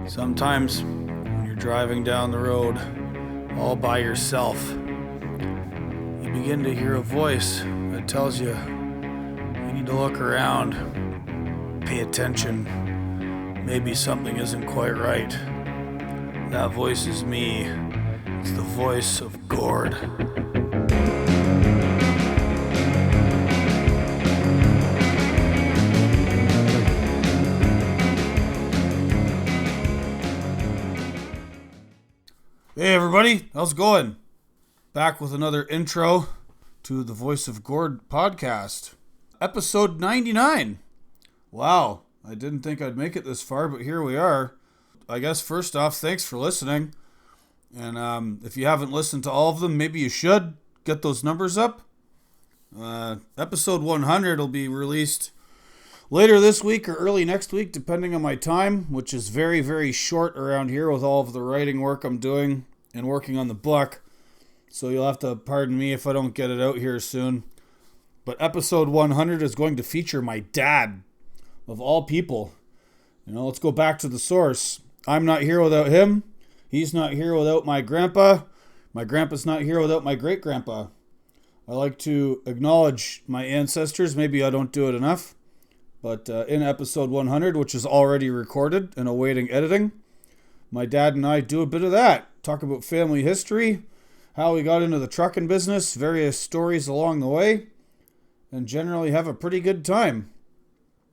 Sometimes when you're driving down the road all by yourself, you begin to hear a voice that tells you need to look around, pay attention, maybe something isn't quite right. That voice is me. It's the voice of Gord. Hey everybody, how's it going? Back with another intro to the Voice of Gord podcast. Episode 99. Wow, I didn't think I'd make it this far, but here we are. I guess first off, thanks for listening. And if you haven't listened to all of them, maybe you should get those numbers up. Episode 100 will be released later this week or early next week, depending on my time, which is very, very short around here with all of the writing work I'm doing and working on the book. So you'll have to pardon me if I don't get it out here soon. But episode 100 is going to feature my dad, of all people. Let's go back to the source. I'm not here without him. He's not here without my grandpa. My grandpa's not here without my great-grandpa. I like to acknowledge my ancestors. Maybe I don't do it enough. But in episode 100, which is already recorded and awaiting editing, my dad and I do a bit of that. Talk about family history, how we got into the trucking business, various stories along the way, and generally have a pretty good time.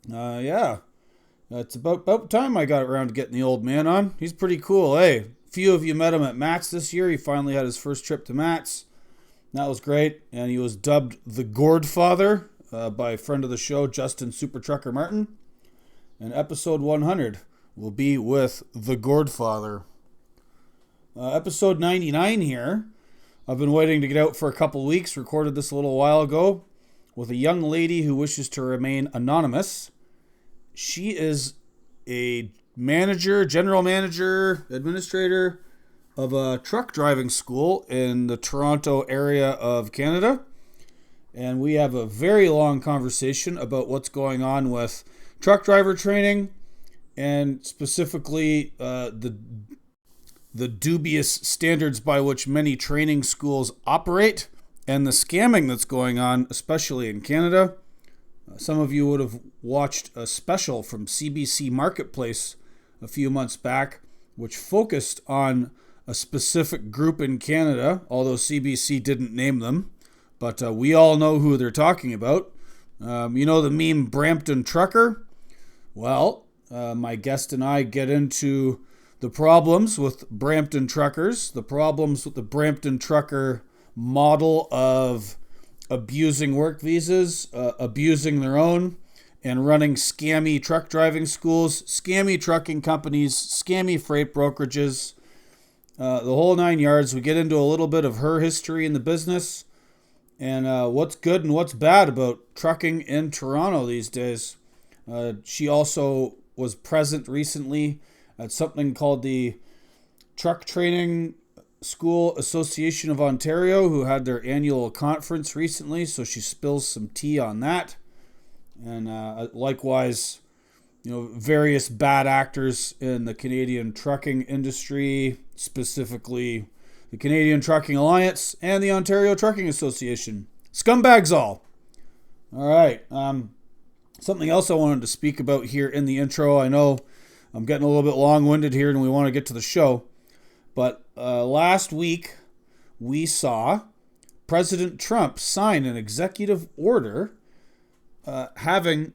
It's about time I got around to getting the old man on. He's pretty cool, eh? Few of you met him at Matt's this year. He finally had his first trip to Matt's. That was great, and he was dubbed the Gord Father by a friend of the show, Justin Super Trucker Martin. And episode 100 will be with the Gord Father. Episode 99 here. I've been waiting to get out for a couple weeks. Recorded this a little while ago with a young lady who wishes to remain anonymous. She is a general manager, administrator of a truck driving school in the Toronto area of Canada. And we have a very long conversation about what's going on with truck driver training and specifically the dubious standards by which many training schools operate and the scamming that's going on, especially in Canada. Some of you would have watched a special from CBC Marketplace a few months back, which focused on a specific group in Canada, although CBC didn't name them. But we all know who they're talking about. The meme Brampton Trucker? Well, my guest and I get into the problems with Brampton truckers, the problems with the Brampton trucker model of abusing work visas, abusing their own, and running scammy truck driving schools, scammy trucking companies, scammy freight brokerages, the whole 9 yards. We get into a little bit of her history in the business and what's good and what's bad about trucking in Toronto these days. She also was present recently at something called the Truck Training School Association of Ontario, who had their annual conference recently, so she spills some tea on that. And likewise, various bad actors in the Canadian trucking industry, specifically the Canadian Trucking Alliance and the Ontario Trucking Association. Scumbags all. All right. Something else I wanted to speak about here in the intro. I know I'm getting a little bit long-winded here and we want to get to the show. But last week, we saw President Trump sign an executive order having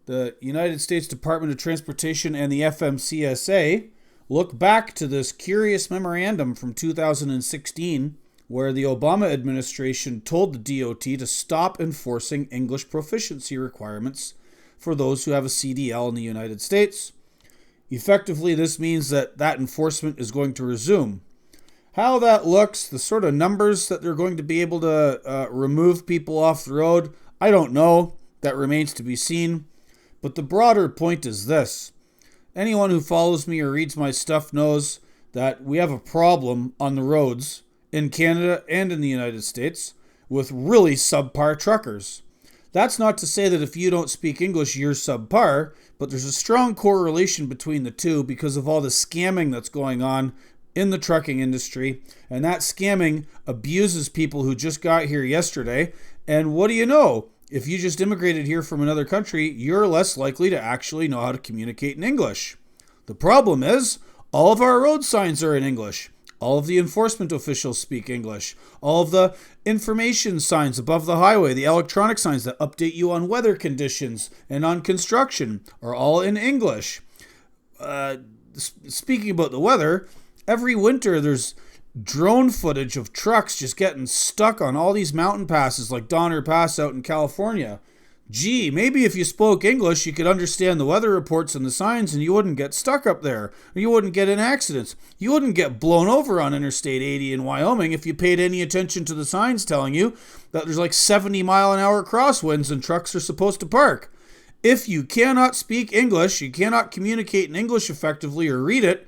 the United States Department of Transportation and the FMCSA look back to this curious memorandum from 2016 where the Obama administration told the DOT to stop enforcing English proficiency requirements for those who have a CDL in the United States. Effectively, this means that enforcement is going to resume. How that looks, the sort of numbers that they're going to be able to remove people off the road, I don't know. That remains to be seen. But the broader point is this. Anyone who follows me or reads my stuff knows that we have a problem on the roads in Canada and in the United States with really subpar truckers. That's not to say that if you don't speak English, you're subpar, but there's a strong correlation between the two because of all the scamming that's going on in the trucking industry. And that scamming abuses people who just got here yesterday. And what do you know? If you just immigrated here from another country, you're less likely to actually know how to communicate in English. The problem is, all of our road signs are in English. All of the enforcement officials speak English. All of the information signs above the highway, the electronic signs that update you on weather conditions and on construction are all in English. Speaking about the weather, every winter there's drone footage of trucks just getting stuck on all these mountain passes like Donner Pass out in California. Gee, maybe if you spoke English, you could understand the weather reports and the signs and you wouldn't get stuck up there. Or you wouldn't get in accidents. You wouldn't get blown over on Interstate 80 in Wyoming if you paid any attention to the signs telling you that there's like 70-mile-an-hour crosswinds and trucks are supposed to park. If you cannot speak English, you cannot communicate in English effectively or read it,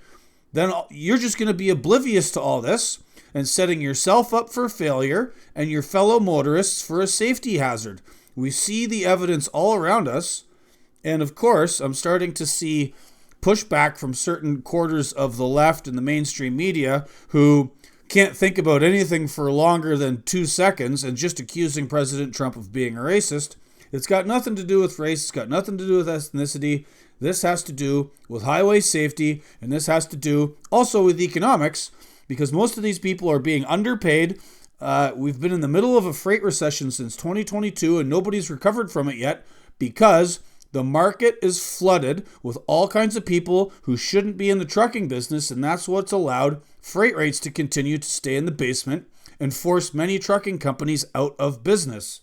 then you're just going to be oblivious to all this and setting yourself up for failure and your fellow motorists for a safety hazard. We see the evidence all around us, and of course, I'm starting to see pushback from certain quarters of the left and the mainstream media who can't think about anything for longer than 2 seconds and just accusing President Trump of being a racist. It's got nothing to do with race, it's got nothing to do with ethnicity. This has to do with highway safety, and this has to do also with economics, because most of these people are being underpaid. We've been in the middle of a freight recession since 2022, and nobody's recovered from it yet because the market is flooded with all kinds of people who shouldn't be in the trucking business, and that's what's allowed freight rates to continue to stay in the basement and force many trucking companies out of business.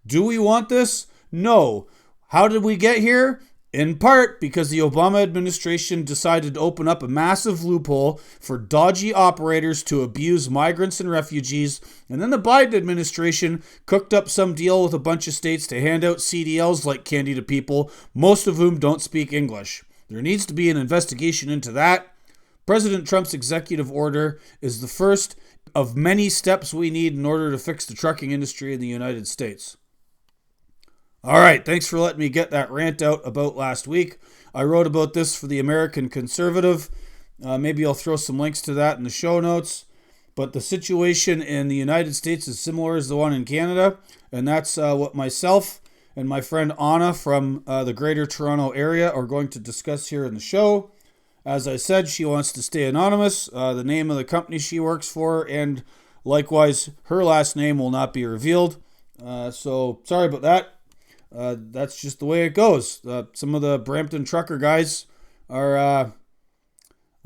Do we want this? No. How did we get here? In part because the Obama administration decided to open up a massive loophole for dodgy operators to abuse migrants and refugees, and then the Biden administration cooked up some deal with a bunch of states to hand out CDLs like candy to people, most of whom don't speak English. There needs to be an investigation into that. President Trump's executive order is the first of many steps we need in order to fix the trucking industry in the United States. All right, thanks for letting me get that rant out about last week. I wrote about this for the American Conservative. Maybe I'll throw some links to that in the show notes. But the situation in the United States is similar as the one in Canada, and that's what myself and my friend Anna from the Greater Toronto area are going to discuss here in the show. As I said, she wants to stay anonymous. The name of the company she works for, and likewise, her last name will not be revealed. So sorry about that. That's just the way it goes. Some of the Brampton trucker guys are,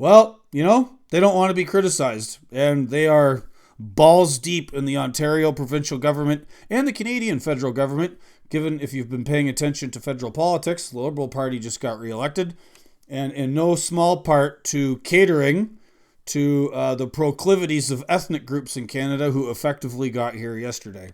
they don't want to be criticized. And they are balls deep in the Ontario provincial government and the Canadian federal government. Given if you've been paying attention to federal politics, the Liberal Party just got reelected. And in no small part to catering to the proclivities of ethnic groups in Canada who effectively got here yesterday.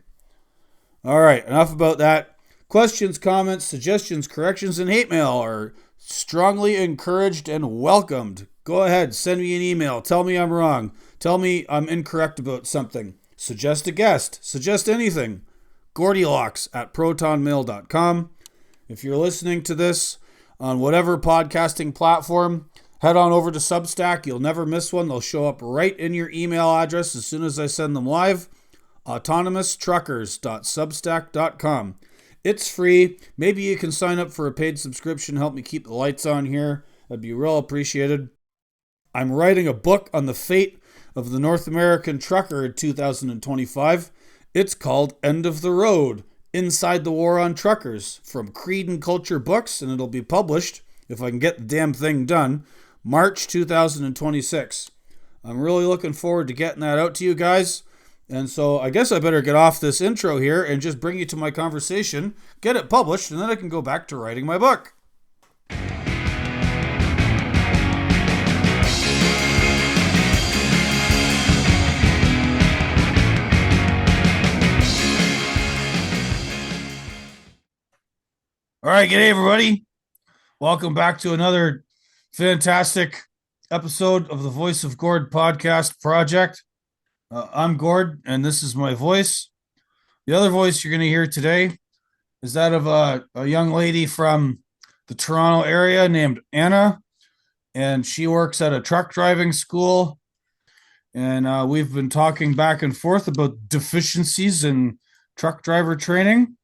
All right, enough about that. Questions, comments, suggestions, corrections, and hate mail are strongly encouraged and welcomed. Go ahead, send me an email. Tell me I'm wrong. Tell me I'm incorrect about something. Suggest a guest. Suggest anything. Gordylocks@protonmail.com. If you're listening to this on whatever podcasting platform, head on over to Substack. You'll never miss one. They'll show up right in your email address as soon as I send them live. autonomoustruckers.substack.com. It's free. Maybe you can sign up for a paid subscription, help me keep the lights on here. That'd be real appreciated. I'm writing a book on the fate of the North American trucker in 2025. It's called End of the Road, Inside the War on Truckers, from Creed and Culture Books, and it'll be published, if I can get the damn thing done, March 2026. I'm really looking forward to getting that out to you guys. And so I guess I better get off this intro here and just bring you to my conversation, get it published, and then I can go back to writing my book. All right, g'day everybody. Welcome back to another fantastic episode of the Voice of Gord podcast project. I'm Gord, and this is my voice. The other voice you're going to hear today is that of a young lady from the Toronto area named Anna, and she works at a truck driving school. And we've been talking back and forth about deficiencies in truck driver training.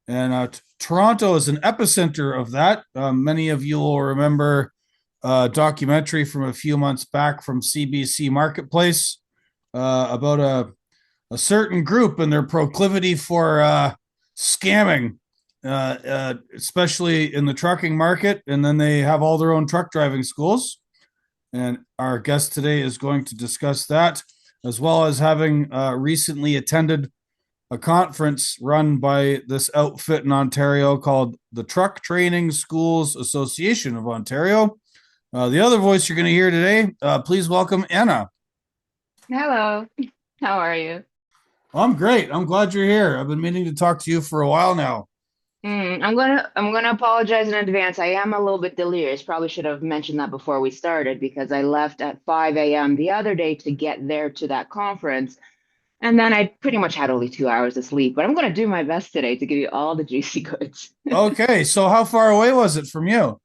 And Toronto is an epicenter of that. Many of you will remember a documentary from a few months back from CBC Marketplace about a certain group and their proclivity for scamming, especially in the trucking market. And then they have all their own truck driving schools. And our guest today is going to discuss that, as well as having recently attended a conference run by this outfit in Ontario called the Truck Training Schools Association of Ontario. The other voice you're going to hear today, please welcome Anna. Hello, how are you? I'm great. I'm glad you're here. I've been meaning to talk to you for a while now. I'm gonna apologize in advance. I am a little bit delirious. Probably should have mentioned that before we started because I left at 5 a.m. the other day to get there to that conference, and then I pretty much had only 2 hours of sleep. But I'm gonna do my best today to give you all the juicy goods. Okay, so how far away was it from you?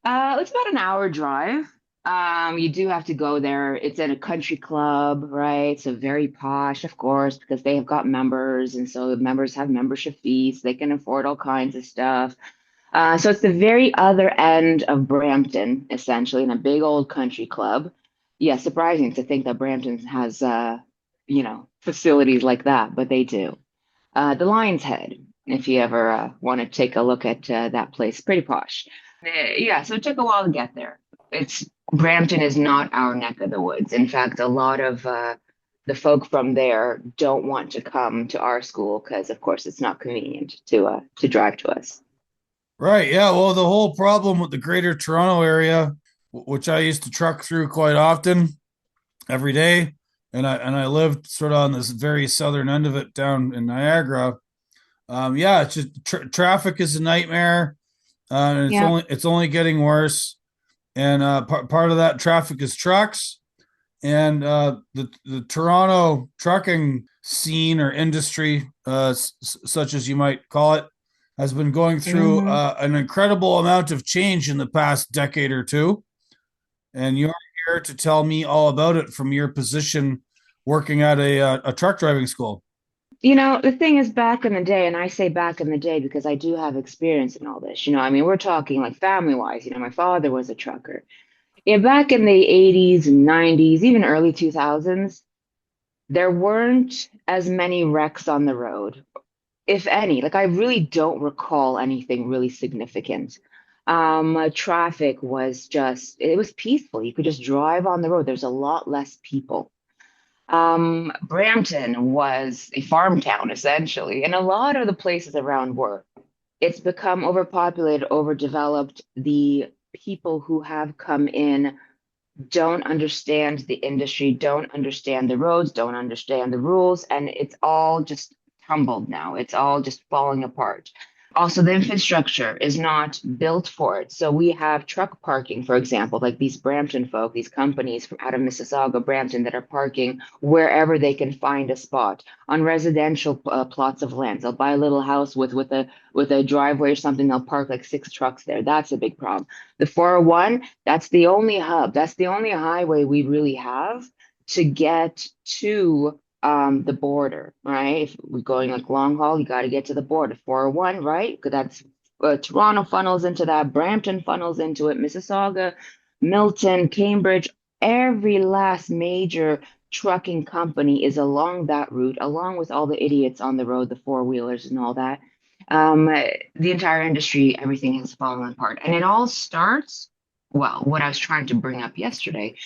It's about an hour drive. You do have to go there. It's in a country club, right? So very posh, of course, because they have got members, and so the members have membership fees. They can afford all kinds of stuff. So it's the very other end of Brampton, essentially, in a big old country club. Yeah, surprising to think that Brampton has, facilities like that, but they do. The Lion's Head, if you ever want to take a look at that place, pretty posh. Yeah, so it took a while to get there. It's Brampton is not our neck of the woods. In fact, a lot of the folk from there don't want to come to our school because, of course, it's not convenient to drive to us. Right. Yeah. Well, the whole problem with the greater Toronto area, which I used to truck through quite often every day, and I lived sort of on this very southern end of it down in Niagara. Yeah, it's just traffic is a nightmare, and Yeah. it's only getting worse. And part of that traffic is trucks, and the Toronto trucking scene or industry, such as you might call it, has been going through Hmm. an incredible amount of change in the past decade or two. And you're here to tell me all about it from your position working at a truck driving school. The thing is, back in the day, and I say back in the day because I do have experience in all this. I mean, we're talking like family wise. My father was a trucker. Yeah, back in the 80s and 90s, even early 2000s, there weren't as many wrecks on the road, if any. Like, I really don't recall anything really significant. Traffic was just, it was peaceful. You could just drive on the road. There's a lot less people. Brampton was a farm town essentially, and a lot of the places around were. It's become overpopulated, overdeveloped. The people who have come in don't understand the industry, don't understand the roads, don't understand the rules, and it's all just tumbled now. It's all just falling apart. Also, the infrastructure is not built for it. So we have truck parking, for example, like these Brampton folk, these companies from out of Mississauga, Brampton, that are parking wherever they can find a spot on residential plots of land. They'll buy a little house with a driveway or something. They'll park like six trucks there. That's a big problem. The 401, that's the only hub. That's the only highway we really have to get to the border, right? If we're going like long haul, you got to get to the border. 401, right? Because that's Toronto funnels into that, Brampton funnels into it, Mississauga, Milton, Cambridge, every last major trucking company is along that route, along with all the idiots on the road, the four wheelers and all that. Um, the entire industry, everything has fallen apart. And it all starts, well, what I was trying to bring up yesterday,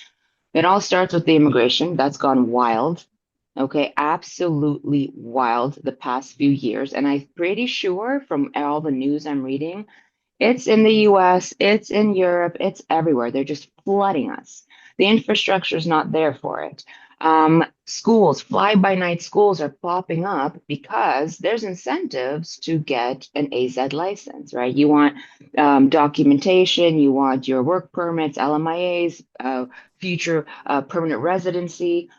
it all starts with the immigration. That's gone wild. Okay, absolutely wild the past few years. And I'm pretty sure from all the news I'm reading, it's in the US, it's in Europe, it's everywhere. They're just flooding us. The infrastructure is not there for it. Schools, fly-by-night schools are popping up because there's incentives to get an AZ license, right? You want documentation, you want your work permits, LMIAs, future permanent residency.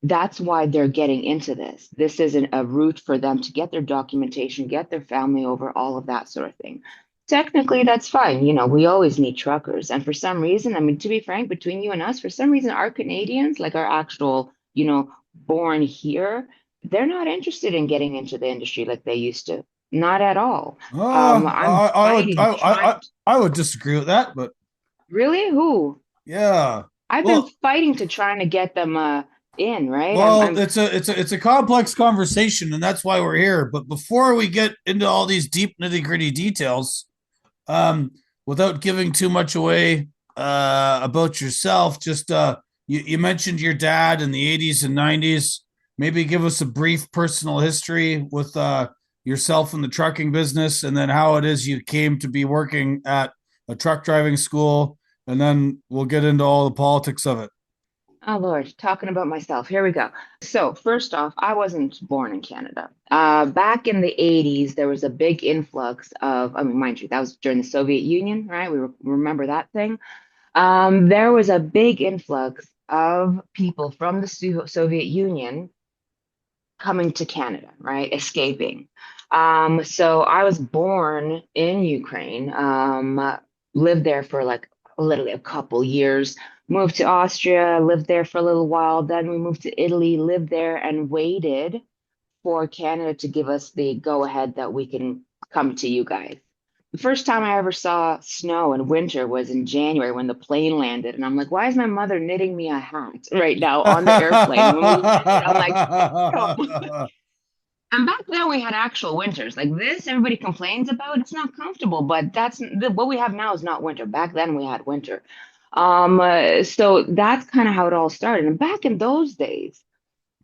That's why they're getting into this. This isn't a route for them to get their documentation, get their family over, all of that sort of thing. Technically, that's fine. We always need truckers. And for some reason, I mean, to be frank, between you and us, for some reason, our Canadians, like our actual, born here, they're not interested in getting into the industry like they used to. Not at all. I'm fighting, trying. I would disagree with that, but Really? Who? yeah. I've been Well, fighting to trying to get them in, right? I'm well, I'm it's a complex conversation, and that's why we're here. But before we get into all these deep nitty gritty details, um, without giving too much away about yourself, just you mentioned your dad in the 80s and 90s. Maybe give us a brief personal history with yourself in the trucking business, and then how it is you came to be working at a truck driving school, and then we'll get into all the politics of it. Oh Lord, talking about myself. Here we go. So, first off, I wasn't born in Canada. Back in the 80s, there was a big influx of, I mean, mind you, that was during the Soviet Union, right? We remember that thing. There was a big influx of people from the Soviet Union coming to Canada, right? Escaping. So I was born in Ukraine, lived there for like literally a couple years, moved to Austria, lived there for a little while. Then we moved to Italy, lived there, and waited for Canada to give us the go ahead that we can come to you guys. The first time I ever saw snow in winter was in January when the plane landed. And I'm like, why is my mother knitting me a hat right now on the airplane? And when we landed, I'm like, and back then we had actual winters. Like this, everybody complains about. It's not comfortable, but what we have now is not winter. Back then we had winter. So that's kind of how it all started. And back in those days,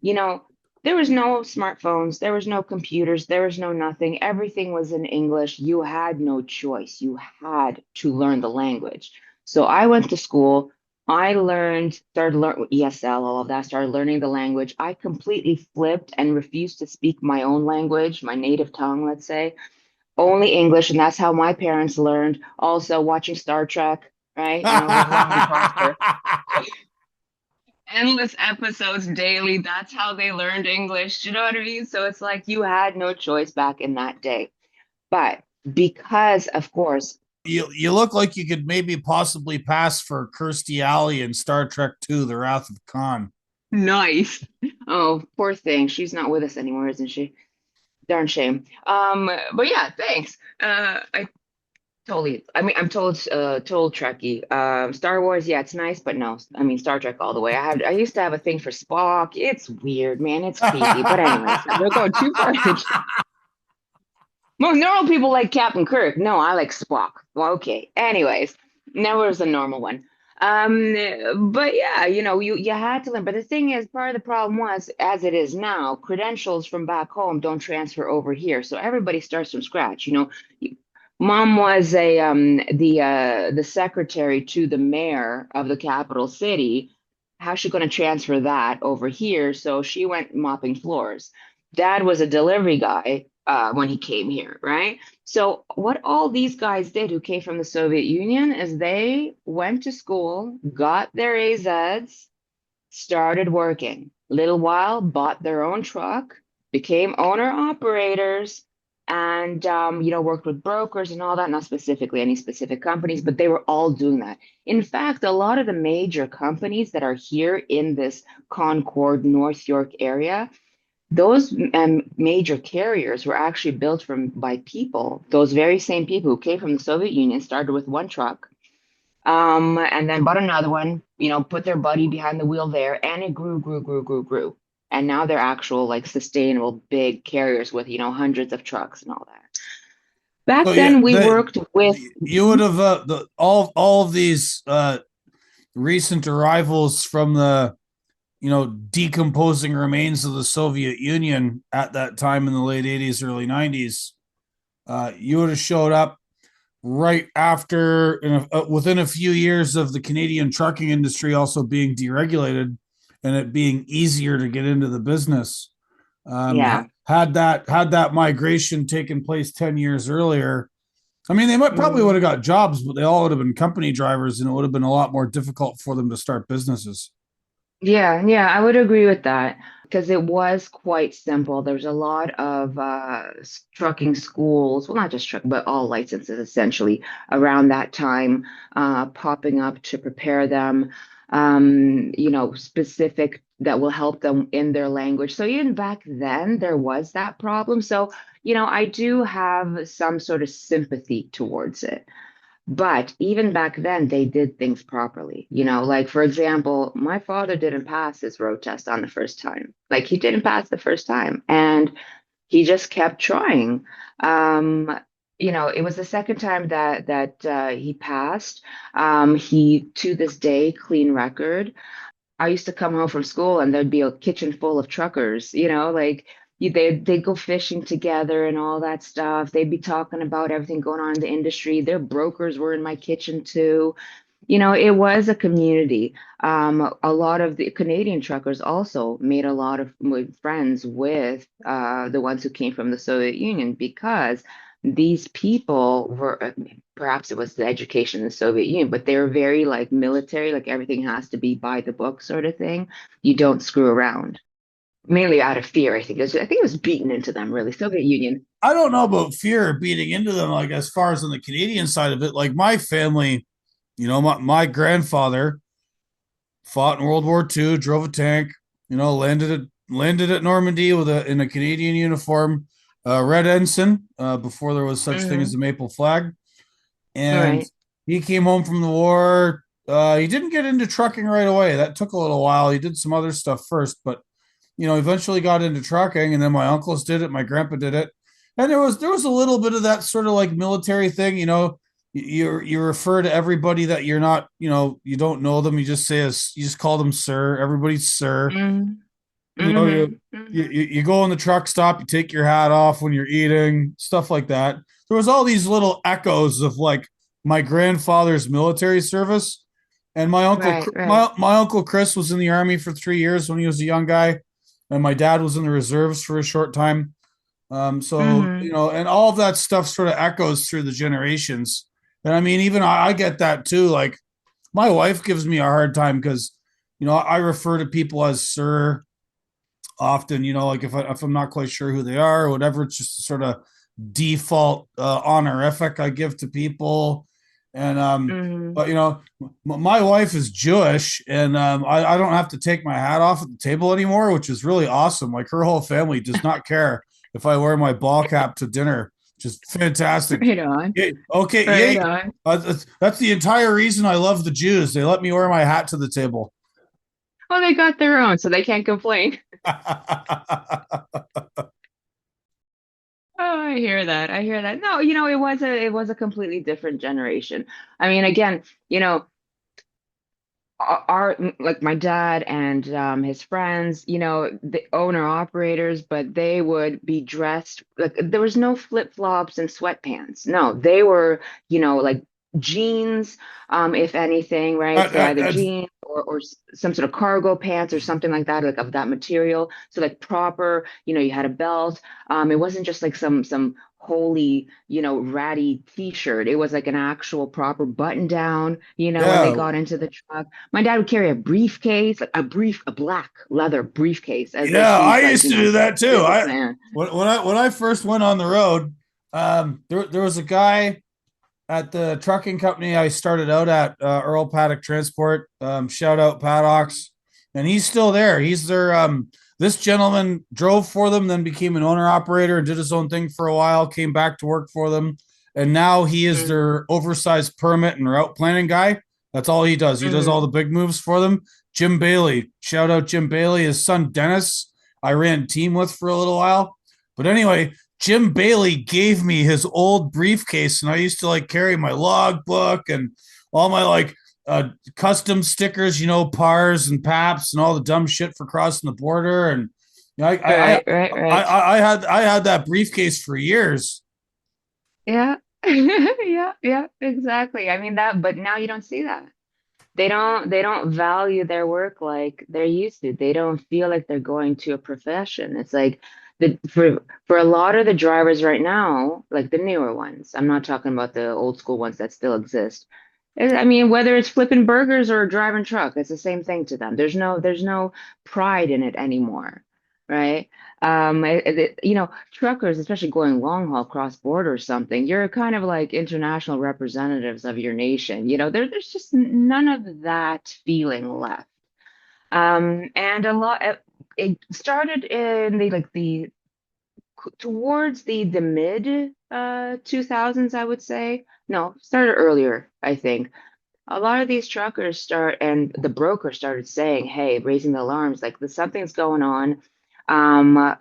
you know, there was no smartphones, there was no computers, there was no nothing. Everything was in English. You had no choice. You had to learn the language. So I went to school. I started learning ESL, all of that, started learning the language. I completely flipped and refused to speak my own language, my native tongue, let's say, only English. And that's how my parents learned. Also watching Star Trek, right? Live long and prosper, endless episodes daily. That's how they learned English. You know what I mean? So it's like you had no choice back in that day. But because, of course, you look like you could maybe possibly pass for Kirstie Alley in Star Trek II: The Wrath of Khan. nice. Oh, poor thing. She's not with us anymore, isn't she? Darn shame. But yeah, thanks. I totally. I mean, I'm total Trekkie. Star Wars, yeah, it's nice, but no. I mean, Star Trek all the way. I used to have a thing for Spock. It's weird, man. It's creepy. But anyways, we're going too far. Most normal people like Captain Kirk. No, I like Spock. Well, okay. Anyways, never was a normal one. But yeah, you had to learn. But the thing is, part of the problem was, as it is now, credentials from back home don't transfer over here. So everybody starts from scratch. Mom was the secretary to the mayor of the capital city. How's she going to transfer that over here? So she went mopping floors. Dad was a delivery guy when he came here, right? So what all these guys did who came from the Soviet Union is they went to school, got their AZs, started working. Little while, bought their own truck, became owner operators, and worked with brokers and all that. Not specifically any specific companies, but they were all doing that. In fact, a lot of the major companies that are here in this Concord, North York area, those major carriers were actually built by people, those very same people who came from the Soviet Union, started with one truck, and then bought another one, put their buddy behind the wheel there, and it grew, grew, grew, grew, grew. And now they're actual like sustainable big carriers with, hundreds of trucks and all that. So Back yeah, then we worked with, you would have all of these recent arrivals from the decomposing remains of the Soviet Union at that time in the late 80s, early 90s. You would have showed up right after, within a few years of the Canadian trucking industry also being deregulated and it being easier to get into the business. yeah. Had that migration taken place 10 years earlier, I mean, they might probably would Mm. have got jobs, but they all would have been company drivers, and it would have been a lot more difficult for them to start businesses. Yeah, yeah, I would agree with that because it was quite simple. There's a lot of trucking schools, well, not just truck, but all licenses essentially around that time popping up to prepare them, specific that will help them in their language. So even back then, there was that problem. So, I do have some sort of sympathy towards it. But even back then, they did things properly. Like for example, my father didn't pass his road test on the first time. Like he didn't pass the first time, and he just kept trying. It was the second time that he passed. He to this day clean record. I used to come home from school and there'd be a kitchen full of truckers, like they'd go fishing together and all that stuff. They'd be talking about everything going on in the industry. Their brokers were in my kitchen too. It was a community. A lot of the Canadian truckers also made a lot of friends with the ones who came from the Soviet Union because these people were, perhaps it was the education in the Soviet Union, but they were very like military, like everything has to be by the book sort of thing. You don't screw around, mainly out of fear, I think. I think it was beaten into them, really. Soviet Union. I don't know about fear beating into them, like as far as on the Canadian side of it. Like my family, my grandfather fought in World War II, drove a tank, landed at Normandy in a Canadian uniform, red ensign, before there was such thing as Hmm. the maple flag. And Right. he came home from the war. He didn't get into trucking right away. That took a little while. He did some other stuff first, but eventually got into trucking, and then my uncles did it, my grandpa did it, and there was a little bit of that sort of like military thing. You refer to everybody that you're not, you don't know them. You just call them sir. Everybody's sir. Hmm. You know, Hmm. you go in the truck stop, you take your hat off when you're eating, stuff like that. There was all these little echoes of like my grandfather's military service, and Right, right. my uncle Chris was in the army for 3 years when he was a young guy, and my dad was in the reserves for a short time. So Hmm. and all of that stuff sort of echoes through the generations. And I mean, even I get that too. Like my wife gives me a hard time because I refer to people as sir often. Like if I'm not quite sure who they are or whatever, it's just sort of default honorific I give to people. And Hmm. but my wife is Jewish, and I don't have to take my hat off at the table anymore, which is really awesome. Like her whole family does not care if I wear my ball cap to dinner, which is fantastic. Right on. Yeah, okay, Right yeah, on. that's the entire reason I love the Jews. They let me wear my hat to the table. Well, they got their own, so they can't complain. Oh, I hear that. I hear that. No, it was a completely different generation. I mean, again, like my dad and his friends, the owner operators, but they would be dressed like there was no flip-flops and sweatpants. No, they were, like jeans, if anything, right? So either That's jeans or some sort of cargo pants or something like that, like of that material. So like proper, you had a belt. It wasn't just like some holy, ratty t-shirt. It was like an actual proper button down, when they yeah, got into the truck. My dad would carry a briefcase, like a black leather briefcase, as if yeah, I he's like, used to do that too. I businessman. when I first went on the road, there was a guy at the trucking company I started out at, Earl Paddock Transport. Shout out Paddocks, and he's still there. He's their This gentleman drove for them, then became an owner operator and did his own thing for a while. Came back to work for them, and now he is Mm-hmm. their oversized permit and route planning guy. That's all he does. He does all Mm-hmm. the big moves for them. Jim Bailey, shout out Jim Bailey. His son Dennis, I ran team with for a little while. But anyway, Jim Bailey gave me his old briefcase, and I used to like carry my logbook and all my like custom stickers, pars and paps and all the dumb shit for crossing the border. And Right, right, right. I had that briefcase for years. Yeah. Yeah, yeah, exactly. I mean that, but now you don't see that. They don't value their work like they're used to. They don't feel like they're going to a profession. It's like for a lot of the drivers right now, like the newer ones, I'm not talking about the old school ones that still exist. I mean, whether it's flipping burgers or driving truck, it's the same thing to them. There's no pride in it anymore, right? Truckers, especially going long haul cross border or something, you're kind of like international representatives of your nation. There's just none of that feeling left. And a lot, it started in the towards the mid 2000s, I would say. No, started earlier, I think. A lot of these truckers start and the broker started saying, hey, raising the alarms, like something's going on. Um,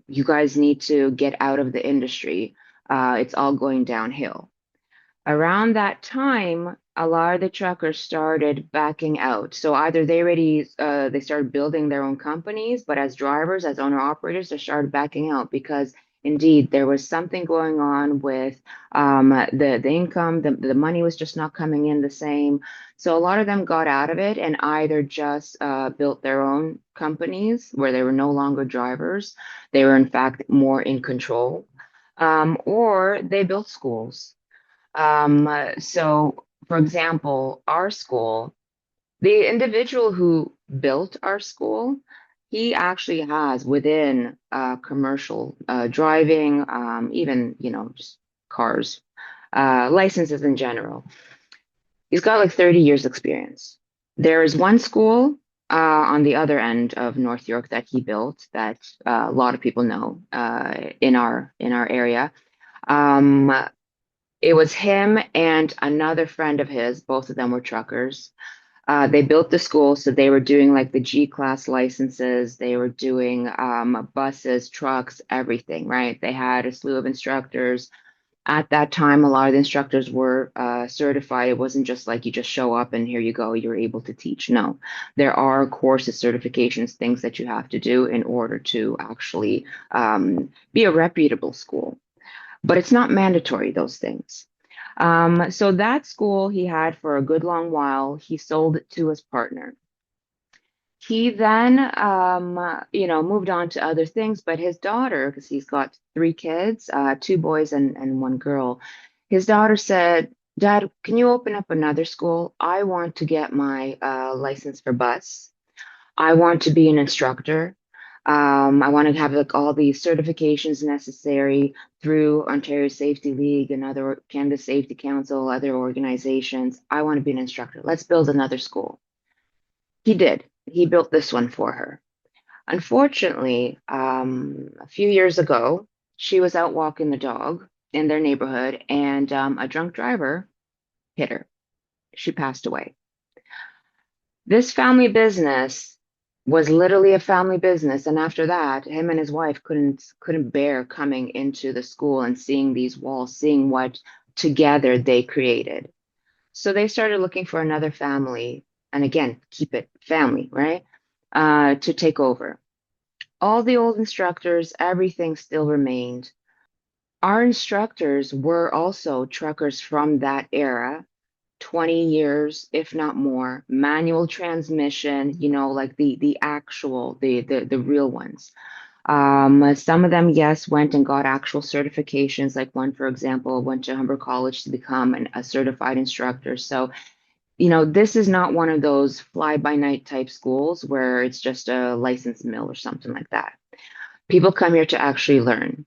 you guys need to get out of the industry. It's all going downhill. Around that time, a lot of the truckers started backing out. So either they started building their own companies, but as drivers, as owner operators, they started backing out because indeed there was something going on with the income, the money was just not coming in the same. So a lot of them got out of it and either just built their own companies where they were no longer drivers, they were in fact more in control, or they built schools. So, for example, our school, the individual who built our school, he actually has within commercial driving, even, just cars, licenses in general. He's got like 30 years experience. There is one school on the other end of North York that he built that a lot of people know in our area. Um, it was him and another friend of his. Both of them were truckers. They built the school, so they were doing like the G class licenses. They were doing buses, trucks, everything, right? They had a slew of instructors. At that time, a lot of the instructors were certified. It wasn't just like you just show up and here you go, you're able to teach. No, there are courses, certifications, things that you have to do in order to actually be a reputable school. But it's not mandatory, those things. So that school he had for a good long while, he sold it to his partner. He then, moved on to other things, but his daughter, because he's got three kids, two boys and one girl, his daughter said, Dad, can you open up another school? I want to get my license for bus. I want to be an instructor. I want to have like all the certifications necessary through Ontario Safety League and other Canada Safety Council, other organizations. I want to be an instructor. Let's build another school. He did. He built this one for her. Unfortunately, a few years ago, she was out walking the dog in their neighborhood, and a drunk driver hit her. She passed away. This family business was literally a family business, and after that, him and his wife couldn't bear coming into the school and seeing these walls, seeing what together they created. So they started looking for another family, and again, keep it family, right? To take over. All the old instructors, everything still remained. Our instructors were also truckers from that era, 20 years, if not more, manual transmission, like the actual, the real ones. Some of them, yes, went and got actual certifications. Like one, for example, went to Humber College to become a certified instructor. So, this is not one of those fly-by-night type schools where it's just a licensed mill or something like that. People come here to actually learn.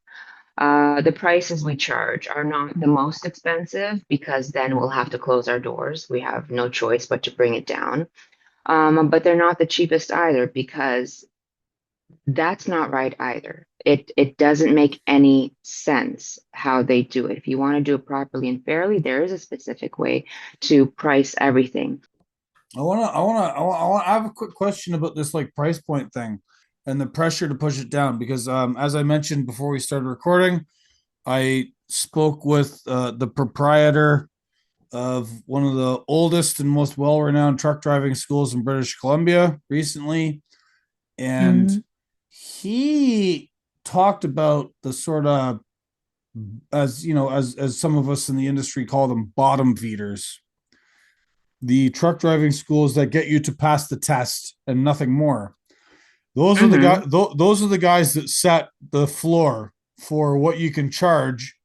The prices we charge are not the most expensive because then we'll have to close our doors. We have no choice but to bring it down. But they're not the cheapest either because that's not right either. It doesn't make any sense how they do it. If you want to do it properly and fairly, there is a specific way to price everything. I have a quick question about this like price point thing and the pressure to push it down because as I mentioned before we started recording, I spoke with the proprietor of one of the oldest and most well-renowned truck driving schools in British Columbia recently, and Mhm. he talked about the sort of, as you know, as some of us in the industry call them, bottom feeders, the truck driving schools that get you to pass the test and nothing more. Those are the guys. Hmm. Those are the guys that set the floor for what you can charge,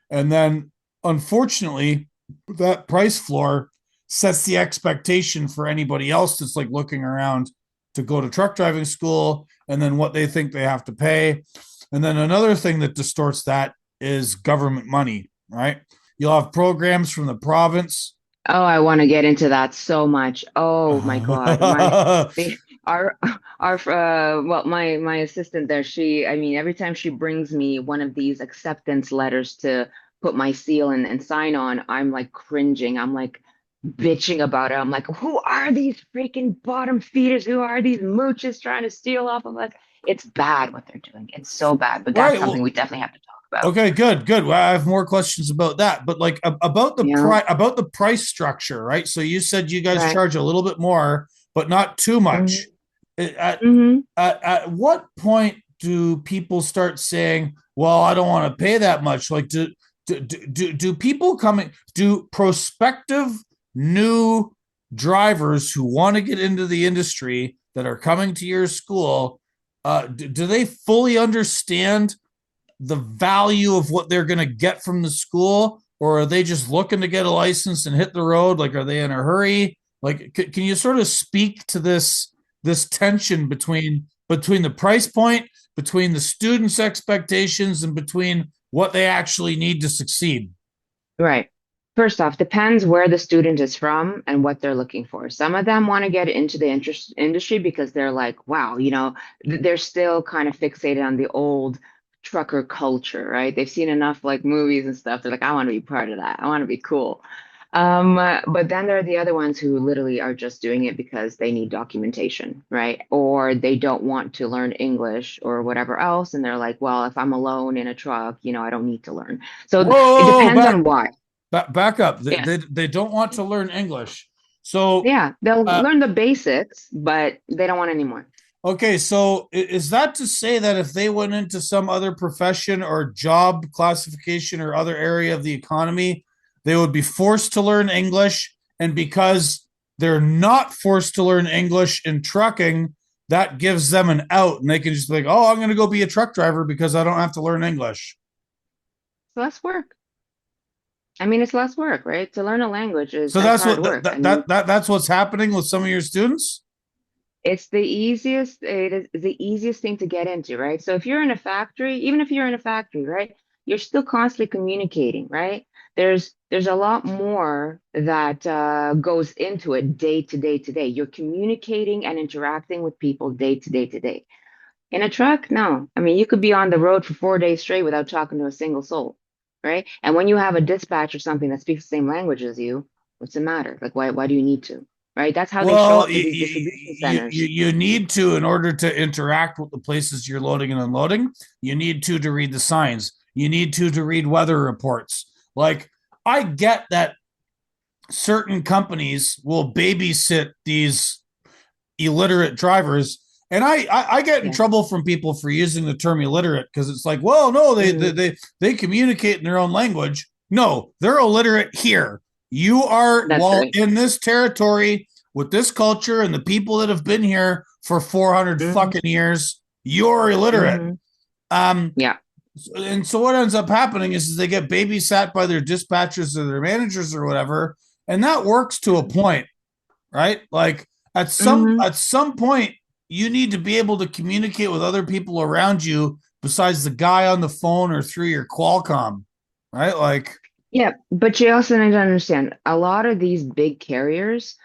and then unfortunately, that price floor sets the expectation for anybody else that's like looking around to go to truck driving school, and then what they think they have to pay. And then another thing that distorts that is government money, right? You'll have programs from the province. Oh, I want to get into that so much. Oh my God. They, our, well, my assistant there, I mean, every time she brings me one of these acceptance letters to put my seal and sign on, I'm like cringing. I'm like bitching about it. I'm like, who are these freaking bottom feeders? Who are these mooches trying to steal off of us? It's bad what they're doing. It's so bad, but that's Right. something Well, we definitely have to talk about. okay, good, good. Well, I have more questions about that, but like Yeah. about the price structure, right? So you said you guys Right. charge a little bit more, but not too much. Hmm. At Hmm. at what point do people start saying, "Well, I don't want to pay that much"? Like, do people coming do prospective new drivers who want to get into the industry that are coming to your school? Do they fully understand the value of what they're going to get from the school, or are they just looking to get a license and hit the road? Like, are they in a hurry? Like, can you sort of speak to this tension between the price point, between the students' expectations, and between what they actually need to succeed? Right. First off, depends where the student is from and what they're looking for. Some of them want to get into the interest industry because they're like, wow, they're still kind of fixated on the old trucker culture, right? They've seen enough like movies and stuff. They're like, I want to be part of that. I want to be cool. But then there are the other ones who literally are just doing it because they need documentation, right? Or they don't want to learn English or whatever else. And they're like, well, if I'm alone in a truck, I don't need to learn. So it Whoa, depends on why. back up. Yeah. They don't want to learn English. So, Yeah. They'll uh, learn the basics, but they don't want any more. okay, so is that to say that if they went into some other profession or job classification or other area of the economy, they would be forced to learn English? And because they're not forced to learn English in trucking, that gives them an out and they can just be like, oh, I'm going to go be a truck driver because I don't have to learn English. It's less work. I mean, it's less work, right? To learn a language So that's that's hard what work. I mean, that's what's happening with some of your students. it is the easiest thing to get into, right? So if you're in a factory, even if you're in a factory, right, you're still constantly communicating, right? There's a lot more that goes into it day to day to day. You're communicating and interacting with people day to day to day. In a truck, no. I mean, you could be on the road for 4 days straight without talking to a single soul, right? And when you have a dispatch or something that speaks the same language as you, what's the matter? Like, why do you need to, right? That's how they show Well, up to these distribution centers. you need to, in order to interact with the places you're loading and unloading, you need to read the signs. You need to read weather reports. Like, I get that certain companies will babysit these illiterate drivers. And I get in Yeah. trouble from people for using the term illiterate because it's like, well, no, Hmm. they communicate in their own language. No, they're illiterate here. You are, That's while right. in this territory with this culture and the people that have been here for 400 Hmm. fucking years, you're illiterate. Hmm. Um, Yeah. and so what ends up happening is they get babysat by their dispatchers or their managers or whatever, and that works to a point, right? Like Hmm. at some point, you need to be able to communicate with other people around you besides the guy on the phone or through your Qualcomm, right? Like, Yeah. But you also need to understand a lot of these big carriers,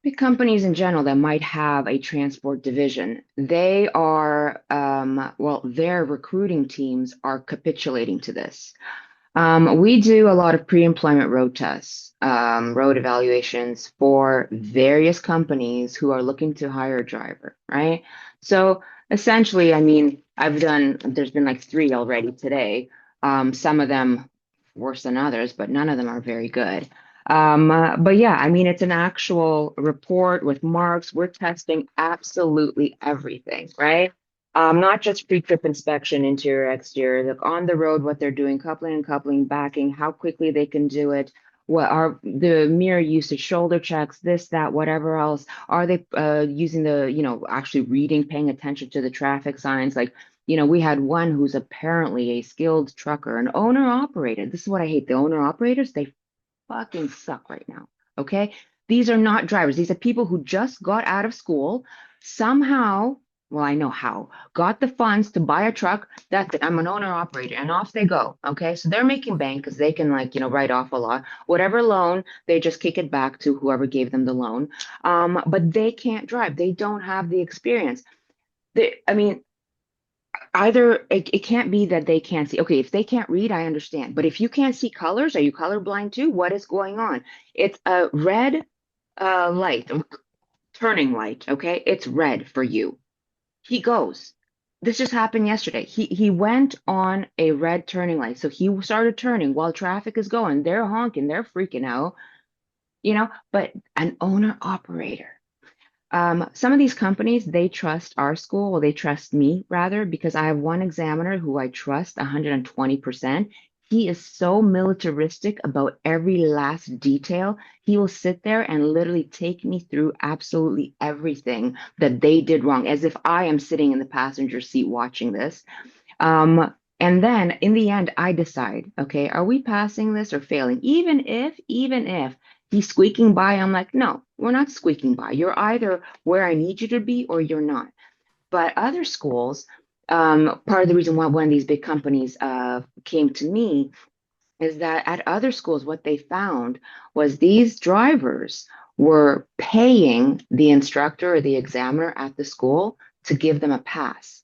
big companies in general that might have a transport division, they are, well, their recruiting teams are capitulating to this. We do a lot of pre-employment road tests, road evaluations for various companies who are looking to hire a driver, right? So essentially, I mean, there's been like three already today. Some of them worse than others, but none of them are very good. But yeah, I mean, it's an actual report with marks. We're testing absolutely everything, right? Not just pre-trip inspection, interior, exterior, like on the road, what they're doing, coupling and coupling, backing, how quickly they can do it, what are the mirror usage, shoulder checks, this, that, whatever else. Are they using actually reading, paying attention to the traffic signs? Like, we had one who's apparently a skilled trucker, an owner operated. This is what I hate. The owner operators, they fucking suck right now. Okay. These are not drivers. These are people who just got out of school, somehow, well, I know how, got the funds to buy a truck. That's it. I'm an owner operator, and off they go. Okay. So they're making bank because they can, like, write off a lot. Whatever loan, they just kick it back to whoever gave them the loan. But they can't drive. They don't have the experience. I mean, either it can't be that they can't see. Okay, if they can't read, I understand. But if you can't see colors, are you colorblind too? What is going on? It's a red light, turning light. Okay, it's red for you. He goes. This just happened yesterday. He went on a red turning light. So he started turning while traffic is going. They're honking, they're freaking out, but an owner operator. Some of these companies, they trust our school, well, they trust me rather, because I have one examiner who I trust 120%. He is so militaristic about every last detail. He will sit there and literally take me through absolutely everything that they did wrong, as if I am sitting in the passenger seat watching this. And then in the end, I decide, okay, are we passing this or failing? Even if he's squeaking by, I'm like, no, we're not squeaking by. You're either where I need you to be or you're not. But other schools, part of the reason why one of these big companies came to me is that at other schools, what they found was these drivers were paying the instructor or the examiner at the school to give them a pass.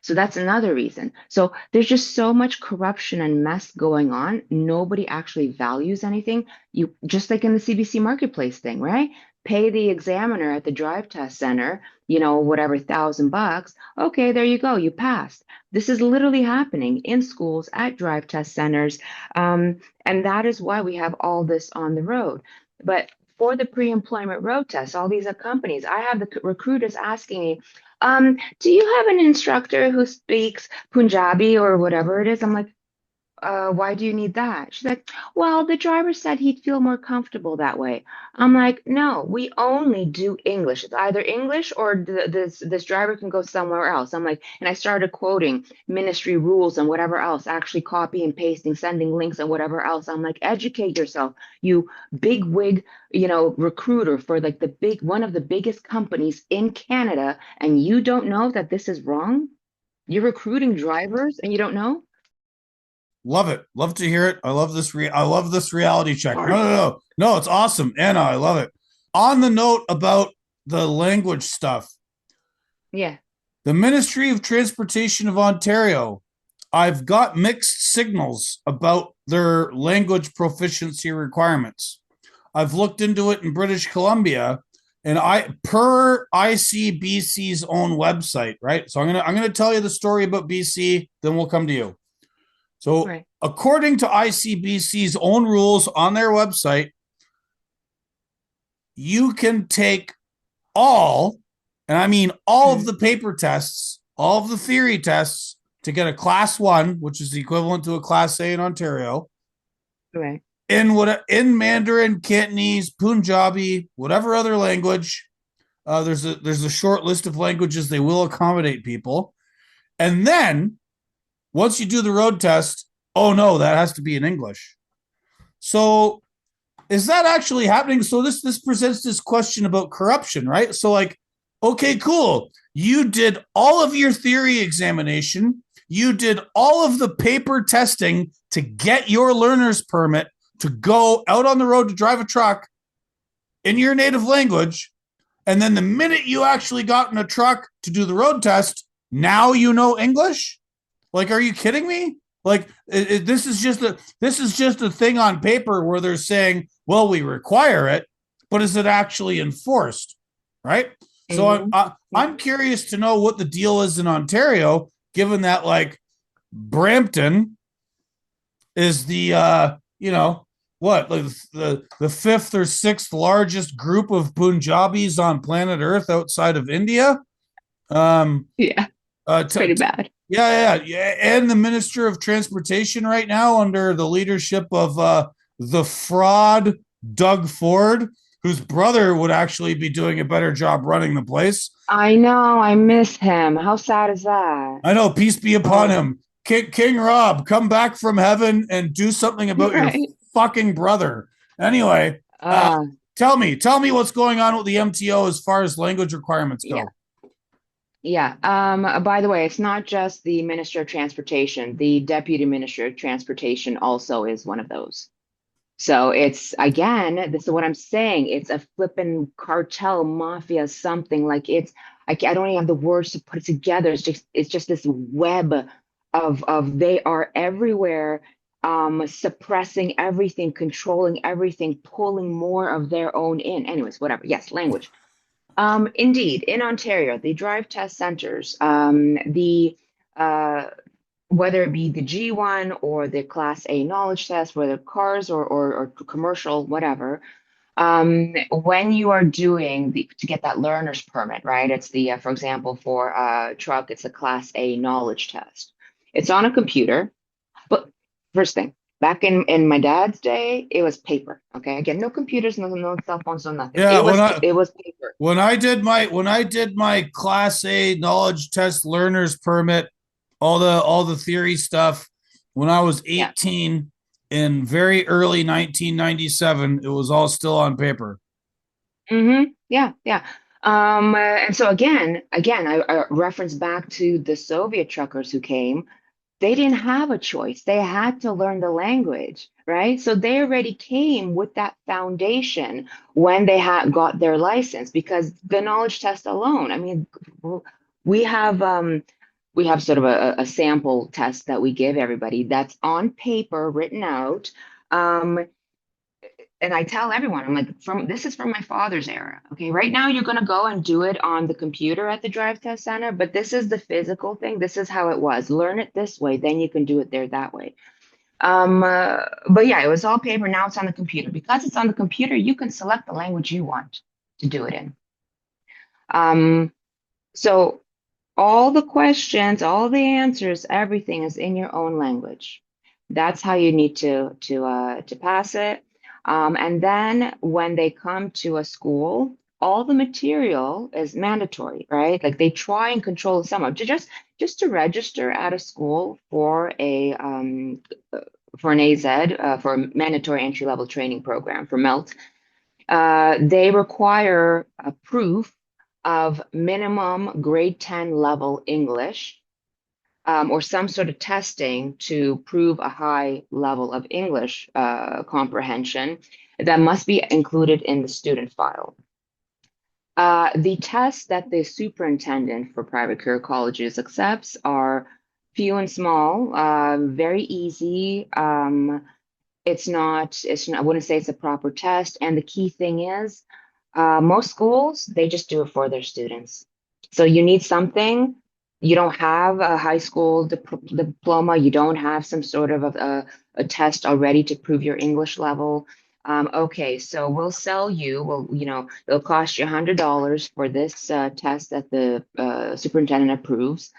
So that's another reason. So there's just so much corruption and mess going on. Nobody actually values anything. You just like in the CBC marketplace thing, right? Pay the examiner at the drive test center, whatever, $1,000. Okay, there you go. You passed. This is literally happening in schools at drive test centers. And that is why we have all this on the road. But for the pre-employment road test, all these companies, I have the recruiters asking me, do you have an instructor who speaks Punjabi or whatever it is? I'm like, why do you need that? She's like, well, the driver said he'd feel more comfortable that way. I'm like, no, we only do English. It's either English or this driver can go somewhere else. I'm like, and I started quoting ministry rules and whatever else, actually copy and pasting, sending links and whatever else. I'm like, educate yourself, you big wig, recruiter for like one of the biggest companies in Canada, and you don't know that this is wrong? You're recruiting drivers and you don't know? Love it. Love to hear it. I love this. I love this reality check. No, Sorry. no, no, no. It's awesome, Anna. I love it. On the note about the language stuff, Yeah. the Ministry of Transportation of Ontario, I've got mixed signals about their language proficiency requirements. I've looked into it in British Columbia, and per ICBC's own website, right? So I'm gonna tell you the story about BC, then we'll come to you. So, Right. according to ICBC's own rules on their website, you can take all, and I mean all of Mhm. the paper tests, all of the theory tests to get a class 1, which is the equivalent to a class A in Ontario, Right. in Mandarin, Cantonese, Punjabi, whatever other language. There's a short list of languages they will accommodate people. And then once you do the road test, oh no, that has to be in English. So is that actually happening? So this presents this question about corruption, right? So like, okay, cool. You did all of your theory examination. You did all of the paper testing to get your learner's permit to go out on the road to drive a truck in your native language. And then the minute you actually got in a truck to do the road test, now you know English? Like, are you kidding me? Like, this is just a thing on paper where they're saying, well, we require it, but is it actually enforced? Right. So Hmm. I'm curious to know what the deal is in Ontario, given that like Brampton is the what, like the fifth or sixth largest group of Punjabis on planet Earth outside of India. Um, Yeah. It's t- pretty t- bad. yeah, and the Minister of Transportation right now under the leadership of the fraud Doug Ford, whose brother would actually be doing a better job running the place. I know. I miss him. How sad is that? I know, peace be upon Oh, him. King Rob, come back from heaven and do something about your right. fucking brother. Anyway, uh, Ah. tell me what's going on with the MTO as far as language requirements Yeah. go. Yeah. By the way, it's not just the Minister of Transportation. The Deputy Minister of Transportation also is one of those. So it's again, this is what I'm saying. It's a flippin' cartel mafia, something like I don't even have the words to put it together. It's just this web of they are everywhere, suppressing everything, controlling everything, pulling more of their own in. Anyways, whatever. Yes, language. Indeed, in Ontario, the drive test centers, the uh, whether it be the G1 or the Class A knowledge test, whether cars or commercial, whatever, when you are doing to get that learner's permit, right? It's for example, for a truck, it's a Class A knowledge test. It's on a computer, but first thing, back in my dad's day, it was paper. Okay, again, no computers, no cell phones, no nothing. Yeah, It was paper. when I did my Class A knowledge test learner's permit, all the theory stuff, when I was Yeah. 18 in very early 1997, it was all still on paper. Yeah, yeah. And so again, I reference back to the Soviet truckers who came. They didn't have a choice. They had to learn the language, right? So they already came with that foundation when they had got their license because the knowledge test alone, I mean, we have we have sort of a sample test that we give everybody that's on paper, written out. Um, and I tell everyone, I'm like, from this is from my father's era. Okay, right now you're going to go and do it on the computer at the drive test center, but this is the physical thing. This is how it was. Learn it this way, then you can do it there that way. But yeah, it was all paper. Now it's on the computer. Because it's on the computer, you can select the language you want to do it in. Um, so all the questions, all the answers, everything is in your own language. That's how you need to pass it. And then when they come to a school, all the material is mandatory, right? Like they try and control some of just to register at a school for an AZ for a mandatory entry level training program for MELT. They require a proof of minimum grade 10 level English, or some sort of testing to prove a high level of English comprehension that must be included in the student file. The tests that the superintendent for private career colleges accepts are few and small, very easy. I wouldn't say it's a proper test. And the key thing is, most schools, they just do it for their students. So you need something. You don't have a high school diploma. You don't have some sort of a test already to prove your English level. Okay, so we'll sell you, it'll cost you $100 for this test that the superintendent approves.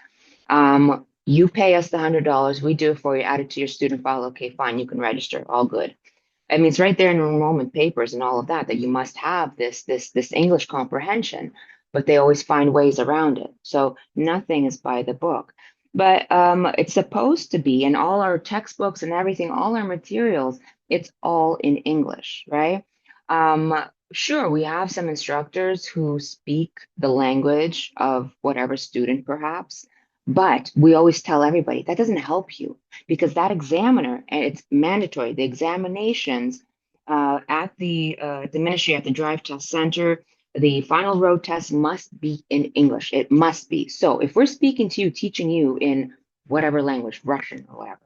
You pay us the $100, we do it for you, add it to your student file. Okay, fine, you can register, all good. I mean, it's right there in enrollment papers and all of that you must have this English comprehension, but they always find ways around it. So nothing is by the book. But it's supposed to be in all our textbooks and everything, all our materials, it's all in English, right? Um, sure, we have some instructors who speak the language of whatever student, perhaps, but we always tell everybody that doesn't help you because that examiner, and it's mandatory, the examinations at the ministry, at the drive test center, the final road test must be in English. It must be. So if we're speaking to you, teaching you in whatever language, Russian or whatever,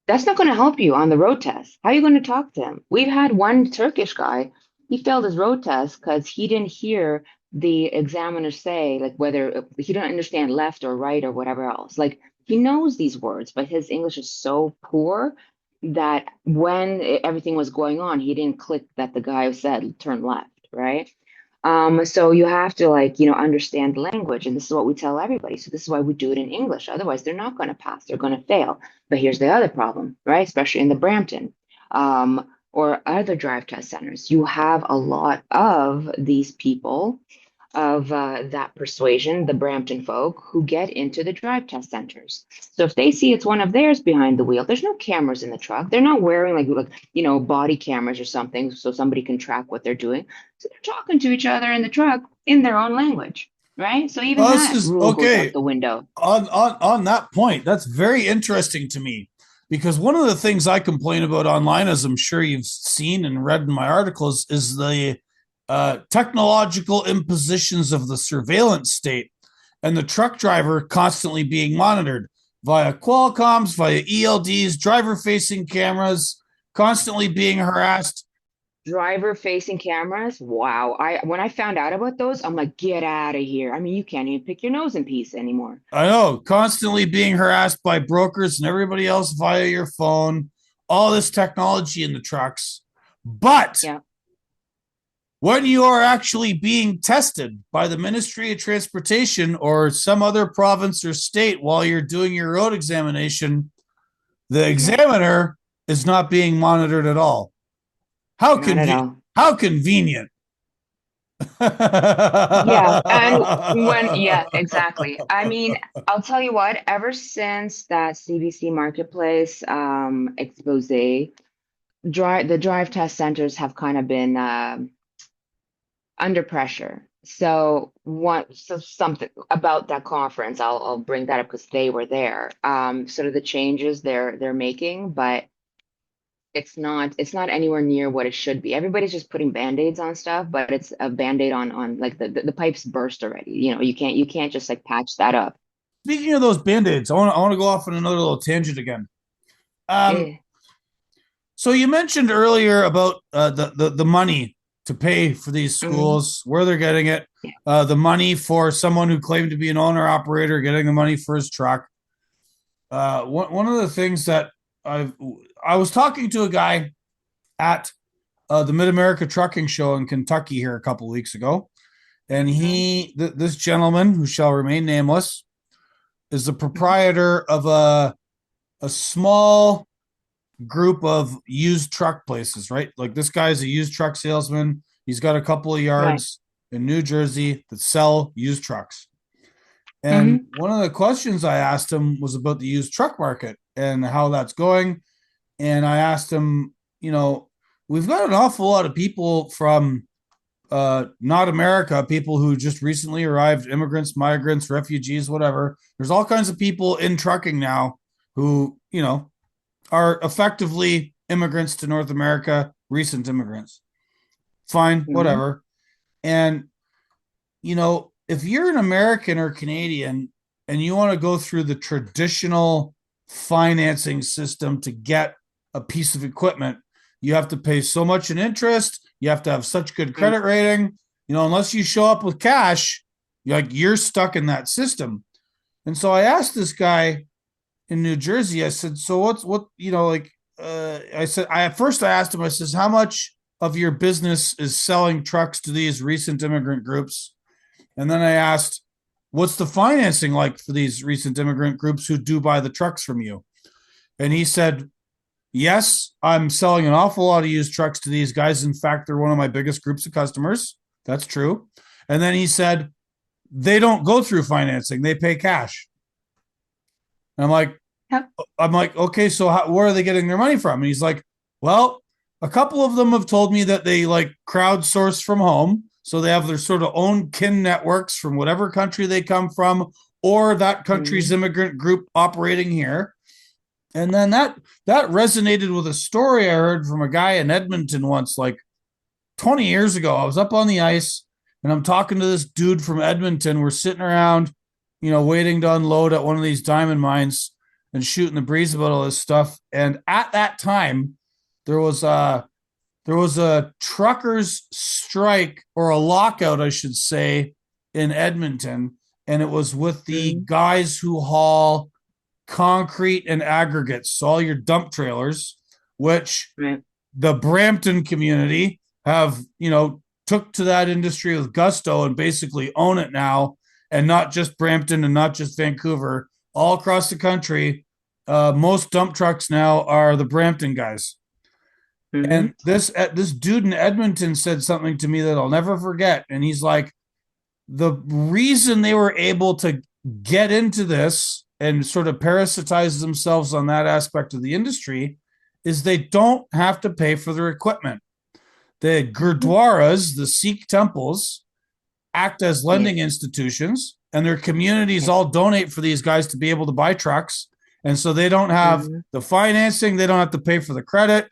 that's not going to help you on the road test. How are you going to talk to him? We've had one Turkish guy, he failed his road test because he didn't hear the examiner say, like, whether he didn't understand left or right or whatever else. Like, he knows these words, but his English is so poor that when everything was going on, he didn't click that the guy said turn left, right? So you have to, like, understand the language, and this is what we tell everybody. So this is why we do it in English. Otherwise, they're not going to pass. They're going to fail. But here's the other problem, right? Especially in the Brampton or other drive test centers, you have a lot of these people of that persuasion, the Brampton folk, who get into the drive test centers. So if they see it's one of theirs behind the wheel, there's no cameras in the truck. They're not wearing body cameras or something so somebody can track what they're doing. So they're talking to each other in the truck in their own language, right? So even Well, this that is rule goes out okay. the window. On that point, that's very interesting to me because one of the things I complain about online, as I'm sure you've seen and read in my articles, is the technological impositions of the surveillance state and the truck driver constantly being monitored via Qualcomms, via ELDs, driver facing cameras, constantly being harassed. Driver facing cameras. Wow. When I found out about those, I'm like, get out of here. I mean, you can't even pick your nose in peace anymore. I know, constantly being harassed by brokers and everybody else via your phone, all this technology in the trucks. But Yeah. when you are actually being tested by the Ministry of Transportation or some other province or state while you're doing your road examination, the Yeah. examiner is not being monitored at all. How Not at all. how convenient. Yeah, and yeah, exactly. I mean, I'll tell you what, ever since that CBC Marketplace expose, the drive test centers have kind of been under pressure. So something about that conference, I'll bring that up because they were there. Sort of the changes they're making, but it's not anywhere near what it should be. Everybody's just putting band-aids on stuff, but it's a band-aid on like the pipes burst already. You can't just like patch that up. Speaking of those band-aids, I want to go off on another little tangent again. Um, Eh. so you mentioned earlier about the money to pay for these Mhm. schools, where they're getting it, Yeah. the money for someone who claimed to be an owner operator getting the money for his truck. One of the things that I was talking to a guy at the Mid America Trucking Show in Kentucky here a couple of weeks ago, and Mhm. this gentleman who shall remain nameless is the proprietor of a small group of used truck places, right? Like this guy's a used truck salesman. He's got a couple of Right. yards in New Jersey that sell used trucks. And Hmm. one of the questions I asked him was about the used truck market and how that's going. And I asked him, we've got an awful lot of people from not America, people who just recently arrived, immigrants, migrants, refugees, whatever. There's all kinds of people in trucking now who, are effectively immigrants to North America, recent immigrants. Fine, Hmm. whatever. And, if you're an American or Canadian and you want to go through the traditional financing system to get a piece of equipment, you have to pay so much in interest. You have to have such good credit rating. Unless you show up with cash, you're stuck in that system. And so I asked this guy in New Jersey, I said, so I said, I asked him, I says, how much of your business is selling trucks to these recent immigrant groups? And then I asked, what's the financing like for these recent immigrant groups who do buy the trucks from you? And he said, yes, I'm selling an awful lot of used trucks to these guys. In fact, they're one of my biggest groups of customers. That's true. And then he said, they don't go through financing, they pay cash. And Yep. I'm like, okay, so where are they getting their money from? And he's like, well, a couple of them have told me that they like crowdsource from home. So they have their sort of own kin networks from whatever country they come from or that country's Hmm. immigrant group operating here. And then that resonated with a story I heard from a guy in Edmonton once, like 20 years ago. I was up on the ice and I'm talking to this dude from Edmonton. We're sitting around, waiting to unload at one of these diamond mines and shooting the breeze about all this stuff. And at that time, there was a truckers strike or a lockout, I should say, in Edmonton, and it was with the Hmm. guys who haul concrete and aggregates, so all your dump trailers, which Right. the Brampton community have, took to that industry with gusto and basically own it now, and not just Brampton and not just Vancouver, all across the country. Most dump trucks now are the Brampton guys. Hmm. And this dude in Edmonton said something to me that I'll never forget. And he's like, the reason they were able to get into this and sort of parasitize themselves on that aspect of the industry is they don't have to pay for their equipment. The Mhm. gurdwaras, the Sikh temples, act as Yeah, lending institutions, and their communities yeah. all donate for these guys to be able to buy trucks. And so they don't have Hmm. the financing, they don't have to pay for the credit,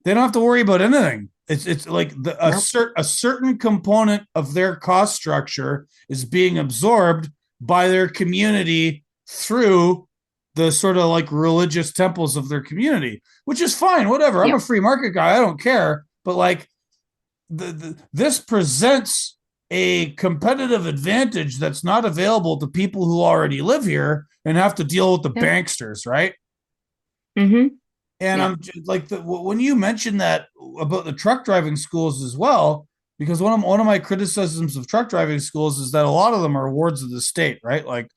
they don't have to worry about anything. It's like Nope. a certain component of their cost structure is being absorbed by their community through the sort of like religious temples of their community, which is fine. Whatever. I'm Yeah. a free market guy. I don't care. But like this presents a competitive advantage that's not available to people who already live here and have to deal with the Yeah. banksters, right? Hmm. And Yeah. I'm like when you mentioned that about the truck driving schools as well, because one of my criticisms of truck driving schools is that a lot of them are wards of the state, right? Like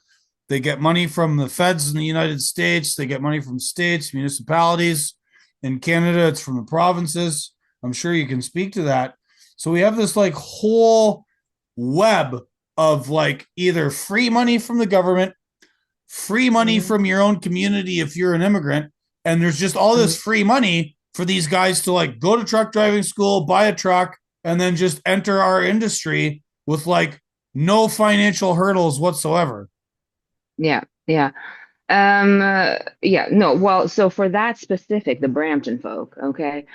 they get money from the feds in the United States, they get money from states, municipalities. In Canada, it's from the provinces. I'm sure you can speak to that. So we have this like whole web of like either free money from the government, free money Hmm. from your own community if you're an immigrant, and there's just all this free money for these guys to like go to truck driving school, buy a truck, and then just enter our industry with like no financial hurdles whatsoever. Yeah. Yeah. Yeah, no, well, so for that specific, the Brampton folk, okay,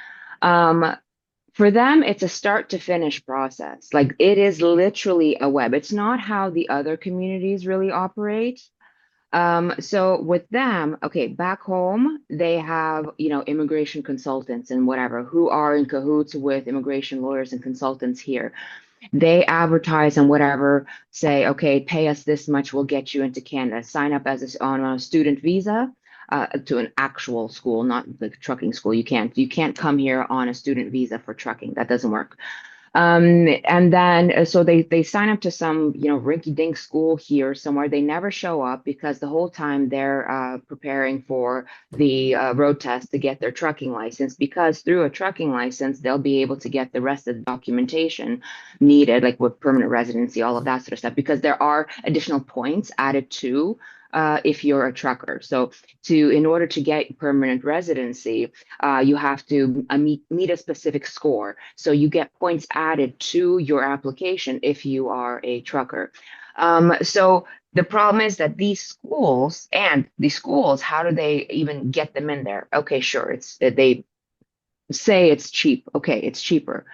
um, for them, it's a start to finish process. Like it is literally a web. It's not how the other communities really operate. So with them, okay, back home, they have, immigration consultants and whatever who are in cahoots with immigration lawyers and consultants here. They advertise and whatever, say, okay, pay us this much, we'll get you into Canada. Sign up on a student visa to an actual school, not the trucking school. You can't come here on a student visa for trucking. That doesn't work. And then so they sign up to some, rinky-dink school here somewhere. They never show up because the whole time they're preparing for the road test to get their trucking license. Because through a trucking license, they'll be able to get the rest of the documentation needed, like with permanent residency, all of that sort of stuff. Because there are additional points added to if you're a trucker. So in order to get permanent residency, you have to meet a specific score. So you get points added to your application if you are a trucker. So the problem is that these schools, how do they even get them in there? Okay, sure, they say it's cheap. Okay, it's cheaper.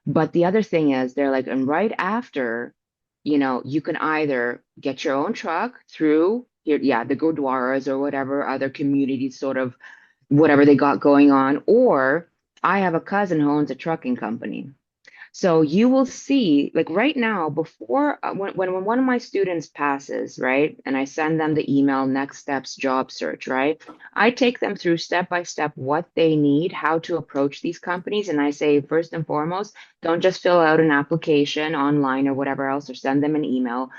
But the other thing is they're like, and right after, you can either get your own truck through here, yeah, the Gurdwaras or whatever other communities sort of whatever they got going on. Or I have a cousin who owns a trucking company. So you will see, like right now, before when one of my students passes, right, and I send them the email, next steps, job search, right, I take them through step by step what they need, how to approach these companies, and I say first and foremost, don't just fill out an application online or whatever else, or send them an email.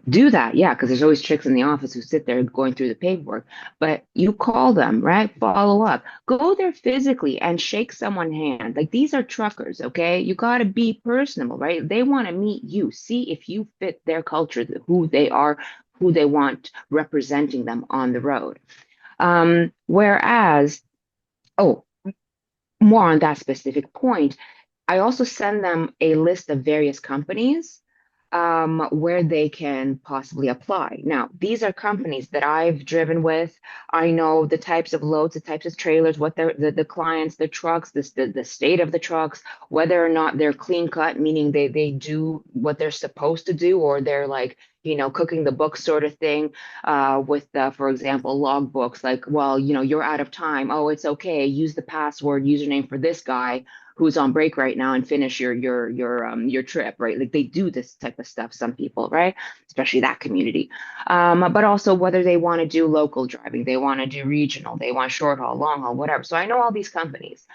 Do that, yeah, because there's always chicks in the office who sit there going through the paperwork. But you call them, right? Follow up. Go there physically and shake someone's hand. Like these are truckers, okay? You got to be personable, right? They want to meet you, see if you fit their culture, who they are, who they want representing them on the road. Whereas, oh, more on that specific point, I also send them a list of various companies where they can possibly apply. Now, these are companies that I've driven with. I know the types of loads, the types of trailers, what the clients, the trucks, the state of the trucks, whether or not they're clean cut, meaning they do what they're supposed to do, or they're like, cooking the book sort of thing with, for example, log books, like, well, you're out of time. Oh, it's okay. Use the password username for this guy who's on break right now and finish your trip, right? Like they do this type of stuff, some people, right? Especially that community. But also whether they want to do local driving, they want to do regional, they want short haul, long haul, whatever. So I know all these companies.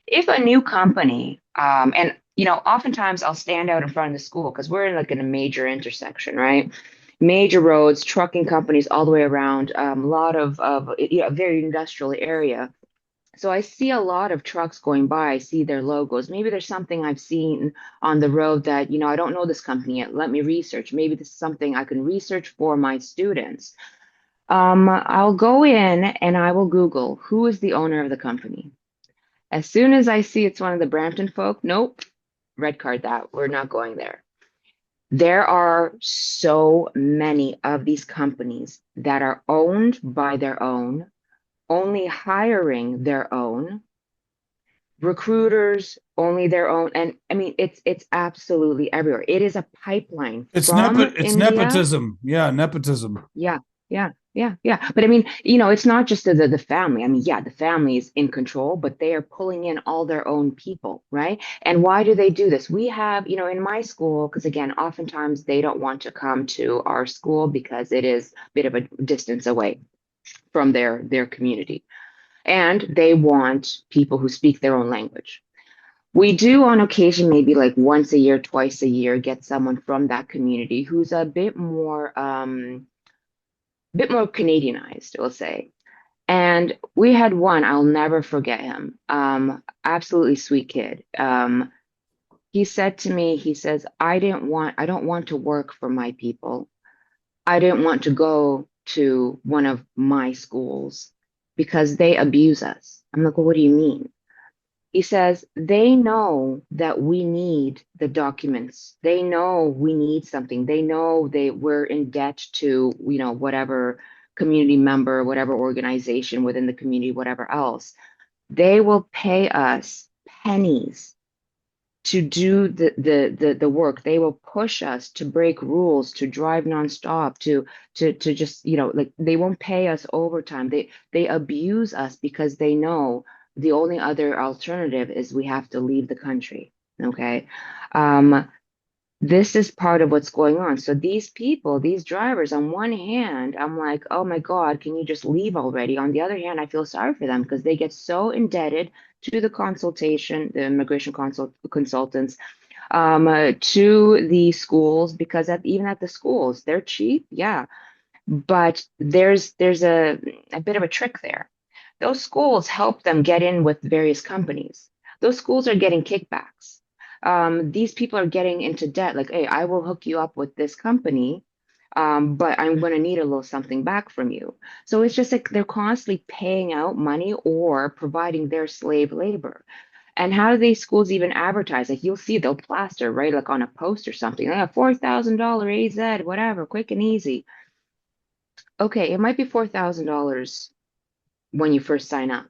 If a new company, and oftentimes I'll stand out in front of the school because we're in a major intersection, right? Major roads, trucking companies all the way around, a lot of a very industrial area. So I see a lot of trucks going by. I see their logos. Maybe there's something I've seen on the road that, I don't know this company yet. Let me research. Maybe this is something I can research for my students. I'll go in and I will Google who is the owner of the company. As soon as I see it's one of the Brampton folk, nope, red card that. We're not going there. There are so many of these companies that are owned by their own, only hiring their own, recruiters only their own. And I mean, it's absolutely everywhere. It is a pipeline from It's India. nepotism. Yeah, nepotism. Yeah, yeah. But I mean, it's not just the family. I mean, yeah, the family is in control, but they are pulling in all their own people, right? And why do they do this? We have, in my school, because again, oftentimes they don't want to come to our school because it is a bit of a distance away from their community. And they want people who speak their own language. We do on occasion, maybe like once a year, twice a year, get someone from that community who's a bit more Canadianized, we'll say. And we had one, I'll never forget him. Absolutely sweet kid. He said to me, he says, I don't want to work for my people. I didn't want to go to one of my schools because they abuse us. I'm like, well, what do you mean? He says they know that we need the documents. They know we need something. They know we're in debt to, whatever community member, whatever organization within the community, whatever else. They will pay us pennies to do the work. They will push us to break rules, to drive nonstop, to just, like they won't pay us overtime. They abuse us because they know the only other alternative is we have to leave the country. Okay. Um, this is part of what's going on. So these people, these drivers, on one hand, I'm like, oh my God, can you just leave already? On the other hand, I feel sorry for them because they get so indebted to the immigration consultants, to the schools, because even at the schools, they're cheap, yeah, but there's a bit of a trick there. Those schools help them get in with various companies. Those schools are getting kickbacks. These people are getting into debt, like, hey, I will hook you up with this company, but I'm going to need a little something back from you. So it's just like they're constantly paying out money or providing their slave labor. And how do these schools even advertise? Like you'll see they'll plaster, right? Like on a post or something, like $4,000 AZ, whatever, quick and easy. Okay, it might be $4,000 when you first sign up,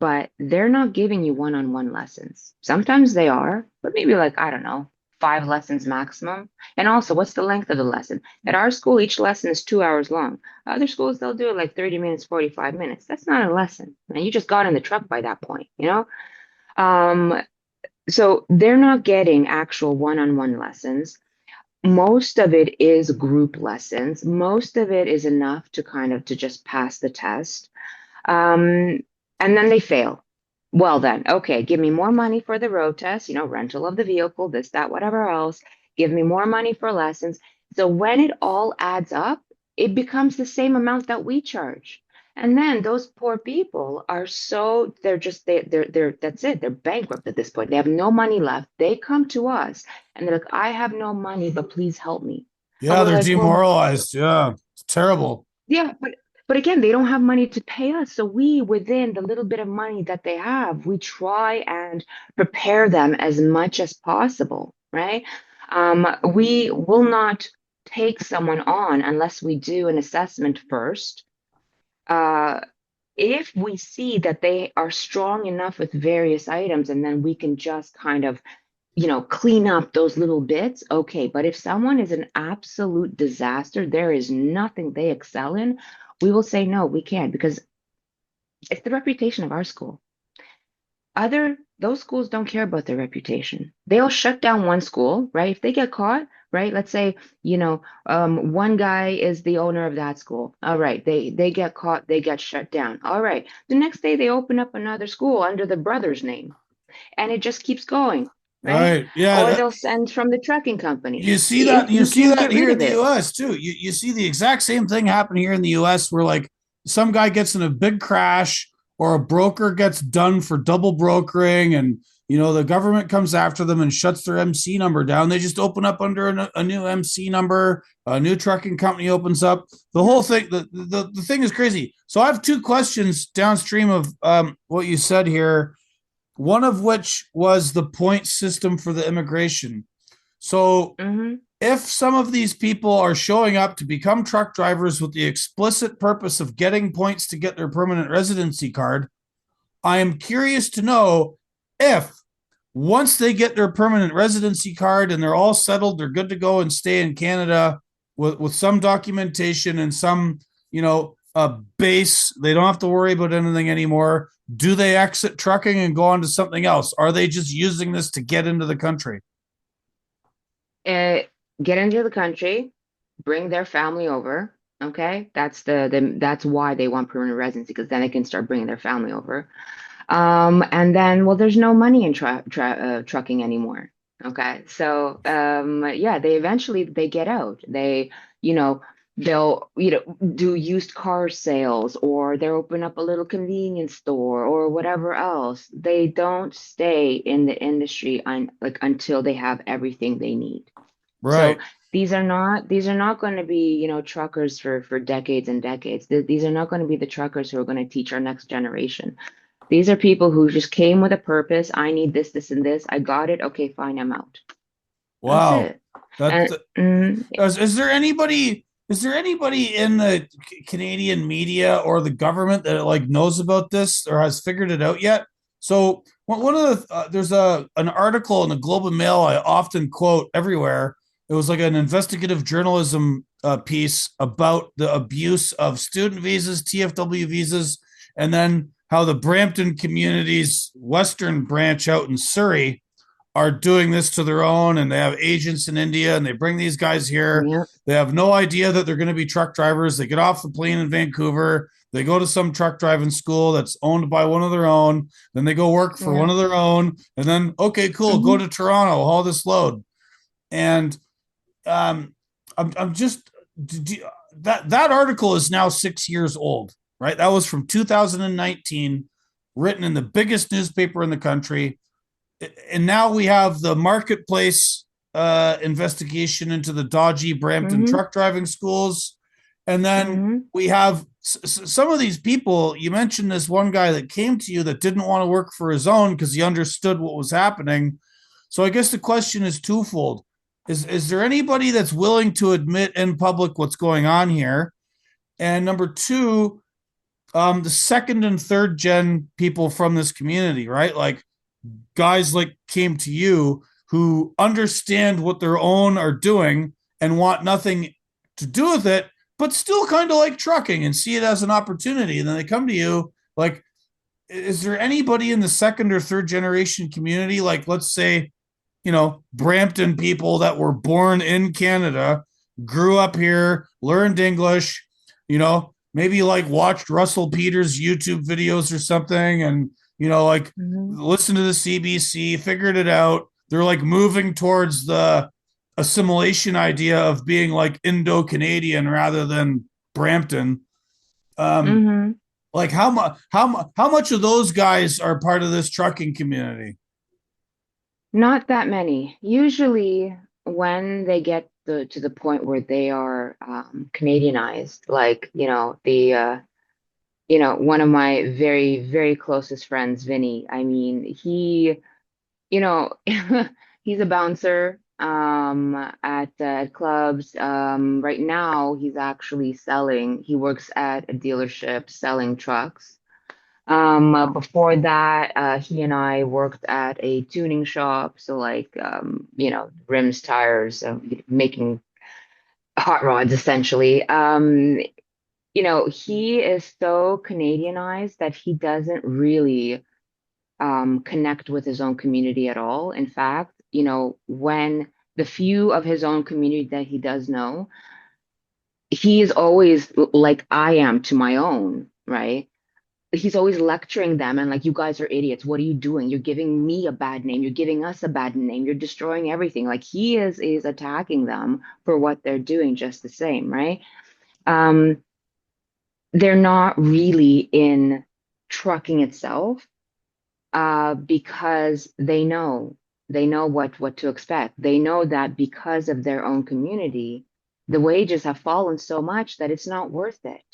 but they're not giving you one-on-one lessons. Sometimes they are, but maybe like, I don't know, 5 lessons maximum. And also, what's the length of the lesson? At our school, each lesson is 2 hours long. Other schools, they'll do it like 30 minutes, 45 minutes. That's not a lesson. And you just got in the truck by that point, you know? Um, so they're not getting actual one-on-one lessons. Most of it is group lessons. Most of it is enough to kind of to just pass the test. Um, and then they fail. Well, then, okay, give me more money for the road test, rental of the vehicle, this, that, whatever else. Give me more money for lessons. So when it all adds up, it becomes the same amount that we charge. And then those poor people are they're just that's it. They're bankrupt at this point. They have no money left. They come to us and they're like, I have no money, but please help me. And Yeah, we're they're like, well, demoralized. Yeah, it's terrible. yeah, but again, they don't have money to pay us. So we, within the little bit of money that they have, we try and prepare them as much as possible, right? We will not take someone on unless we do an assessment first. Uh, if we see that they are strong enough with various items, and then we can just kind of clean up those little bits, okay. But if someone is an absolute disaster, there is nothing they excel in, we will say, no, we can't, because it's the reputation of our school. Those schools don't care about their reputation. They'll shut down one school, right? If they get caught, right? Let's say, one guy is the owner of that school. All right, they get caught, they get shut down. All right. The next day they open up another school under the brother's name, and it just keeps going, right? Right. Yeah. Or they'll send from the trucking company. You see that. If You you see can't that get rid here in of the it, U.S. too. You see the exact same thing happen here in the U.S. where like some guy gets in a big crash or a broker gets done for double brokering, and the government comes after them and shuts their MC number down. They just open up under a new MC number. A new trucking company opens up. The whole thing, the thing is crazy. So I have two questions downstream of what you said here. One of which was the point system for the immigration. So Mm-hmm. if some of these people are showing up to become truck drivers with the explicit purpose of getting points to get their permanent residency card, I am curious to know if once they get their permanent residency card and they're all settled, they're good to go and stay in Canada with some documentation and some, base. They don't have to worry about anything anymore. Do they exit trucking and go on to something else? Are they just using this to get into the country? Uh, get into the country, bring their family over. Okay, that's why they want permanent residency because then they can start bringing their family over. And then, well, there's no money in trucking anymore. Okay, so yeah, they get out. You know, they'll do used car sales, or they open up a little convenience store or whatever else. They don't stay in the industry until they have everything they need. So Right. these are not going to be, truckers for decades and decades. These are not going to be the truckers who are going to teach our next generation. These are people who just came with a purpose. I need this, this, and this. I got it. Okay, fine, I'm out. That's Wow. it. That And is there anybody in the Canadian media or the government that like knows about this or has figured it out yet? So one of the there's a an article in the Globe and Mail I often quote everywhere. It was like an investigative journalism piece about the abuse of student visas, TFW visas, and then how the Brampton community's western branch out in Surrey are doing this to their own, and they have agents in India and they bring these guys here. yeah, They have no idea that they're going to be truck drivers. They get off the plane in Vancouver. They go to some truck driving school that's owned by one of their own. Then they go work for yeah. one of their own. And then, okay, cool, go Hmm. to Toronto, haul this load. And um, I'm just, that article is now 6 years old, right? That was from 2019, written in the biggest newspaper in the country, and now we have the marketplace investigation into the dodgy Brampton Hmm. truck driving schools. And then Hmm. we have some of these people. You mentioned this one guy that came to you that didn't want to work for his own because he understood what was happening. So I guess the question is twofold. Is there anybody that's willing to admit in public what's going on here? And number two, the second and third gen people from this community, right? Like guys like came to you who understand what their own are doing and want nothing to do with it, but still kind of like trucking and see it as an opportunity. And then they come to you like, is there anybody in the second or third generation community, like let's say, Brampton people that were born in Canada, grew up here, learned English, maybe like watched Russell Peters YouTube videos or something, and like Hmm. listen to the CBC, figured it out. They're like moving towards the assimilation idea of being like Indo-Canadian rather than Brampton. Um, Hmm. like how much of those guys are part of this trucking community? Not that many. Usually, when they get to the point where they are Canadianized, like, one of my very, very closest friends, Vinny. I mean, you know, he's a bouncer at clubs. Right now, he works at a dealership selling trucks. Before that, he and I worked at a tuning shop, so like rims, tires, making hot rods essentially. He is so Canadianized that he doesn't really connect with his own community at all. In fact, when the few of his own community that he does know, he is always like I am to my own, right? He's always lecturing them and like, you guys are idiots. What are you doing? You're giving me a bad name. You're giving us a bad name. You're destroying everything. Like he is attacking them for what they're doing just the same, right? Um, they're not really in. trucking itself, because they know what to expect. They know that because of their own community, the wages have fallen so much that it's not worth it.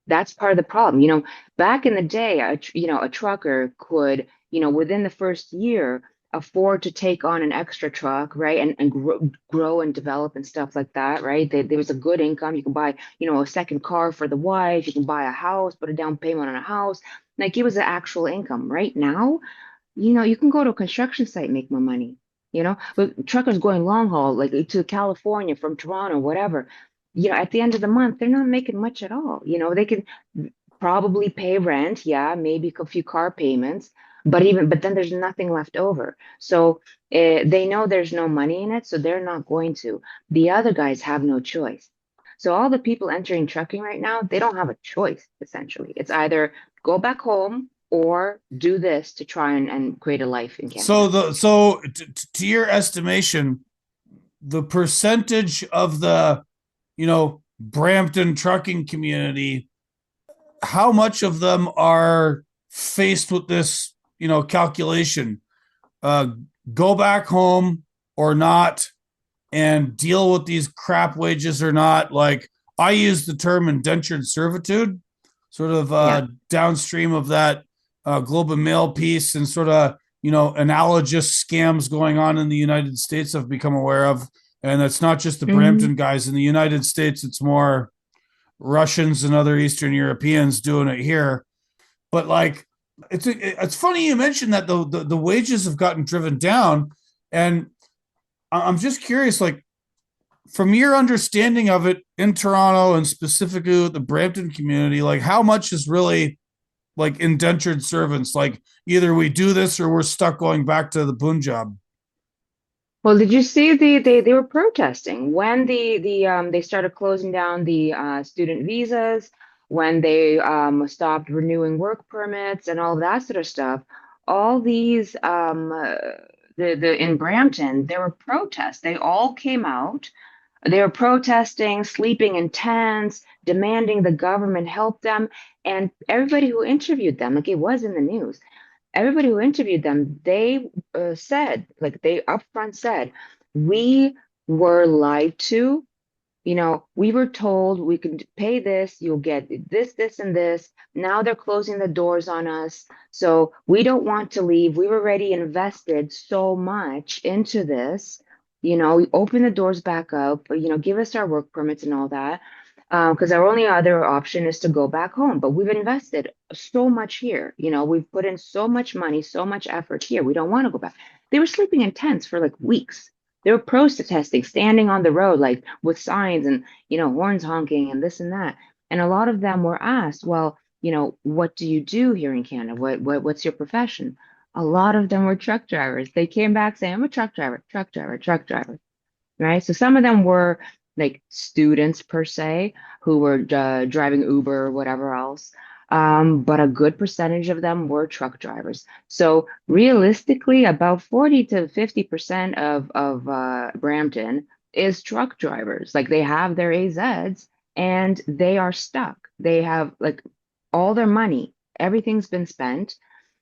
That's part of the problem. Back in the day, a trucker could, within the first year, afford to take on an extra truck, right? And grow and develop and stuff like that, right? There was a good income. You can buy, a second car for the wife. You can buy a house, put a down payment on a house. Like it was an actual income. Right now, you can go to a construction site and make more money. But truckers going long haul, like to California from Toronto, whatever, at the end of the month, they're not making much at all. They can probably pay rent, yeah, maybe a few car payments, but then there's nothing left over. So they know there's no money in it, so they're not going to. The other guys have no choice. So all the people entering trucking right now, they don't have a choice, essentially. It's either go back home or do this to try and create a life in So Canada. to your estimation, the percentage of the, Brampton trucking community, how much of them are faced with this, calculation? Uh, Go back home or not, and deal with these crap wages or not. Like, I use the term indentured servitude, sort of Yeah. downstream of that Globe and Mail piece, and sort of, analogous scams going on in the United States I've become aware of. And it's not just the Hmm. Brampton guys in the United States, it's more Russians and other Eastern Europeans doing it here. But like, it's funny you mentioned that the wages have gotten driven down, and I'm just curious, like, from your understanding of it in Toronto and specifically with the Brampton community, like how much is really like indentured servants? Like, either we do this or we're stuck going back to the Punjab. Well, did you see they were protesting when they started closing down the student visas, when they stopped renewing work permits and all that sort of stuff. All these the in Brampton, there were protests. They all came out. They were protesting, sleeping in tents, demanding the government help them. And everybody who interviewed them, like it was in the news, everybody who interviewed them, they said, like they upfront said, we were lied to. We were told we could pay this, you'll get this, this, and this. Now they're closing the doors on us. So we don't want to leave. We were already invested so much into this. We open the doors back up, give us our work permits and all that. Because our only other option is to go back home. But we've invested so much here. We've put in so much money, so much effort here. We don't want to go back. They were sleeping in tents for like weeks. They were protesting, standing on the road, like with signs and, horns honking and this and that. And a lot of them were asked, well, what do you do here in Canada? What's your profession? A lot of them were truck drivers. They came back saying, I'm a truck driver, truck driver, truck driver, right? So some of them were like students per se who were driving Uber or whatever else. But a good percentage of them were truck drivers. So realistically, about 40 to 50% of Brampton is truck drivers. Like they have their AZs and they are stuck. They have like all their money, everything's been spent.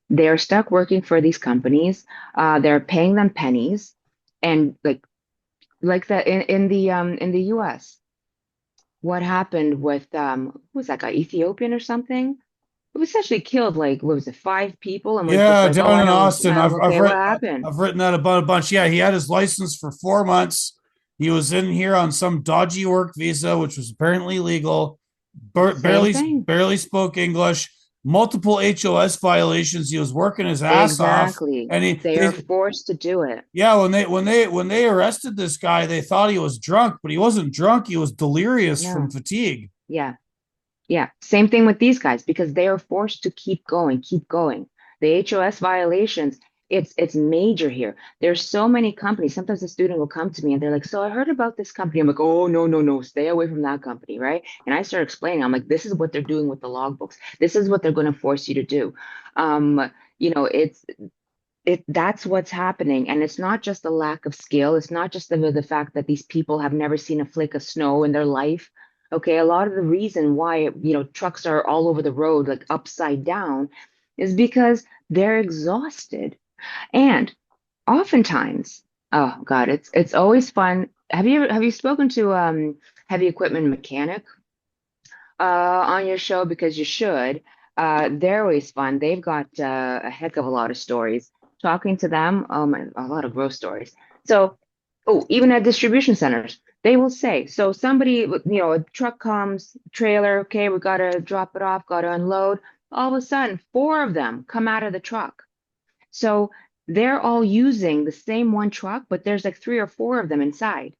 They are stuck working for these companies. They're paying them pennies. And like that in the US. What happened with who was that guy, Ethiopian or something? It was essentially killed like what was it, 5 people and was just Yeah, like, oh, down I in don't Austin, okay, what happened? I've written that about a bunch. Yeah, he had his license for 4 months. He was in here on some dodgy work visa, which was apparently legal. Same thing. Barely spoke English. Multiple HOS violations. He was working his ass off, Exactly. and They are forced to do it. yeah, when they arrested this guy, they thought he was drunk, but he wasn't drunk. He was delirious from No. fatigue. Yeah. Yeah, same thing with these guys because they are forced to keep going, keep going. The HOS violations, it's major here. There's so many companies. Sometimes a student will come to me and they're like, "So I heard about this company." I'm like, "Oh, no, no, no, stay away from that company, right?" And I start explaining. I'm like, "This is what they're doing with the logbooks. This is what they're going to force you to do." Um, that's what's happening, and it's not just a lack of skill. It's not just the fact that these people have never seen a flake of snow in their life. Okay, a lot of the reason why, trucks are all over the road, like upside down, is because they're exhausted. And oftentimes, oh God, it's always fun. Have you spoken to heavy equipment mechanic on your show? Because you should. They're always fun. They've got a heck of a lot of stories. Talking to them, a lot of gross stories. So, oh, even at distribution centers, they will say, so somebody, a truck comes, trailer, okay, we gotta drop it off, gotta unload. All of a sudden, four of them come out of the truck. So they're all using the same one truck, but there's like three or four of them inside.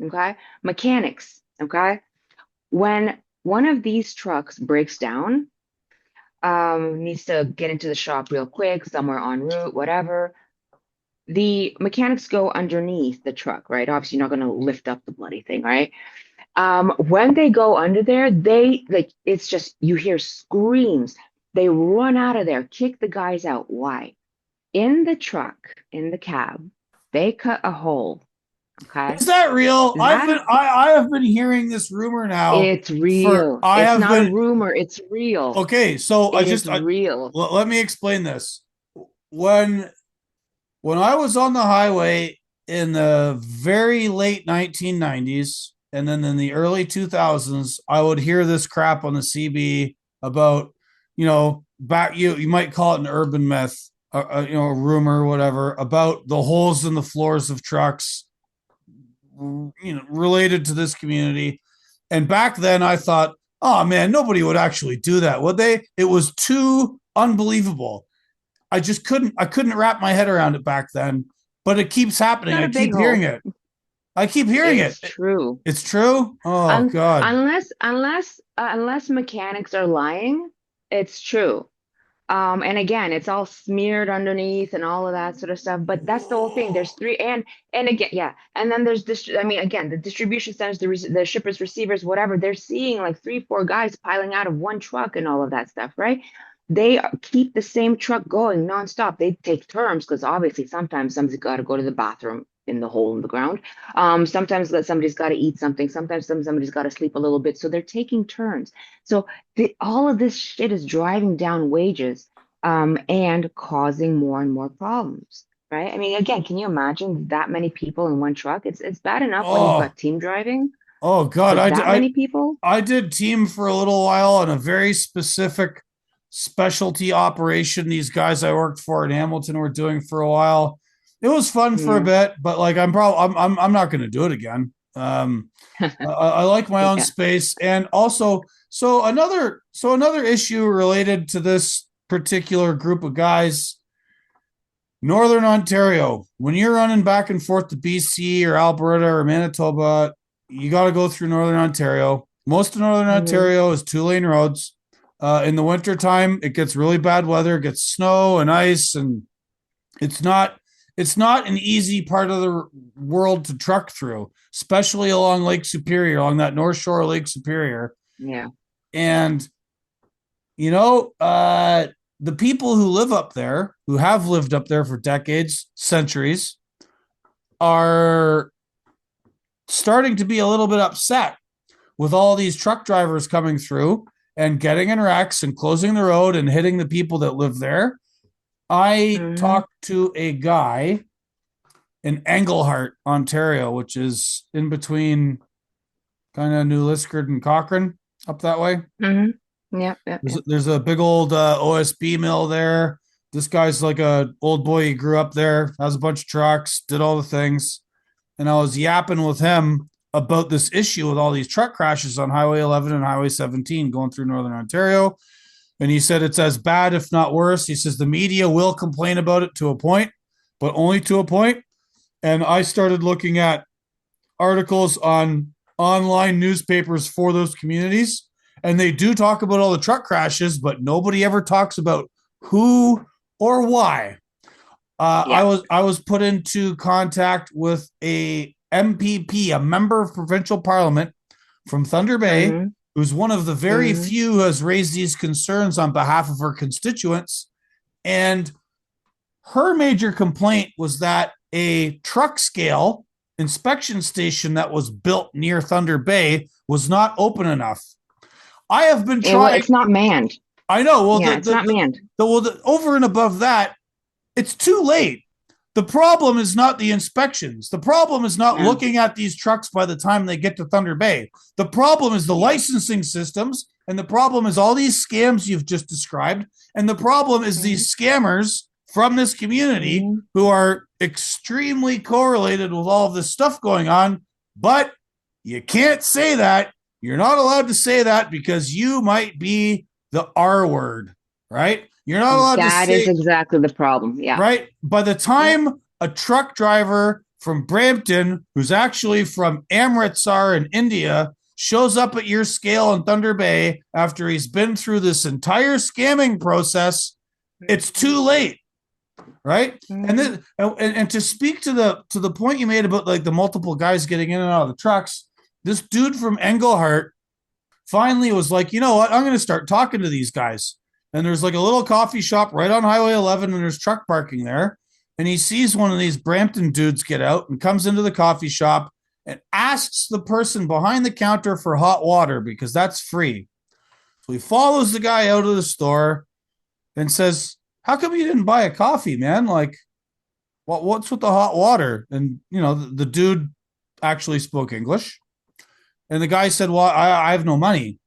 Okay. Mechanics. Okay. When one of these trucks breaks down, needs to get into the shop real quick, somewhere en route, whatever. The mechanics go underneath the truck, right? Obviously, you're not going to lift up the bloody thing, right? When they go under there, they like it's just you hear screams. They run out of there, kick the guys out. Why? In the truck, in the cab, they cut a hole. Okay. Is that real? That I have been hearing this rumor now it's for real. I It's have not a been rumor, it's real. okay. So It is real. let me explain this. When when I was on the highway in the very late 1990s and then in the early 2000s, I would hear this crap on the CB about, back you might call it an urban myth, a rumor, whatever, about the holes in the floors of trucks, related to this community. And back then I thought, oh man, nobody would actually do that, would they? It was too unbelievable. I couldn't wrap my head around it back then, but it keeps happening. Not I a big keep hearing hole. it. I keep hearing it. It's true. It's true. Oh Un God. unless mechanics are lying, it's true. And again, it's all smeared underneath and all of that sort of stuff. But that's the whole thing. There's three, and again, yeah. And then there's this. I mean, again, the distribution centers, the shippers, receivers, whatever. They're seeing like three, four guys piling out of one truck and all of that stuff, right? They keep the same truck going nonstop. They take turns because obviously sometimes somebody's got to go to the bathroom in the hole in the ground. Sometimes that somebody's got to eat something. Sometimes somebody's got to sleep a little bit. So they're taking turns. So all of this shit is driving down wages, and causing more and more problems, right? I mean, again, can you imagine that many people in one truck? It's bad enough when you've Oh, got team driving, oh God. but that many people? I did team for a little while on a very specific specialty operation these guys I worked for in Hamilton were doing for a while. It was fun for a Yeah. bit, but like I'm not going to do it again. I like my own Yeah. space, and also so another issue related to this particular group of guys, Northern Ontario. When you're running back and forth to BC or Alberta or Manitoba, you got to go through Northern Ontario. Most of Northern Hmm. Ontario is 2-lane roads. In the wintertime, it gets really bad weather. It gets snow and ice, and it's not it's not an easy part of the world to truck through, especially along Lake Superior, along that North Shore of Lake Superior. Yeah. And the people who live up there, who have lived up there for decades, centuries, are starting to be a little bit upset with all these truck drivers coming through and getting in wrecks and closing the road and hitting the people that live there. I Hmm. talked to a guy in Englehart, Ontario, which is in between kind of New Liskeard and Cochrane, up that way. Hmm. Yep. Yep. Yep. There's a big old OSB mill there. This guy's like a old boy. He grew up there, has a bunch of trucks, did all the things, and I was yapping with him about this issue with all these truck crashes on Highway 11 and Highway 17 going through Northern Ontario. And he said it's as bad, if not worse. He says the media will complain about it to a point, but only to a point. And I started looking at articles on online newspapers for those communities, and they do talk about all the truck crashes, but nobody ever talks about who or why. Yeah. I was put into contact with a MPP, a member of provincial parliament from Thunder Bay, Hmm. who's one of the very Hmm. few who has raised these concerns on behalf of her constituents. And her major complaint was that a truck scale inspection station that was built near Thunder Bay was not open enough. I have been trying. It's not manned. I know. Well, Yeah, it's not manned. over and above that, it's too late. The problem is not the inspections. The problem is not Yeah. looking at these trucks by the time they get to Thunder Bay. The problem is the licensing systems, and the problem is all these scams you've just described, and the problem is these scammers from this community who are extremely correlated with all of this stuff going on. But you can't say that. You're not allowed to say that because you might be the R word, right? You're not allowed to That is say, exactly the problem. Yeah. right? By the time a truck driver from Brampton, who's actually from Amritsar in India, shows up at your scale in Thunder Bay after he's been through this entire scamming process, it's too late, right? And then and to speak to the point you made about like the multiple guys getting in and out of the trucks, this dude from Englehart finally was like, you know what? I'm going to start talking to these guys. And there's like a little coffee shop right on Highway 11, and there's truck parking there. And he sees one of these Brampton dudes get out and comes into the coffee shop and asks the person behind the counter for hot water because that's free. So he follows the guy out of the store and says, "How come you didn't buy a coffee, man? Like, what's with the hot water?" And, you know, the dude actually spoke English. And the guy said, "Well, I have no money.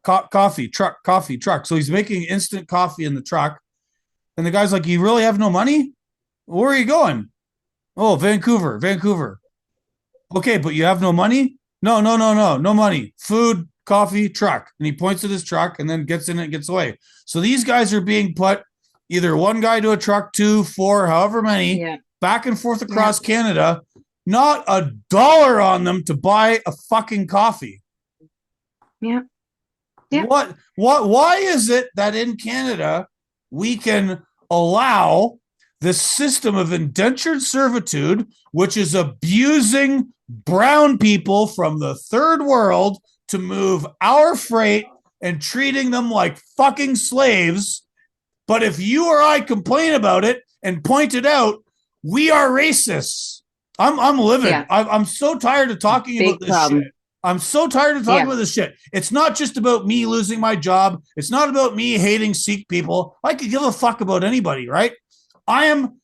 Coffee truck." So he's making instant coffee in the truck. And the guy's like, "You really have no money? Where are you going?" "Oh, Vancouver. "Okay, but you have no money?" No money. Food, coffee, truck." And he points at his truck and then gets in it and gets away. So these guys are being put, either one guy to a truck, two, four, however many, back and forth across Canada, not $1 on them to buy a fucking coffee. Yeah. Why is it that in Canada we can allow this system of indentured servitude, which is abusing brown people from the third world to move our freight and treating them like fucking slaves? But if you or I complain about it and point it out, we are racists. I'm livid. Yeah. I'm so tired of talking about this shit. I'm so tired of talking about this shit. It's not just about me losing my job. It's not about me hating Sikh people. I could give a fuck about anybody, right? I'm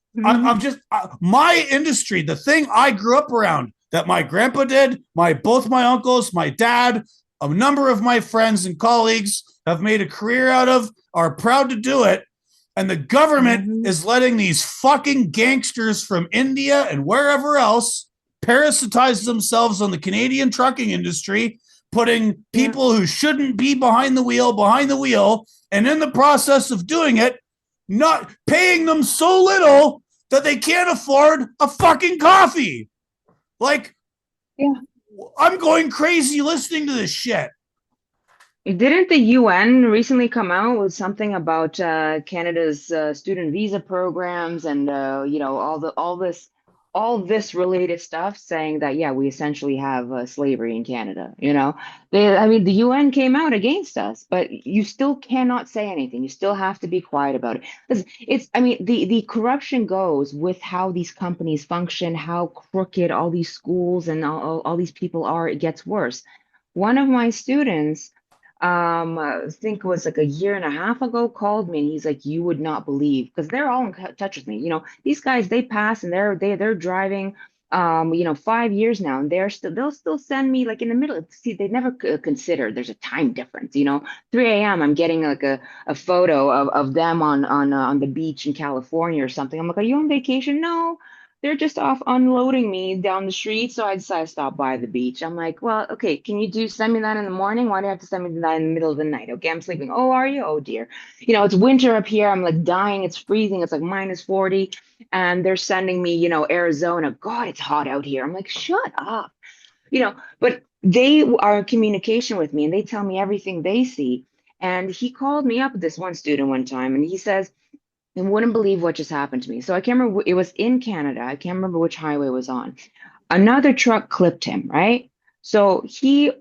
just my industry, the thing I grew up around, that my grandpa did, both my uncles, my dad, a number of my friends and colleagues have made a career out of, are proud to do it. And the government is letting these fucking gangsters from India and wherever else parasitize themselves on the Canadian trucking industry, putting people who shouldn't be behind the wheel, and in the process of doing it, not paying them so little that they can't afford a fucking coffee. Like, I'm going crazy listening to this shit. Didn't the UN recently come out with something about Canada's student visa programs and you know, all this related stuff, saying that we essentially have slavery in Canada. You know, I mean, the UN came out against us, but you still cannot say anything. You still have to be quiet about it. I mean, the corruption goes with how these companies function, how crooked all these schools and all these people are. It gets worse. One of my students, I think it was like a year and a half ago, called me and he's like, "You would not believe," because they're all in touch with me. You know, these guys, they pass and they're driving, you know, 5 years now, and they'll still send me like in the middle. See, they never consider there's a time difference. You know, 3 a.m. I'm getting like a photo of them on the beach in California or something. I'm like, "Are you on vacation?" "No, they're just off unloading me down the street, so I decided to stop by the beach." I'm like, "Well, okay, can you send me that in the morning? Why do you have to send me that in the middle of the night?" "Okay, I'm sleeping." "Oh, are you? Oh dear." You know, it's winter up here. I'm like dying. It's freezing. It's like -40. And they're sending me, you know, Arizona. "God, it's hot out here." I'm like, "Shut up." You know, but they are in communication with me and they tell me everything they see. And he called me up, this one student, one time, and he says, and wouldn't believe what just happened to me. So I can't remember, it was in Canada. I can't remember which highway it was on. Another truck clipped him, right? So he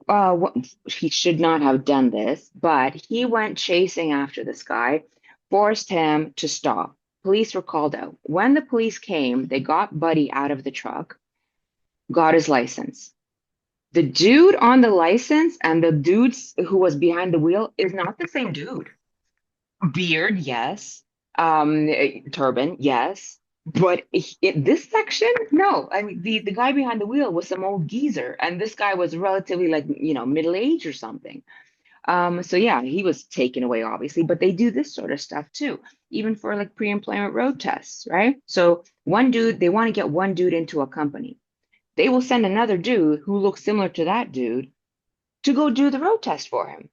should not have done this, but he went chasing after this guy, forced him to stop. Police were called out. When the police came, they got Buddy out of the truck, got his license. The dude on the license and the dudes who was behind the wheel is not the same dude. Beard, yes. Turban, yes. But this section, no. I mean, the guy behind the wheel was some old geezer, and this guy was relatively like, middle age or something. So yeah, he was taken away, obviously, but they do this sort of stuff too, even for like pre-employment road tests, right? So one dude, they want to get one dude into a company. They will send another dude who looks similar to that dude to go do the road test for him.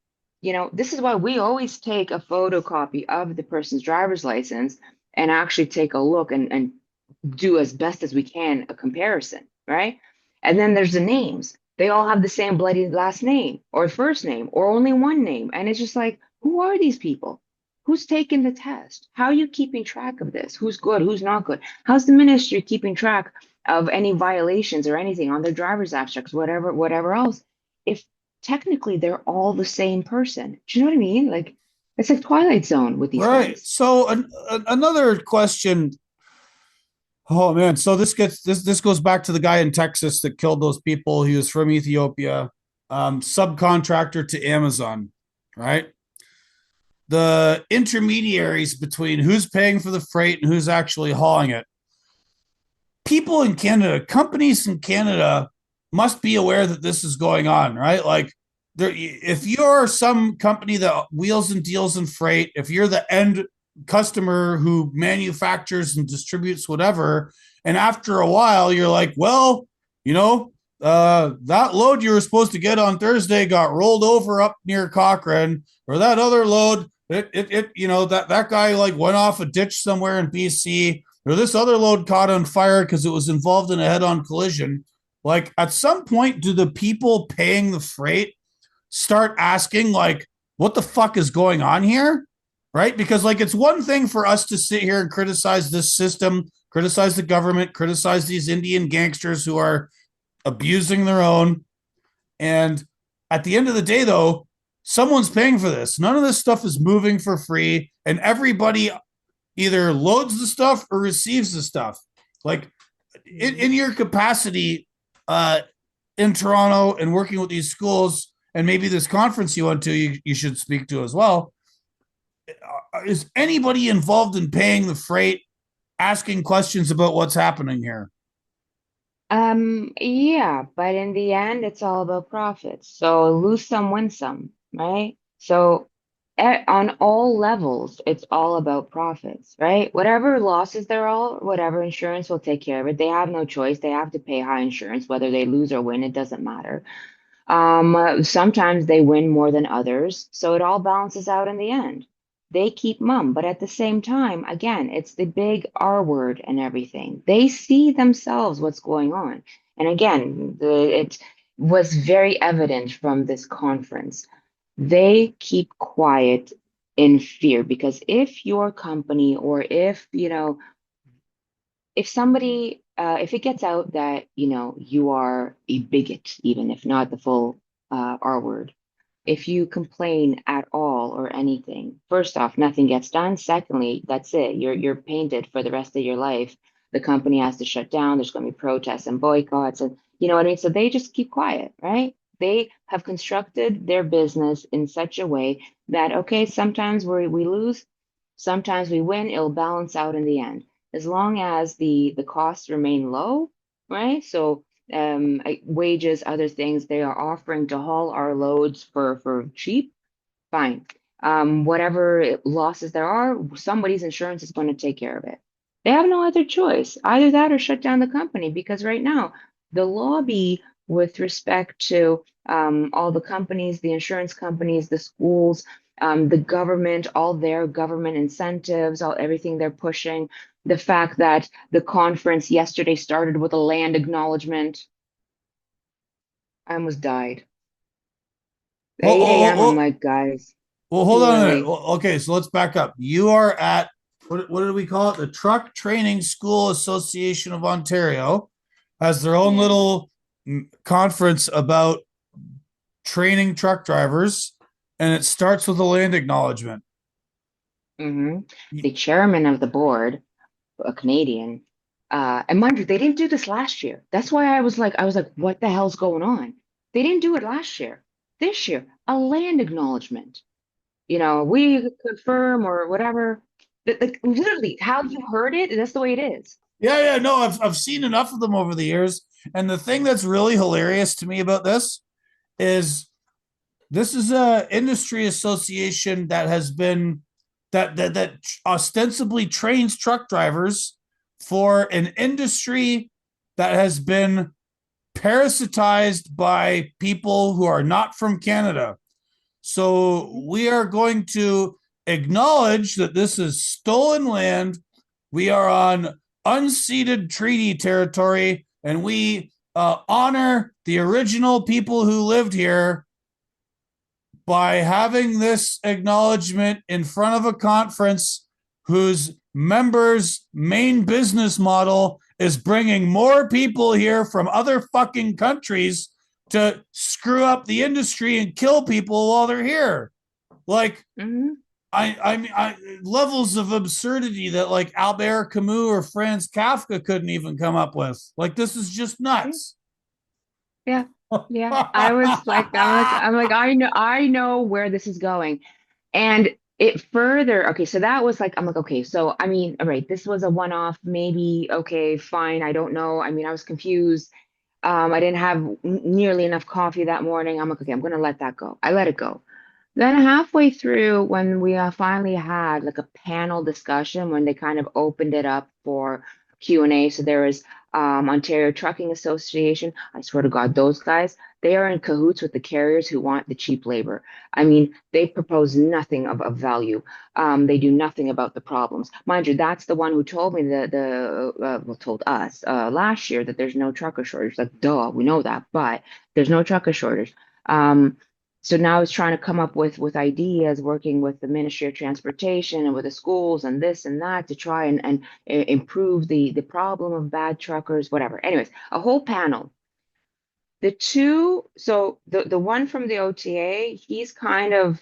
This is why we always take a photocopy of the person's driver's license and actually take a look and do as best as we can a comparison, right? And then there's the names. They all have the same bloody last name or first name or only one name. And it's just like, who are these people? Who's taking the test? How are you keeping track of this? Who's good? Who's not good? How's the ministry keeping track of any violations or anything on their driver's abstracts, whatever else? If technically they're all the same person. Do you know what I mean? Like it's like Twilight Zone with these Right. guys. So another question. Oh man. So this goes back to the guy in Texas that killed those people. He was from Ethiopia, subcontractor to Amazon, right? The intermediaries between who's paying for the freight and who's actually hauling it. People in Canada, companies in Canada must be aware that this is going on, right? Like, there, if you're some company that wheels and deals in freight, if you're the end customer who manufactures and distributes whatever, and after a while you're like, well, that load you were supposed to get on Thursday got rolled over up near Cochrane, or that other load, that guy like went off a ditch somewhere in BC, or this other load caught on fire because it was involved in a head-on collision. Like, at some point, do the people paying the freight start asking, like, what the fuck is going on here? Right? Because, like, it's one thing for us to sit here and criticize this system, criticize the government, criticize these Indian gangsters who are abusing their own. And at the end of the day, though, someone's paying for this. None of this stuff is moving for free. And everybody either loads the stuff or receives the stuff. Like, in your capacity uh, in Toronto and working with these schools, and maybe this conference you went to, you should speak to as well. Is anybody involved in paying the freight, asking questions about what's happening here? Yeah, but in the end, it's all about profits. So lose some, win some, right? So on all levels, it's all about profits, right? Whatever losses there are, whatever insurance will take care of it. They have no choice. They have to pay high insurance, whether they lose or win, it doesn't matter. Sometimes they win more than others, so it all balances out in the end. They keep mum, but at the same time, again, it's the big R word and everything. They see themselves what's going on. And again, it was very evident from this conference. They keep quiet in fear because if your company or if somebody if it gets out that you are a bigot, even if not the full R word, if you complain at all or anything, first off, nothing gets done. Secondly, that's it. You're painted for the rest of your life. The company has to shut down. There's going to be protests and boycotts, and you know what I mean. So they just keep quiet, right? They have constructed their business in such a way that okay, sometimes we lose, sometimes we win. It'll balance out in the end as long as the costs remain low, right? So wages, other things they are offering to haul our loads for cheap, fine. Whatever losses there are, somebody's insurance is going to take care of it. They have no other choice. Either that or shut down the company because right now the lobby with respect to all the companies, the insurance companies, the schools, the government, all their government incentives, all everything they're pushing, the fact that the conference yesterday started with a land acknowledgement. I almost died. Oh, 8 oh, a.m. oh, I'm oh. like, guys, Well, hold too on a minute. early. Okay, so let's back up. You are at what do we call it? The Truck Training School Association of Ontario has their own Yeah. little conference about training truck drivers, and it starts with a land acknowledgement. hmm The chairman of the board, a Canadian, and mind you, they didn't do this last year. That's why I was like, what the hell's going on? They didn't do it last year. This year, a land acknowledgement. We confirm or whatever. Like literally, how you heard it, that's the way it is. Yeah, no, I've seen enough of them over the years. And the thing that's really hilarious to me about is this is a industry association that has been that ostensibly trains truck drivers for an industry that has been parasitized by people who are not from Canada. So we are going to acknowledge that this is stolen land. We are on unceded treaty territory, and we honor the original people who lived here by having this acknowledgement in front of a conference whose members' main business model is bringing more people here from other fucking countries to screw up the industry and kill people while they're here. Like, Hmm. I levels of absurdity that like Albert Camus or Franz Kafka couldn't even come up with. Like, this is just Yeah, nuts. yeah, yeah. I know where this is going. And it further, okay, so that was like, I'm like, okay, so I mean, all right, this was a one-off, maybe, okay, fine. I don't know. I mean, I was confused. I didn't have nearly enough coffee that morning. I'm like, okay, I'm gonna let that go. I let it go. Then halfway through, when we finally had like a panel discussion, when they kind of opened it up for Q&A, so there was Ontario Trucking Association. I swear to God, those guys, they are in cahoots with the carriers who want the cheap labor. I mean, they propose nothing of value. They do nothing about the problems. Mind you, that's the one who told me well, told us last year that there's no trucker shortage. Like, duh, we know that, but there's no trucker shortage. Um, so now it's trying to come up with ideas, working with the Ministry of Transportation and with the schools and this and that to try and improve the problem of bad truckers, whatever. Anyways, a whole panel. The one from the OTA, he's kind of,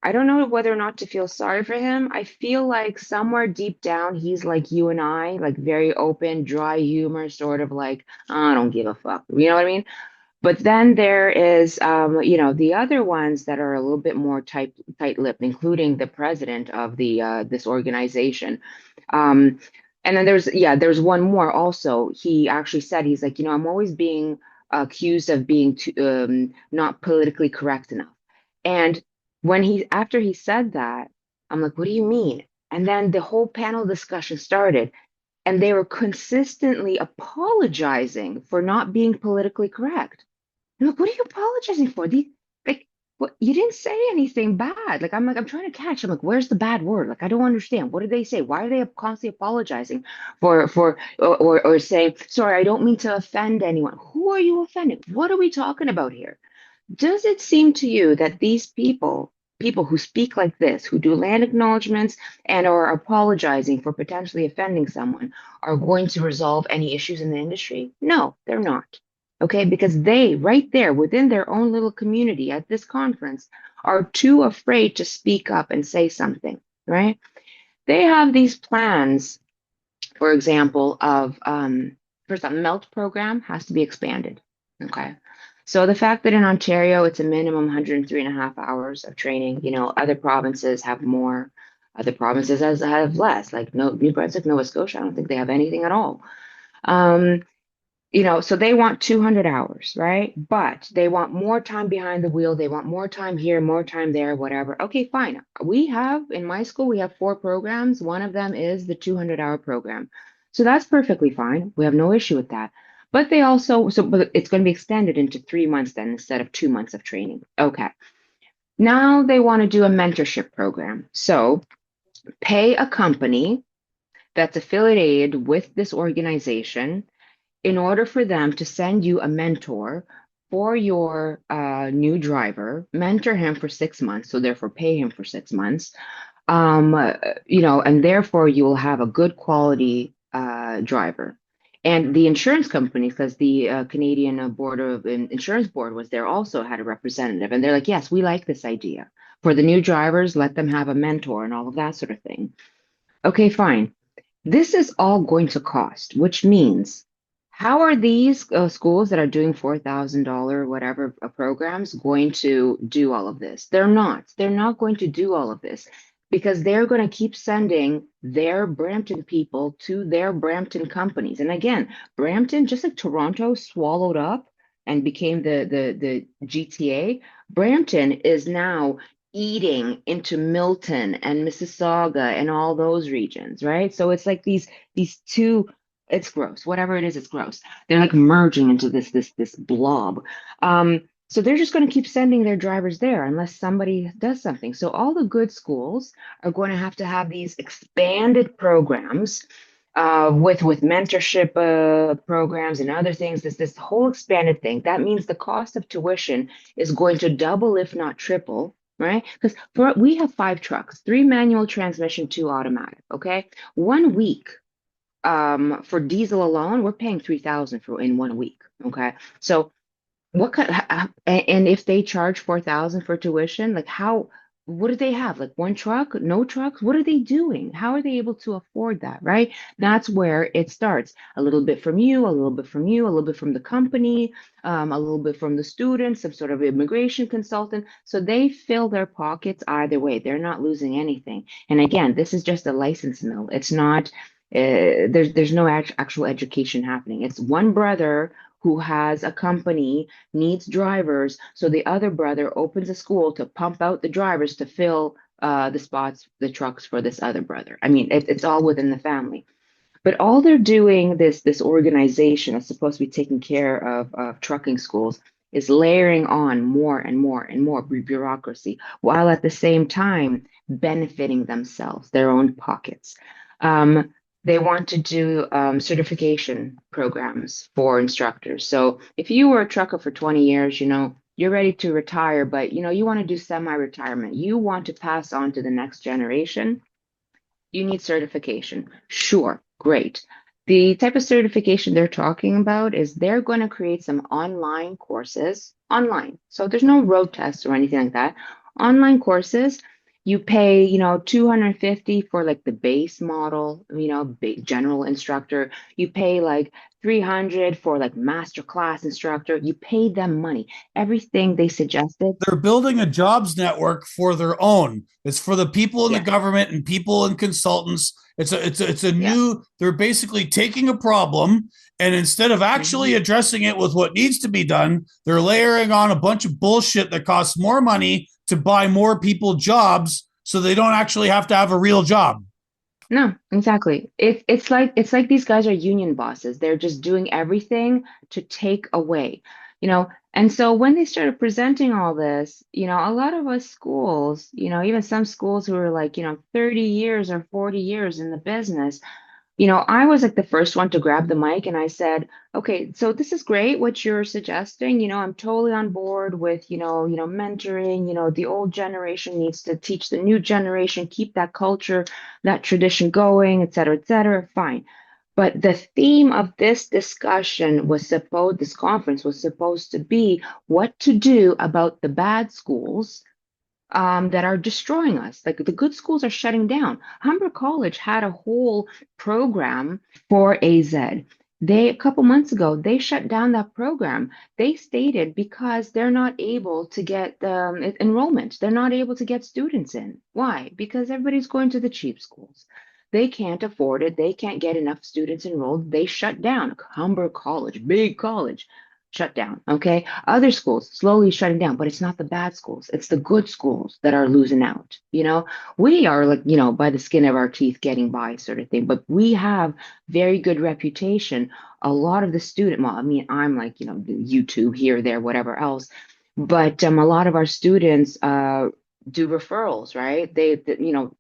I don't know whether or not to feel sorry for him. I feel like somewhere deep down, he's like you and I, like very open, dry humor, sort of like, I don't give a fuck. You know what I mean? But then there is, the other ones that are a little bit more tight-lipped, including the president of the this organization. Um, and then there's one more also. He actually said he's like, I'm always being accused of being not politically correct enough. And after he said that, I'm like, what do you mean? And then the whole panel discussion started, and they were consistently apologizing for not being politically correct. I'm like, what are you apologizing for? Like, what? You didn't say anything bad. I'm trying to catch. I'm like, where's the bad word? Like, I don't understand. What did they say? Why are they constantly apologizing or saying, sorry, I don't mean to offend anyone? Who are you offending? What are we talking about here? Does it seem to you that these people who speak like this, who do land acknowledgements and are apologizing for potentially offending someone, are going to resolve any issues in the industry? No, they're not. Okay, because they, right there within their own little community at this conference, are too afraid to speak up and say something, right? They have these plans, for example, of first, the MELT program has to be expanded. Okay. So the fact that in Ontario it's a minimum 103 and a half hours of training, other provinces have more, other provinces have less, like no New Brunswick, Nova Scotia, I don't think they have anything at all. Um, so they want 200 hours, right? But they want more time behind the wheel. They want more time here, more time there, whatever. Okay, fine. In my school, we have 4 programs. One of them is the 200-hour program. So that's perfectly fine. We have no issue with that. But but it's going to be extended into 3 months then instead of 2 months of training. Okay. Now they want to do a mentorship program. So pay a company that's affiliated with this organization in order for them to send you a mentor for your new driver, mentor him for 6 months, so therefore pay him for 6 months, and therefore you will have a good quality driver. And the insurance company, because the Canadian Board of Insurance Board was there, also had a representative, and they're like, yes, we like this idea. For the new drivers, let them have a mentor and all of that sort of thing. Okay, fine. This is all going to cost, which means How are these schools that are doing $4,000 whatever programs going to do all of this? They're not. They're not going to do all of this because they're going to keep sending their Brampton people to their Brampton companies. And again, Brampton, just like Toronto swallowed up and became the GTA, Brampton is now eating into Milton and Mississauga and all those regions, right? So it's like these two, it's gross. Whatever it is, it's gross. They're like merging into this blob. So they're just going to keep sending their drivers there unless somebody does something. So all the good schools are going to have these expanded programs with mentorship programs and other things. This whole expanded thing. That means the cost of tuition is going to double, if not triple. Right? Because we have 5 trucks, 3 manual transmission, 2 automatic. Okay, 1 week for diesel alone, we're paying 3,000 for in 1 week. Okay. So what kind and if they charge 4,000 for tuition, like how, what do they have? Like one truck, no trucks? What are they doing? How are they able to afford that, right? That's where it starts. A little bit from you, a little bit from you, a little bit from the company, a little bit from the students, some sort of immigration consultant. So they fill their pockets either way. They're not losing anything. And again, this is just a license mill. It's not, there's no actual education happening. It's one brother who has a company, needs drivers, so the other brother opens a school to pump out the drivers to fill the spots, the trucks for this other brother. I mean, it's all within the family. But all they're doing, this organization that's supposed to be taking care of trucking schools, is layering on more and more and more bureaucracy, while at the same time benefiting themselves, their own pockets. They want to do certification programs for instructors. So if you were a trucker for 20 years, you're ready to retire, but you want to do semi-retirement. You want to pass on to the next generation. You need certification. Sure, great. The type of certification they're talking about is they're going to create some online courses online. So there's no road tests or anything like that. Online courses, you pay, 250 for like the base model, general instructor. You pay like 300 for like master class instructor. You pay them money. Everything they suggested. They're building a jobs network for their own. It's for the people in the Yeah, government and people and consultants. It's a yeah. new. They're basically taking a problem and instead of actually Mhm. addressing it with what needs to be done, they're layering on a bunch of bullshit that costs more money to buy more people jobs, so they don't actually have to have a real job. No, exactly. It's like these guys are union bosses. They're just doing everything to take away, And so when they started presenting all this, a lot of us schools, even some schools who are like, 30 years or 40 years in the business, I was like the first one to grab the mic and I said, okay, so this is great what you're suggesting. I'm totally on board with, mentoring, the old generation needs to teach the new generation, keep that culture, that tradition going, et cetera, et cetera. Fine. But the theme of this conference was supposed to be what to do about the bad schools that are destroying us. Like the good schools are shutting down. Humber College had a whole program for AZ. A couple months ago, they shut down that program. They stated because they're not able to get enrollment. They're not able to get students in. Why? Because everybody's going to the cheap schools. They can't afford it. They can't get enough students enrolled. They shut down. Humber College, big college, shut down. Okay. Other schools slowly shutting down, but it's not the bad schools. It's the good schools that are losing out. We are like, by the skin of our teeth getting by sort of thing, but we have very good reputation. A lot of the well, I mean, I'm like, YouTube here, there, whatever else. But a lot of our students do referrals, right?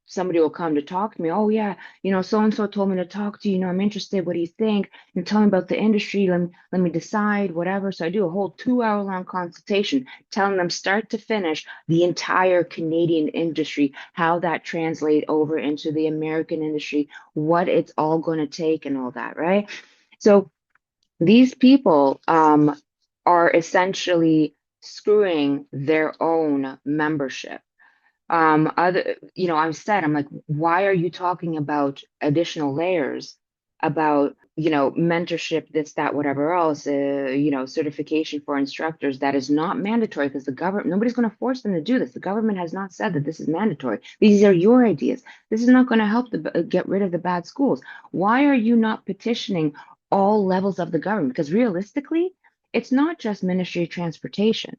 Somebody will come to talk to me. Oh yeah, so and so told me to talk to you. I'm interested. What do you think? And tell me about the industry. Let me decide, whatever. So I do a whole 2 hour long consultation, telling them start to finish the entire Canadian industry, how that translate over into the American industry, what it's all going to take, and all that, right? So these people are essentially screwing their own membership. I'm like, why are you talking about additional layers about, mentorship, this, that, whatever else, certification for instructors that is not mandatory because the government, nobody's going to force them to do this. The government has not said that this is mandatory. These are your ideas. This is not going to help get rid of the bad schools. Why are you not petitioning all levels of the government? Because realistically, it's not just Ministry of Transportation.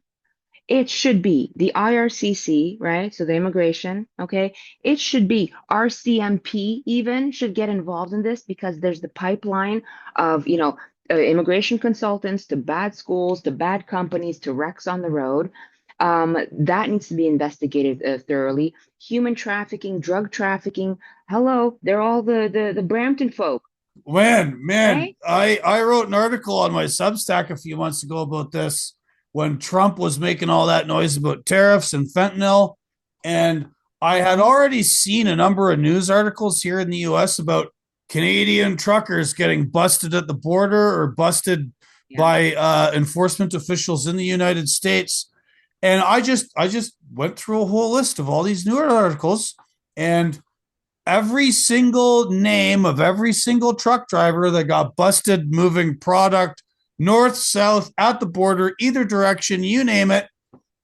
It should be the IRCC, right? So the immigration, okay? It should be RCMP even should get involved in this because there's the pipeline of, immigration consultants to bad schools, to bad companies, to wrecks on the road. That needs to be investigated thoroughly. Human trafficking, drug trafficking. Hello, they're all the Brampton folk, Man, right? I wrote an article on my Substack a few months ago about this when Trump was making all that noise about tariffs and fentanyl. And I had Hmm. already seen a number of news articles here in the US about Canadian truckers getting busted at the border or busted Yeah. by enforcement officials in the United States. And I just went through a whole list of all these news articles, and every single name of every single truck driver that got busted moving product north, south, at the border, either direction, you name it,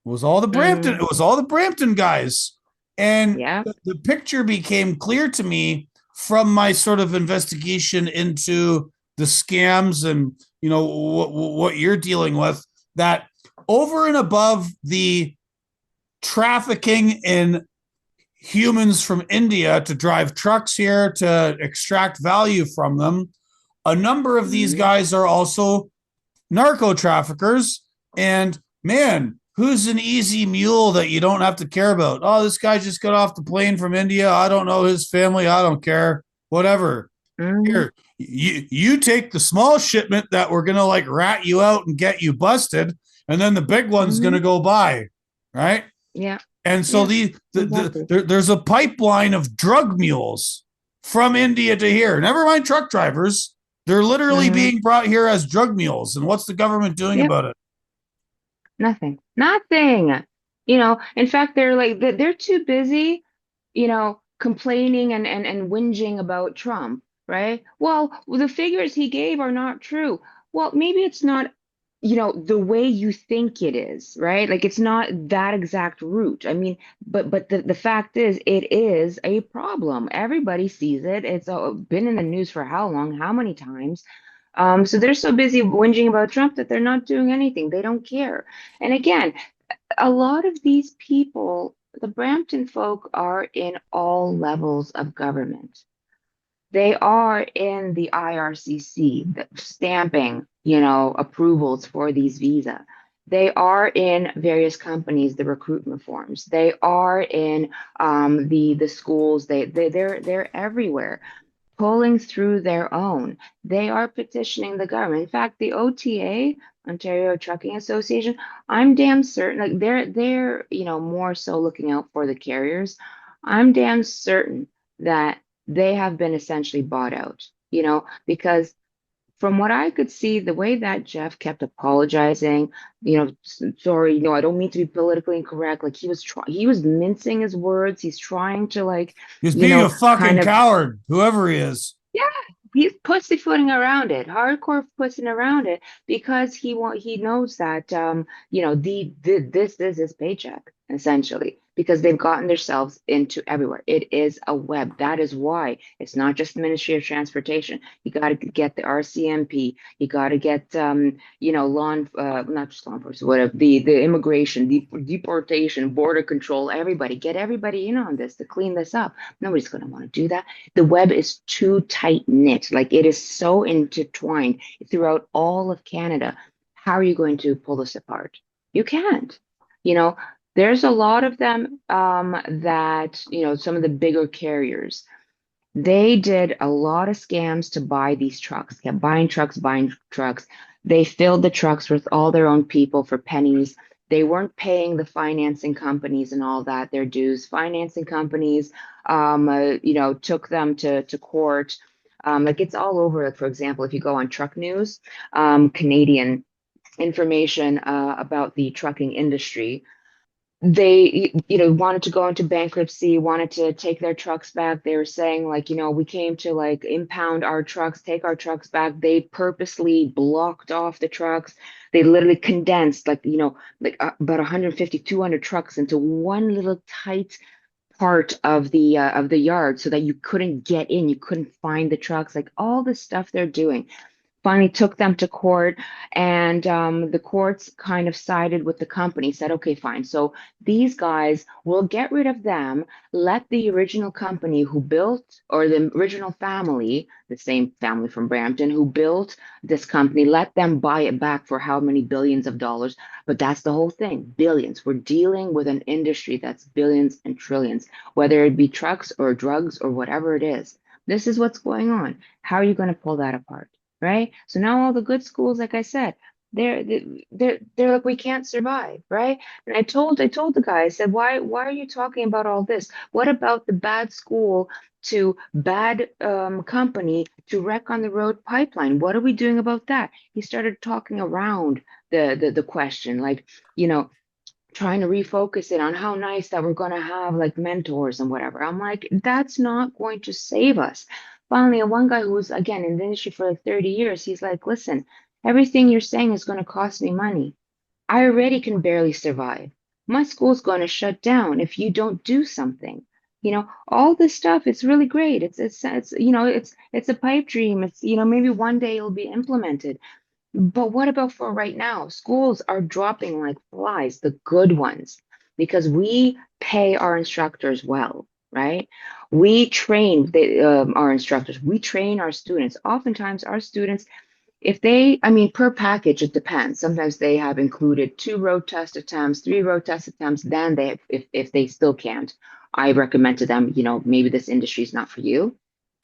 was all the Brampton. It Hmm. was all the Brampton guys. And Yeah. the picture became clear to me from my sort of investigation into the scams and what you're dealing with, that over and above the trafficking in humans from India to drive trucks here to extract value from them, a number of these Hmm. guys are also narco traffickers. And man, who's an easy mule that you don't have to care about? Oh, this guy just got off the plane from India. I don't know his family. I don't care. Whatever. Hmm. Here, you take the small shipment that we're gonna like rat you out and get you busted, and then the big one's Hmm. gonna go by, right? Yeah. And so Yeah. Exactly. there's a pipeline of drug mules from India to here. Never mind truck drivers. They're literally Hmm. being brought here as drug mules. And what's the government doing Yep. about it? Nothing. Nothing. In fact, they're too busy, complaining and whinging about Trump, right? Well, the figures he gave are not true. Well, maybe it's not, the way you think it is, right? Like it's not that exact route. I mean, but the fact is, it is a problem. Everybody sees it. It's been in the news for how long, how many times? So they're so busy whinging about Trump that they're not doing anything. They don't care. And again, a lot of these people, the Brampton folk, are in all levels of government. They are in the IRCC, stamping, approvals for these visa. They are in various companies, the recruitment forms. They are in the schools. They're everywhere pulling through their own. They are petitioning the government. In fact, the OTA, Ontario Trucking Association, I'm damn certain, like they're more so looking out for the carriers. I'm damn certain that they have been essentially bought out, because from what I could see, the way that Jeff kept apologizing, sorry, I don't mean to be politically incorrect. Like he was mincing his words. He's trying to like, He's being a kind fucking of, coward, whoever he is. yeah, he's pussyfooting around it, hardcore pussing around it because he knows that this is his paycheck essentially because they've gotten themselves into everywhere. It is a web. That is why it's not just the Ministry of Transportation. You got to get the RCMP. You got to get not just law enforcement, whatever the immigration, the deportation, border control. Everybody get everybody in on this to clean this up. Nobody's going to want to do that. The web is too tight knit. Like it is so intertwined throughout all of Canada. How are you going to pull this apart? You can't. You know, there's a lot of them that, some of the bigger carriers, they did a lot of scams to buy these trucks, kept buying trucks, buying trucks. They filled the trucks with all their own people for pennies. They weren't paying the financing companies and all that their dues. Financing companies, took them to court. Like it's all over. Like for example, if you go on Truck News, Canadian information about the trucking industry, they wanted to go into bankruptcy, wanted to take their trucks back. They were saying like, we came to like impound our trucks, take our trucks back. They purposely blocked off the trucks. They literally condensed like, like about 150 200 trucks into one little tight part of the yard so that you couldn't get in, you couldn't find the trucks, like all the stuff they're doing. Finally took them to court, and the courts kind of sided with the company, said, okay, fine. So these guys will get rid of them, let the original company who built, or the original family, the same family from Brampton who built this company, let them buy it back for how many billions of dollars. But that's the whole thing, billions. We're dealing with an industry that's billions and trillions, whether it be trucks or drugs or whatever it is. This is what's going on. How are you going to pull that apart? Right? So now all the good schools, like I said, they're like, we can't survive, right? And I told the guy, I said, why are you talking about all this? What about the bad school to bad company to wreck on the road pipeline? What are we doing about that? He started talking around the question, like, you know, trying to refocus it on how nice that we're going to have like mentors and whatever. I'm like, that's not going to save us. Finally, one guy who was again in the industry for like 30 years, he's like, listen, everything you're saying is going to cost me money. I already can barely survive. My school's going to shut down if you don't do something. All this stuff, it's really great. It's a pipe dream. It's, maybe one day it'll be implemented. But what about for right now? Schools are dropping like flies, the good ones, because we pay our instructors well, right? We train our instructors, we train our students. Oftentimes, our students, if they, I mean, per package, it depends. Sometimes they have included 2 road test attempts, 3 road test attempts. Then they, if they still can't, I recommend to them, maybe this industry is not for you,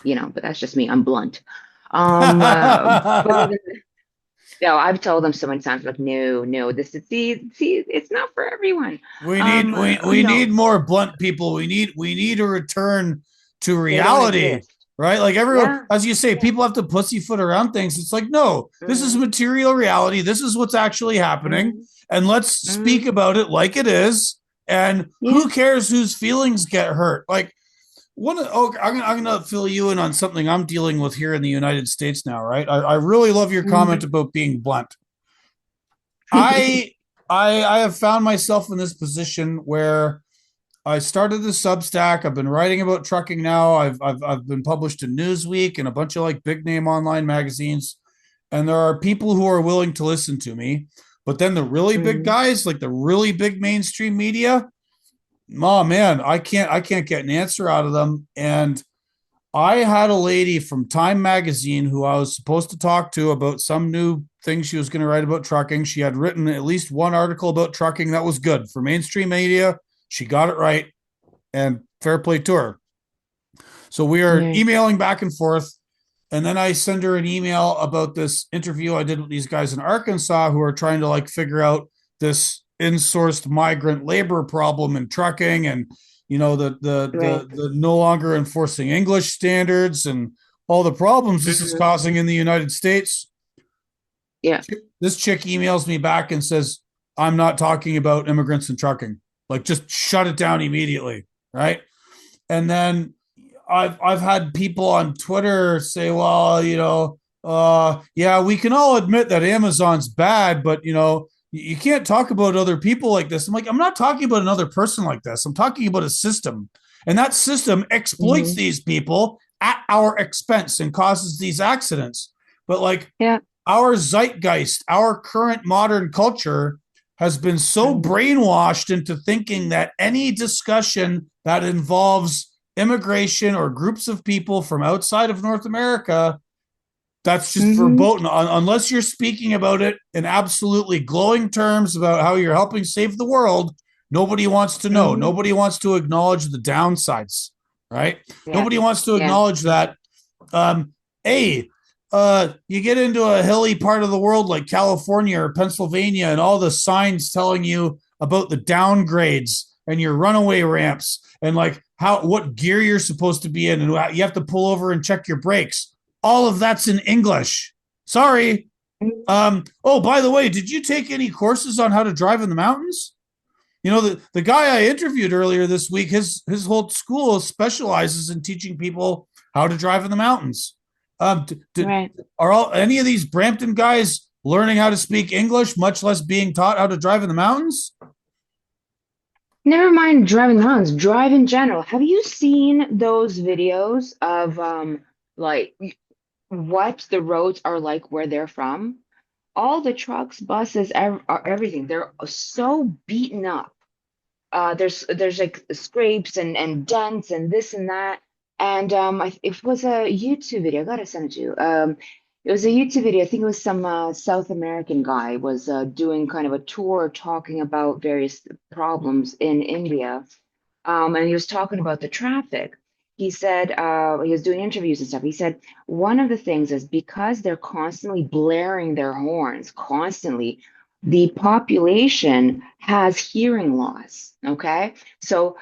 but that's just me. I'm blunt. But no, I've told them so many times, like, no, no, this is see, it's not for everyone. We need we need more blunt people. We need a return to They don't reality, exist. right? Like everyone, Yeah, as you say, yeah. people have to pussyfoot around things. It's like, no, this is Hmm. material reality. This is what's actually happening, Hmm. and let's Hmm. speak about it like it is. And Yeah. who cares whose feelings get hurt? Like I'm gonna fill you in on something I'm dealing with here in the United States now, right? I really love your comment Hmm. about being blunt. I I have found myself in this position where I started the Substack. I've been writing about trucking now. I've been published in Newsweek and a bunch of like big name online magazines, and there are people who are willing to listen to me. But then the really big Hmm. guys, like the really big mainstream media, oh man, I can't get an answer out of them. And I had a lady from Time Magazine who I was supposed to talk to about some new thing she was going to write about trucking. She had written at least one article about trucking that was good for mainstream media. She got it right, and fair play to her. So we are Yeah. emailing back and forth. And then I send her an email about this interview I did with these guys in Arkansas who are trying to like figure out this insourced migrant labor problem in trucking, and Right. the no longer enforcing English standards and all the problems this is Hmm. causing in the United States. Yeah. This chick emails me back and says, I'm not talking about immigrants and trucking. Like just shut it down immediately. Right. And then I've had people on Twitter say, well, yeah, we can all admit that Amazon's bad, but you can't talk about other people like this. I'm like, I'm not talking about another person like this. I'm talking about a system. And that system exploits Hmm. these people at our expense and causes these accidents. But like Yeah. our zeitgeist, our current modern culture has been so Hmm. brainwashed into thinking that any discussion that involves immigration or groups of people from outside of North America, that's just Hmm. verboten. Unless you're speaking about it in absolutely glowing terms about how you're helping save the world, nobody wants to know. Hmm. Nobody wants to acknowledge the downsides, right? Yeah. Nobody wants to Yeah. acknowledge that hey, you get into a hilly part of the world like California or Pennsylvania, and all the signs telling you about the downgrades and your runaway ramps and like what gear you're supposed to be in, and you have to pull over and check your brakes. All of that's in English. Sorry. Mhm. Oh, by the way, did you take any courses on how to drive in the mountains? The guy I interviewed earlier this week, his whole school specializes in teaching people how to drive in the mountains. Right. Are all any of these Brampton guys learning how to speak English, much less being taught how to drive in the mountains? Never mind driving the mountains, drive in general. Have you seen those videos of like what the roads are like where they're from? All the trucks, buses, everything, they're so beaten up. There's like scrapes and dents and this and that. And it was a YouTube video. I gotta send it to you. It was a YouTube video. I think it was some South American guy was doing kind of a tour talking about various problems in India. And he was talking about the traffic. He said he was doing interviews and stuff. He said one of the things is because they're constantly blaring their horns, constantly, the population has hearing loss. Okay. So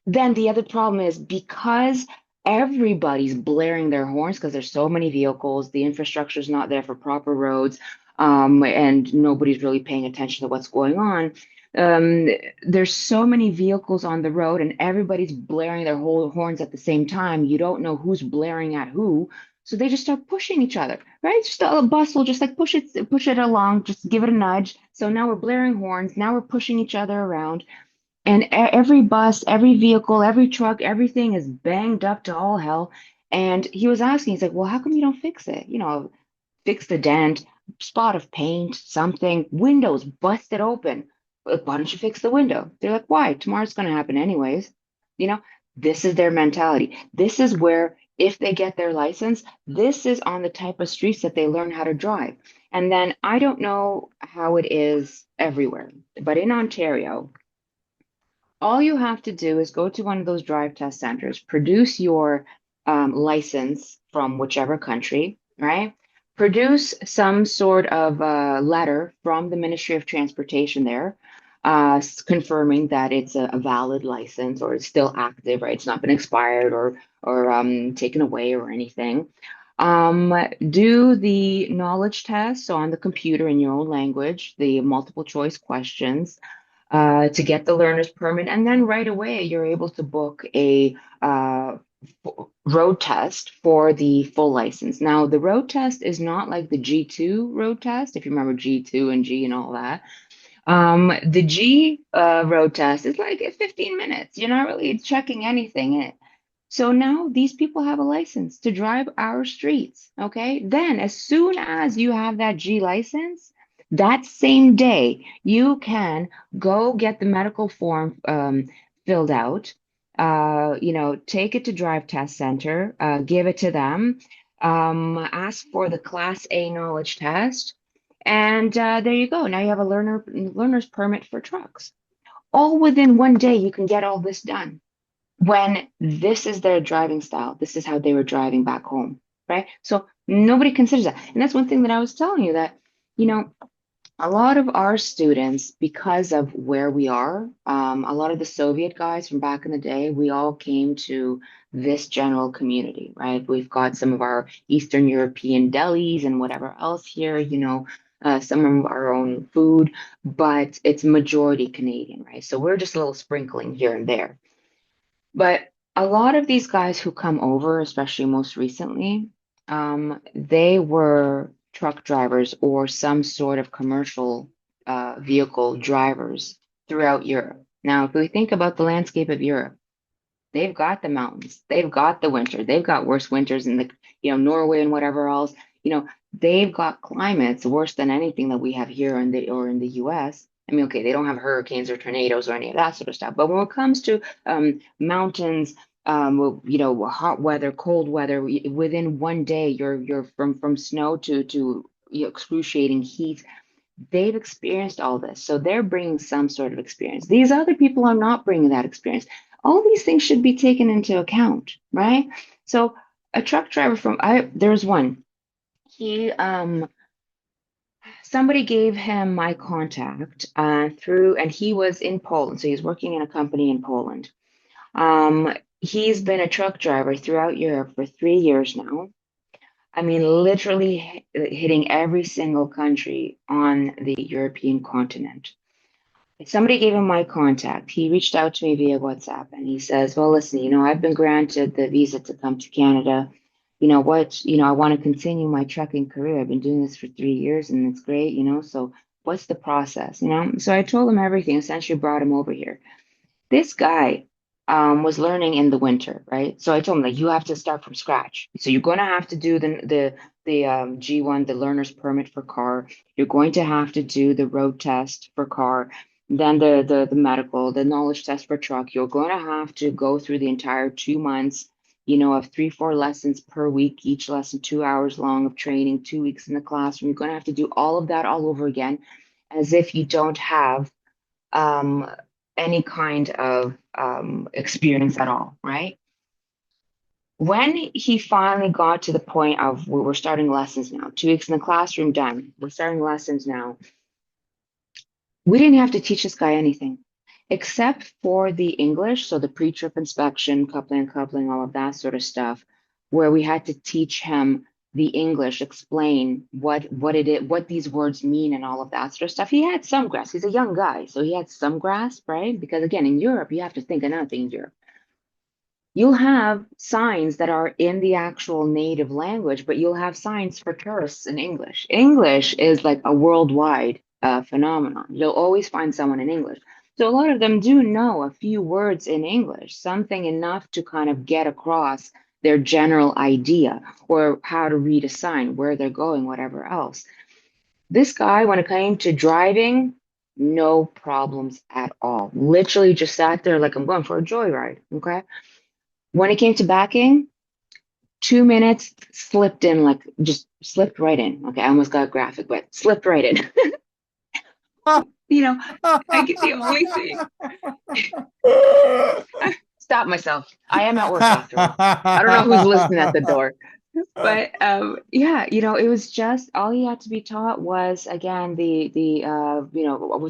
then the other problem is because everybody's blaring their horns because there's so many vehicles, the infrastructure is not there for proper roads, and nobody's really paying attention to what's going on. Um, there's so many vehicles on the road, and everybody's blaring their whole horns at the same time. You don't know who's blaring at who, so they just start pushing each other, right? Just a bus will just like push it along, just give it a nudge. So now we're blaring horns. Now we're pushing each other around. And every bus, every vehicle, every truck, everything is banged up to all hell. And he was asking, he's like, well, how come you don't fix it? Fix the dent, spot of paint, something, windows busted open. Why don't you fix the window? They're like, why? Tomorrow's going to happen anyways. You know, this is their mentality. This is where, if they get their license, this is on the type of streets that they learn how to drive. And then I don't know how it is everywhere, but in Ontario, all you have to do is go to one of those drive test centers, produce your license from whichever country, right? Produce some sort of letter from the Ministry of Transportation there, confirming that it's a valid license or it's still active, right? It's not been expired or taken away or anything. Do the knowledge test on the computer in your own language, the multiple choice questions to get the learner's permit. And then right away, you're able to book a road test for the full license. Now, the road test is not like the G2 road test, if you remember G2 and G and all that. The G road test is like 15 minutes. You're not really checking anything in. So now these people have a license to drive our streets. Okay. Then, as soon as you have that G license, that same day, you can go get the medical form filled out. Take it to Drive Test Center, give it to them, ask for the Class A knowledge test, and there you go. Now you have a learner's permit for trucks. All within one day, you can get all this done when this is their driving style. This is how they were driving back home, right? So nobody considers that. And that's one thing that I was telling you that, you know, a lot of our students, because of where we are, a lot of the Soviet guys from back in the day, we all came to this general community, right? We've got some of our Eastern European delis and whatever else here, some of our own food, but it's majority Canadian, right? So we're just a little sprinkling here and there. But a lot of these guys who come over, especially most recently, they were truck drivers or some sort of commercial vehicle drivers throughout Europe. Now, if we think about the landscape of Europe, they've got the mountains, they've got the winter, they've got worse winters in Norway and whatever else. They've got climates worse than anything that we have here in the US. I mean, okay, they don't have hurricanes or tornadoes or any of that sort of stuff. But when it comes to mountains, hot weather, cold weather, within one day, you're from snow to excruciating heat. They've experienced all this, so they're bringing some sort of experience. These other people are not bringing that experience. All these things should be taken into account, right? So a truck driver there's one. He somebody gave him my contact and he was in Poland, so he's working in a company in Poland. He's been a truck driver throughout Europe for 3 years now. I mean, literally hitting every single country on the European continent. Somebody gave him my contact. He reached out to me via WhatsApp and he says, well, listen, I've been granted the visa to come to Canada. I want to continue my trucking career. I've been doing this for 3 years and it's great, so what's the process, So I told him everything, essentially brought him over here. This guy was learning in the winter, right? So I told him that you have to start from scratch. So you're going to have to do the G1, the learner's permit for car. You're going to have to do the road test for car, then the medical, the knowledge test for truck. You're going to have to go through the entire 2 months, of 3, 4 lessons per week, each lesson 2 hours long of training, 2 weeks in the classroom. You're going to have to do all of that all over again, as if you don't have um, any kind of experience at all, right? When he finally got to the point of we were starting lessons now, 2 weeks in the classroom done, we're starting lessons now. We didn't have to teach this guy anything except for the English, so the pre-trip inspection, coupling, all of that sort of stuff, where we had to teach him the English, explain what it is, what these words mean, and all of that sort of stuff. He had some grasp. He's a young guy, so he had some grasp, right? Because again, in Europe, you have to think another thing in Europe. You'll have signs that are in the actual native language, but you'll have signs for tourists in English. English is like a worldwide phenomenon. You'll always find someone in English. So a lot of them do know a few words in English, something enough to kind of get across their general idea or how to read a sign, where they're going, whatever else. This guy, when it came to driving, no problems at all. Literally just sat there like I'm going for a joyride. Okay. When it came to backing, 2 minutes slipped in, like just slipped right in. Okay, I almost got graphic, but slipped right in. you know, I get the only thing. Stop myself. I am at work after all. I don't know who's listening at the door. But yeah, it was just all he had to be taught was again with the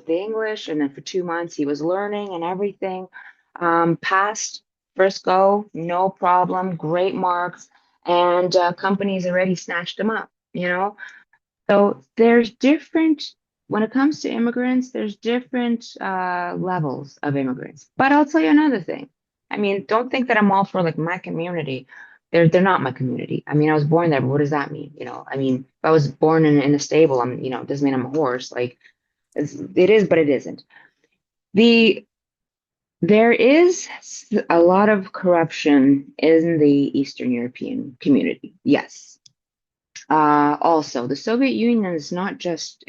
English, and then for 2 months he was learning and everything. Passed first go, no problem, great marks, and companies already snatched him up. So there's different when it comes to immigrants. There's different levels of immigrants. But I'll tell you another thing. I mean, don't think that I'm all for like my community. They're not my community. I mean, I was born there, but what does that mean? I mean, if I was born in a stable, it doesn't mean I'm a horse. Like it is, but it isn't. The There is a lot of corruption in the Eastern European community. Yes. Also, the Soviet Union is not just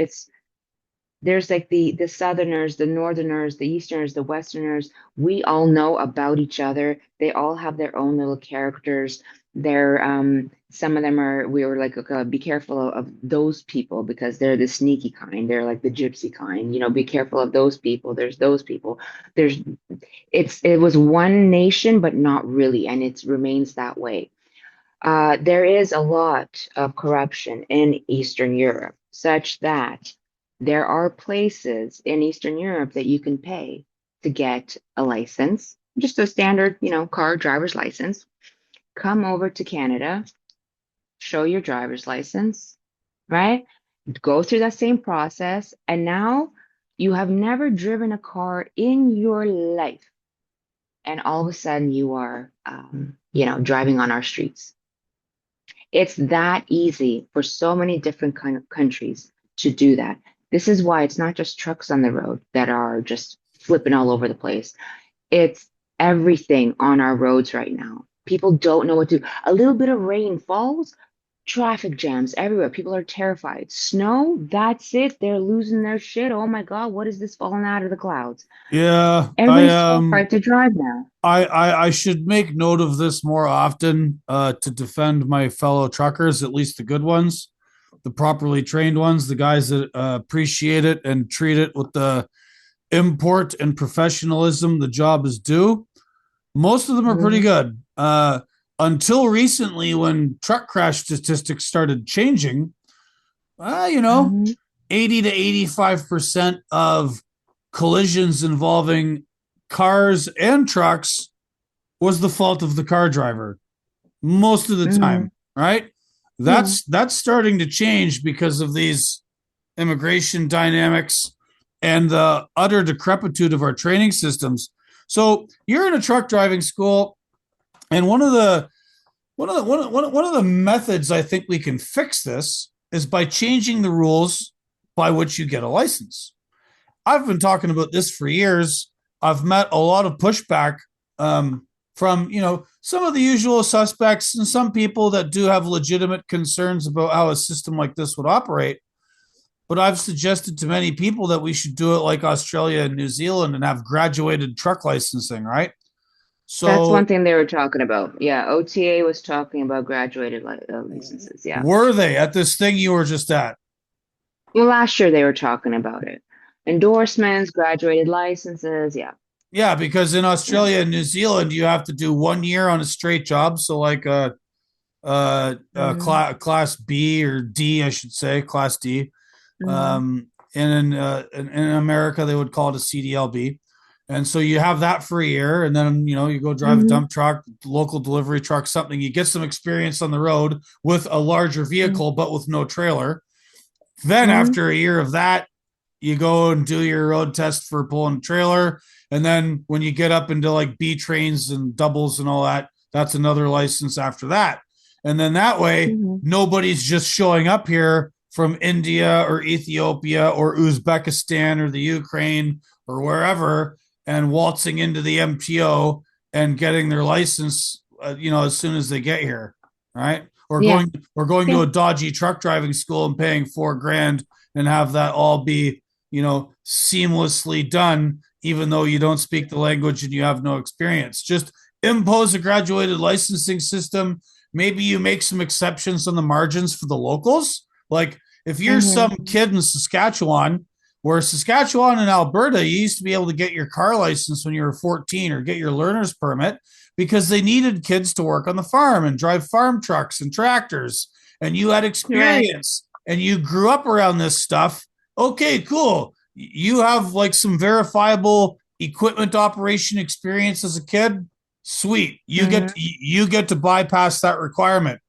there's like the Southerners, the Northerners, the Easterners, the Westerners. We all know about each other. They all have their own little characters. They're some of them are we were like, okay, be careful of those people because they're the sneaky kind. They're like the gypsy kind. Be careful of those people. There's those people. There's it was one nation, but not really, and it remains that way. There is a lot of corruption in Eastern Europe, such that there are places in Eastern Europe that you can pay to get a license, just a standard, car driver's license. Come over to Canada, show your driver's license, right? Go through that same process, and now you have never driven a car in your life, and all of a sudden you are, driving on our streets. It's that easy for so many different kind of countries to do that. This is why it's not just trucks on the road that are just flipping all over the place. It's everything on our roads right now. People don't know what to do. A little bit of rain falls, traffic jams everywhere. People are terrified. Snow, that's it. They're losing their shit. Oh my God, what is this falling out of the clouds? Yeah, Everybody's terrified to drive now. I should make note of this more often to defend my fellow truckers, at least the good ones, the properly trained ones, the guys that appreciate it and treat it with the import and professionalism the job is due. Most of them are pretty Mhm. good. Until recently, when truck crash statistics started changing, you know, Mhm. 80 to 85% of collisions involving cars and trucks was the fault of the car driver most of the Mhm. time, right? Yeah. That's starting to change because of these immigration dynamics and the utter decrepitude of our training systems. So you're in a truck driving school, and one of the methods I think we can fix this is by changing the rules by which you get a license. I've been talking about this for years. I've met a lot of pushback from some of the usual suspects and some people that do have legitimate concerns about how a system like this would operate. But I've suggested to many people that we should do it like Australia and New Zealand and have graduated truck licensing, right? That's one So thing they were talking about. Yeah, OTA was talking about graduated licenses. Yeah. were they at this thing you were just at? Well, last year they were talking about it. Endorsements, graduated licenses. Yeah. Yeah, because in Yeah. Australia and New Zealand, you have to do 1 year on a straight job. So like Hmm. class B or D, I should say, class D. Hmm. And in America, they would call it a CDLB. And so you have that for a year, and then you go drive a Hmm. dump truck, local delivery truck, something. You get some experience on the road with a larger vehicle, but with no trailer. Then Hmm. after a year of that, you go and do your road test for pulling a trailer. And then when you get up into like B trains and doubles and all that, that's another license after that. And then that way, Hmm. nobody's just showing up here from India or Ethiopia or Uzbekistan or the Ukraine or wherever and waltzing into the MTO and getting their license, as soon as they get here, right? Or Yeah. going to Yeah. a dodgy truck driving school and paying $4,000 and have that all be seamlessly done, even though you don't speak the language and you have no experience. Just impose a graduated licensing system. Maybe you make some exceptions on the margins for the locals. Like if you're Hmm. some kid in Saskatchewan, where Saskatchewan and Alberta, you used to be able to get your car license when you were 14 or get your learner's permit because they needed kids to work on the farm and drive farm trucks and tractors. And you had Right. experience and you grew up around this stuff. Okay, cool. You have like some verifiable equipment operation experience as a kid. Sweet. Hmm. You get to bypass that requirement.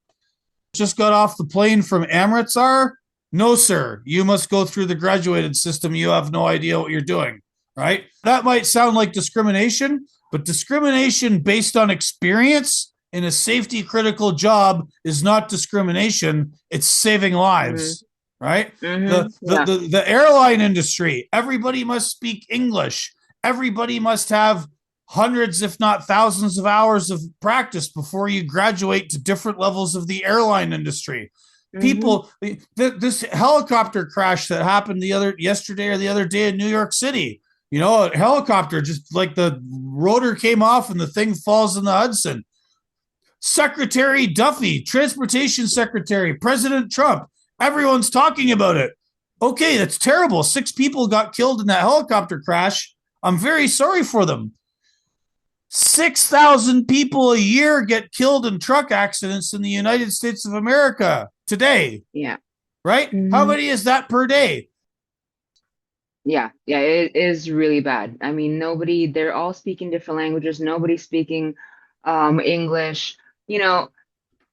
Just got off the plane from Amritsar? No, sir. You must go through the graduated system. You have no idea what you're doing, right? That might sound like discrimination, but discrimination based on experience in a safety critical job is not discrimination. It's saving Hmm. lives, right? Hmm. Yeah. The airline industry, everybody must speak English. Everybody must have hundreds, if not thousands, of hours of practice before you graduate to different levels of the airline industry. Hmm. People, this helicopter crash that happened yesterday or the other day in New York City. A helicopter just like the rotor came off and the thing falls in the Hudson. Secretary Duffy, Transportation Secretary, President Trump, everyone's talking about it. Okay, that's terrible. 6 people got killed in that helicopter crash. I'm very sorry for them. 6,000 people a year get killed in truck accidents in the United States of America today, Yeah. right? How Hmm. many is that per day? Yeah. Yeah. It is really bad. I mean, they're all speaking different languages. Nobody's speaking English. You know,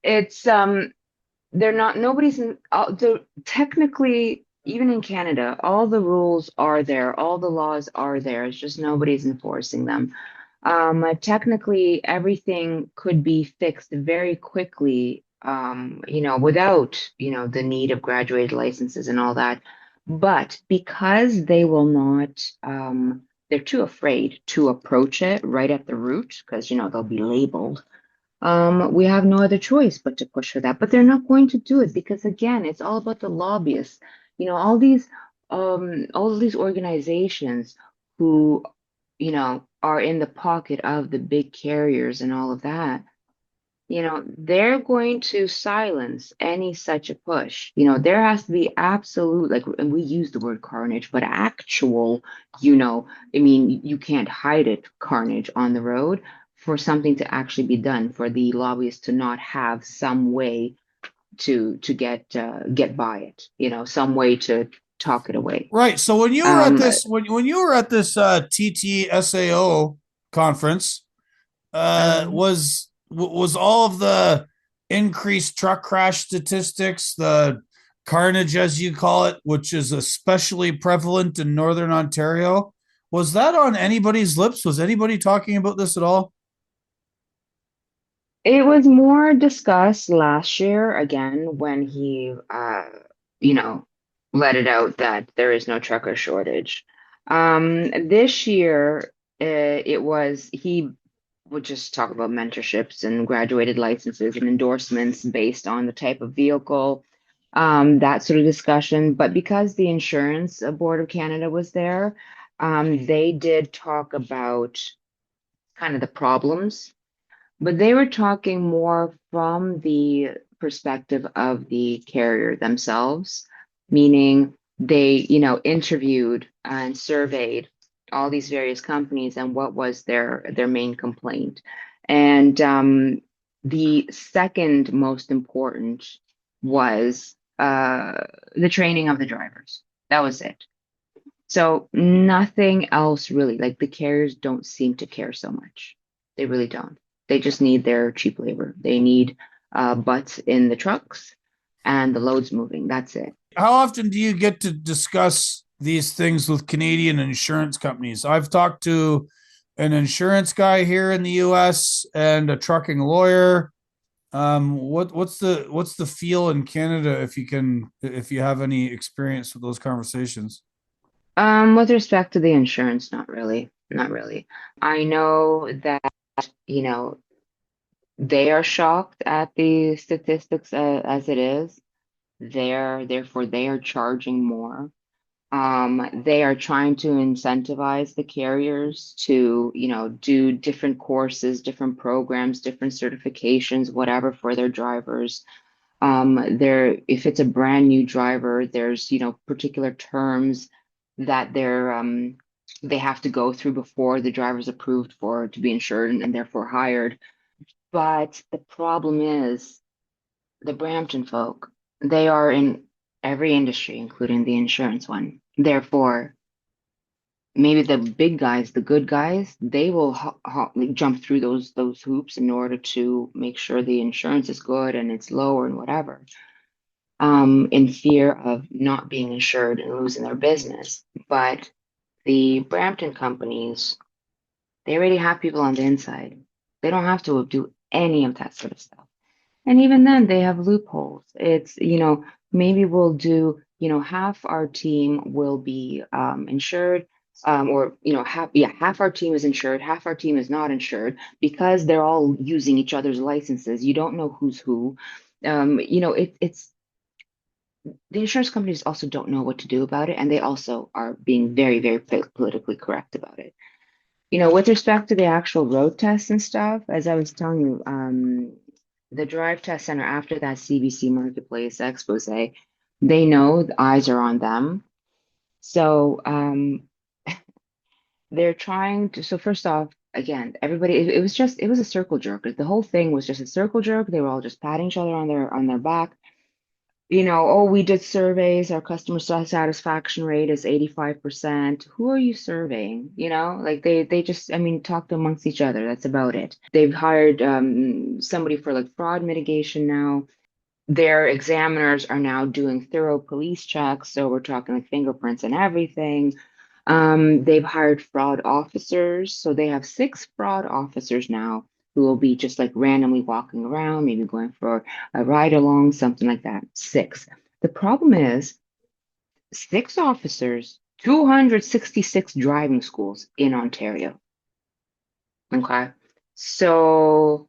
it's they're not nobody's in technically even in Canada, all the rules are there, all the laws are there. It's just nobody's enforcing them. Technically, everything could be fixed very quickly, without, the need of graduated licenses and all that. But because they will not, they're too afraid to approach it right at the root because, they'll be labeled. We have no other choice but to push for that. But they're not going to do it because, again, it's all about the lobbyists. All of these organizations who are in the pocket of the big carriers and all of that, they're going to silence any such a push. There has to be absolute, like, and we use the word carnage, but actual, I mean, you can't hide it, carnage on the road for something to actually be done, for the lobbyists to not have some way to get by it, some way to talk it away. Right. So when you were at Um, this when you were at this TTSAO conference, um, was all of the increased truck crash statistics, the carnage, as you call it, which is especially prevalent in Northern Ontario. Was that on anybody's lips? Was anybody talking about this at all? It was more discussed last year again when he, you know, let it out that there is no trucker shortage. This year, it was he would just talk about mentorships and graduated licenses and endorsements based on the type of vehicle, that sort of discussion. But because the Insurance Board of Canada was there, they did talk about kind of the problems, but they were talking more from the perspective of the carrier themselves, meaning they, interviewed and surveyed all these various companies and what was their main complaint. And the second most important was the training of the drivers. That was it. So nothing else really. Like the carriers don't seem to care so much. They really don't. They just need their cheap labor. They need butts in the trucks and the loads moving. That's it. How often do you get to discuss these things with Canadian insurance companies? I've talked to an insurance guy here in the US and a trucking lawyer. What's the feel in Canada if you have any experience with those conversations? With respect to the insurance, not really. Not really. I know that, you know, they are shocked at the statistics as it is. Therefore, they are charging more. They are trying to incentivize the carriers to, do different courses, different programs, different certifications, whatever for their drivers. If it's a brand new driver, there's, particular terms that they have to go through before the driver's approved for to be insured and therefore hired. But the problem is the Brampton folk, they are in every industry, including the insurance one. Therefore, maybe the big guys, the good guys, they will like, jump through those hoops in order to make sure the insurance is good and it's lower and whatever, in fear of not being insured and losing their business. But the Brampton companies, they already have people on the inside. They don't have to do any of that sort of stuff. And even then, they have loopholes. It's, maybe we'll do, half our team will be insured, or, half our team is insured, half our team is not insured because they're all using each other's licenses. You don't know who's who. It's the insurance companies also don't know what to do about it, and they also are being very, very politically correct about it. With respect to the actual road tests and stuff, as I was telling you, the Drive Test Center after that CBC Marketplace expose, they know the eyes are on them. So they're trying to. So first off, again, everybody, it was a circle jerk. The whole thing was just a circle jerk. They were all just patting each other on their back. Oh, we did surveys. Our customer satisfaction rate is 85%. Who are you surveying? Like they just, I mean, talk amongst each other. That's about it. They've hired somebody for like fraud mitigation now. Their examiners are now doing thorough police checks. So we're talking like fingerprints and everything. They've hired fraud officers. So they have 6 fraud officers now who will be just like randomly walking around, maybe going for a ride along, something like that. 6. The problem is 6 officers, 266 driving schools in Ontario. Okay. So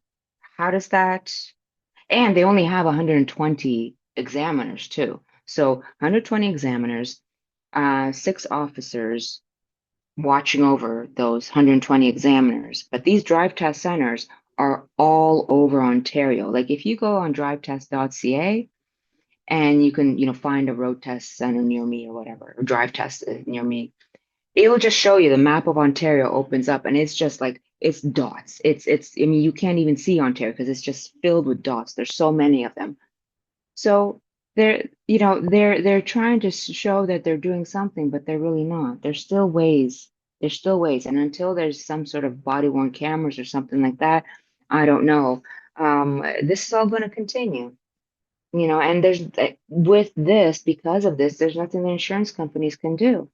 how does that? And they only have 120 examiners too. So 120 examiners, 6 officers watching over those 120 examiners. But these drive test centers are all over Ontario. Like if you go on drivetest.ca and you can, find a road test center near me or whatever, or drive test near me, it will just show you the map of Ontario opens up and it's just like it's dots. I mean, you can't even see Ontario because it's just filled with dots. There's so many of them. So they're trying to show that they're doing something, but they're really not. There's still ways. There's still ways. And until there's some sort of body worn cameras or something like that, I don't know. This is all going to continue. And there's with this, because of this, there's nothing the insurance companies can do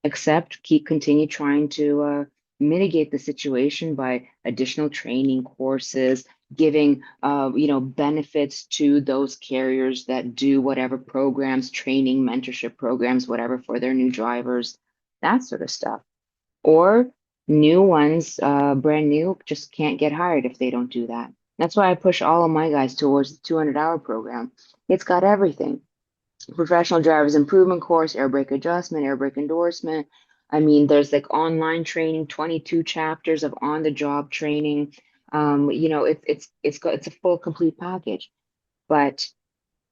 except keep continue trying to mitigate the situation by additional training courses, giving benefits to those carriers that do whatever programs, training, mentorship programs, whatever for their new drivers, that sort of stuff. Or new ones, brand new, just can't get hired if they don't do that. That's why I push all of my guys towards the 200-hour program. It's got everything: professional drivers improvement course, air brake adjustment, air brake endorsement. I mean, there's like online training, 22 chapters of on-the-job training. It's a full complete package. But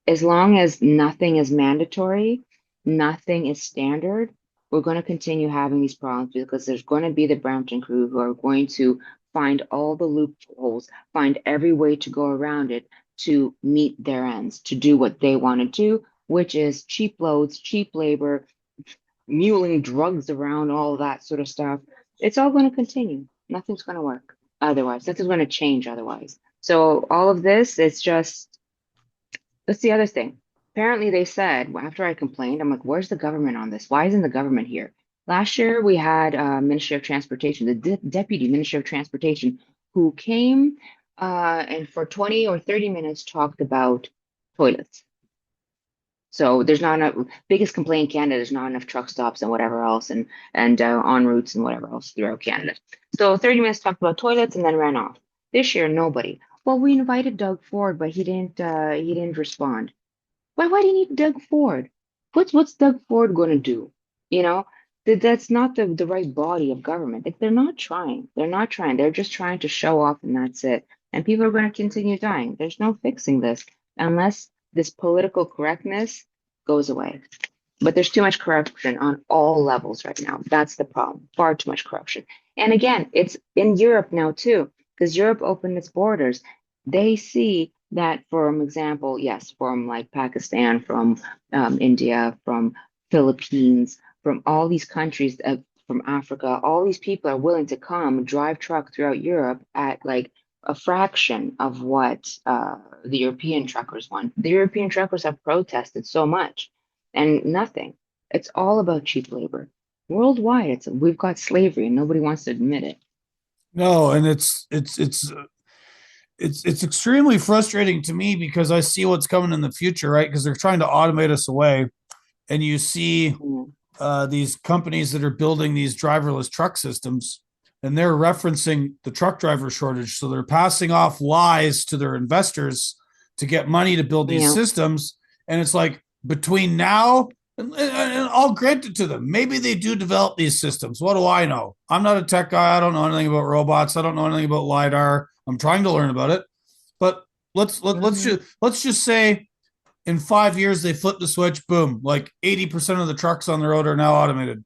as long as nothing is mandatory, nothing is standard, we're going to continue having these problems because there's going to be the Brampton crew who are going to find all the loopholes, find every way to go around it to meet their ends, to do what they want to do, which is cheap loads, cheap labor, muling drugs around, all that sort of stuff. It's all going to continue. Nothing's going to work otherwise. Nothing's going to change otherwise. So all of this, it's just that's the other thing. Apparently, they said after I complained, I'm like, where's the government on this? Why isn't the government here? Last year, we had Ministry of Transportation, the Deputy Minister of Transportation, who came and for 20 or 30 minutes talked about toilets. So there's not enough. Biggest complaint in Canada, there's not enough truck stops and whatever else, and en routes and whatever else throughout Canada. So 30 minutes talked about toilets and then ran off. This year, nobody. Well, we invited Doug Ford, but he didn't respond. Why do you need Doug Ford? What's Doug Ford going to do? You know, that's not the right body of government. Like, they're not trying. They're not trying. They're just trying to show off, and that's it. And people are going to continue dying. There's no fixing this unless this political correctness goes away. But there's too much corruption on all levels right now. That's the problem. Far too much corruption. And again, it's in Europe now too, because Europe opened its borders. They see that, for example, yes, from like Pakistan, from India, from Philippines, from all these countries, from Africa, all these people are willing to come drive truck throughout Europe at like a fraction of what the European truckers want. The European truckers have protested so much and nothing. It's all about cheap labor. Worldwide, we've got slavery and nobody wants to admit it. No, and it's extremely frustrating to me because I see what's coming in the future, right? Because they're trying to automate us away, and you see Mm, these companies that are building these driverless truck systems, and they're referencing the truck driver shortage. So they're passing off lies to their investors to get money to build these yeah. systems. And it's like between now and I'll grant it to them. Maybe they do develop these systems. What do I know? I'm not a tech guy. I don't know anything about robots. I don't know anything about lidar. I'm trying to learn about it. But Mhm. let's just say in 5 years they flip the switch, boom, like 80% of the trucks on the road are now automated.